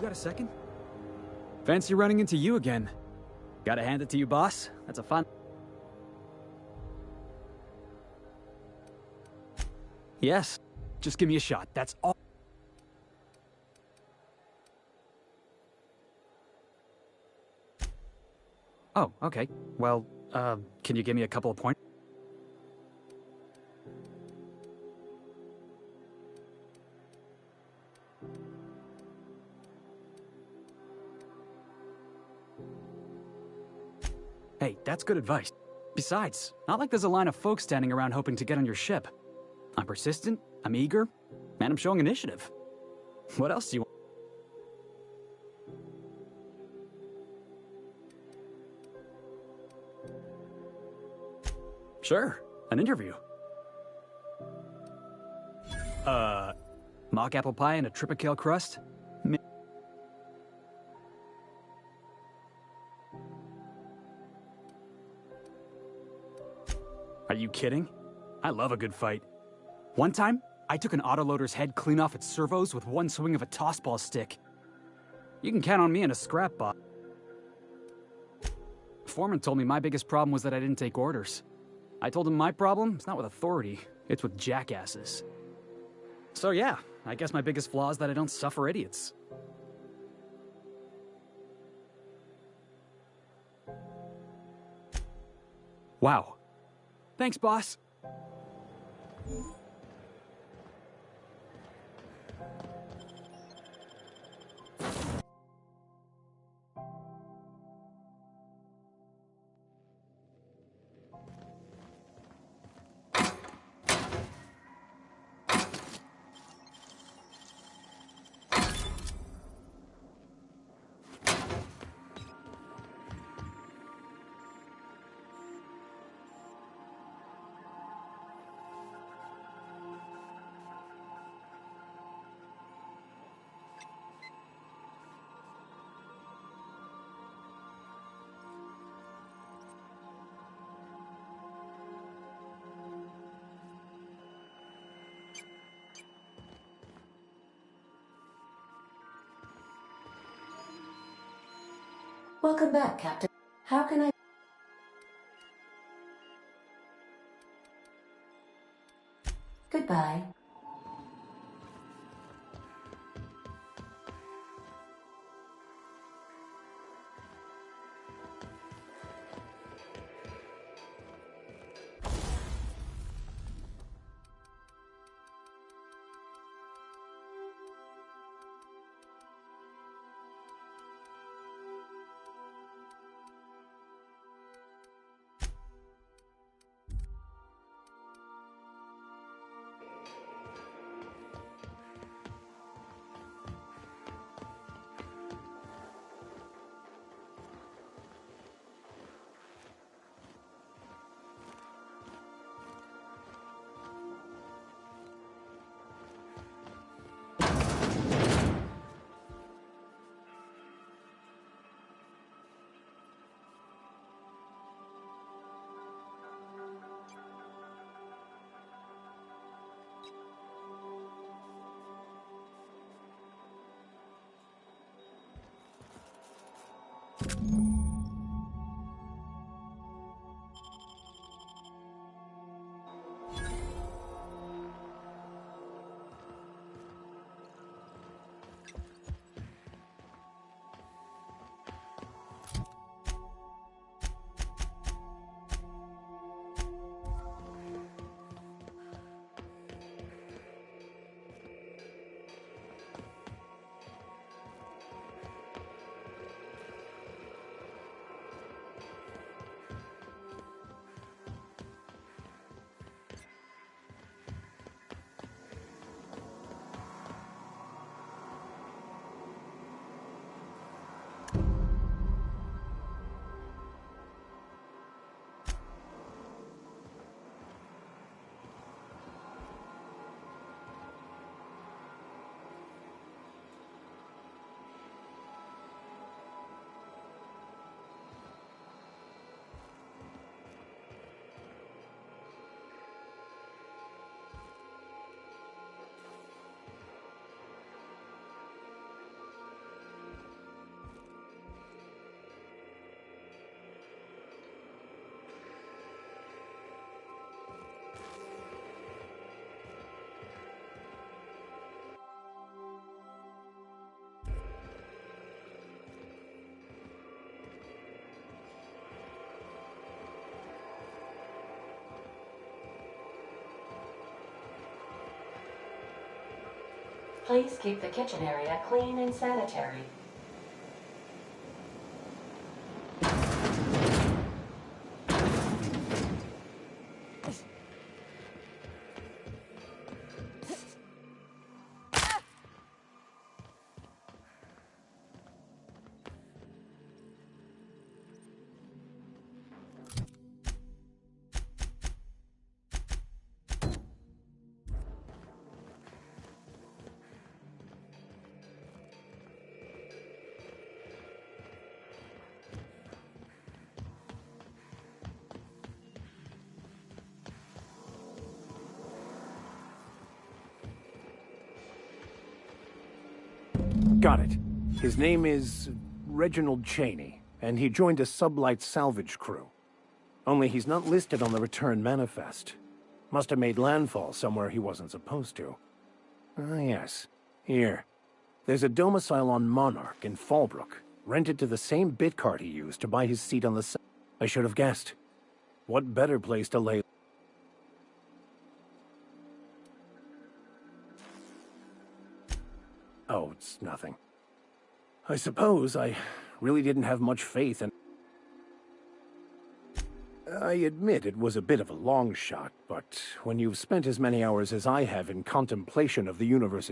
got a second? Fancy running into you again. Gotta hand it to you, boss. That's a fun... Yes. Just give me a shot. That's all. Oh, okay. Well, can you give me a couple of points? Hey, that's good advice. Besides, not like there's a line of folks standing around hoping to get on your ship. I'm persistent, I'm eager, and I'm showing initiative. What else do you want? Sure, an interview. Mock apple pie and a tripicale crust? Are you kidding? I love a good fight. One time, I took an autoloader's head clean off its servos with one swing of a tossball stick. You can count on me in a scrap box. Foreman told me my biggest problem was that I didn't take orders. I told him my problem is not with authority, it's with jackasses. So yeah, I guess my biggest flaw is that I don't suffer idiots. Wow. Thanks, boss. Welcome back, Captain. How can I... Goodbye. Please keep the kitchen area clean and sanitary. Got it. His name is Reginald Cheney, and he joined a sublight salvage crew. Only he's not listed on the return manifest. Must have made landfall somewhere he wasn't supposed to. Ah, yes. Here. There's a domicile on Monarch in Fallbrook, rented to the same bit cart he used to buy his seat on the I should have guessed. What better place to lay... Oh, it's nothing. I suppose I really didn't have much faith in... I admit it was a bit of a long shot, but when you've spent as many hours as I have in contemplation of the universe...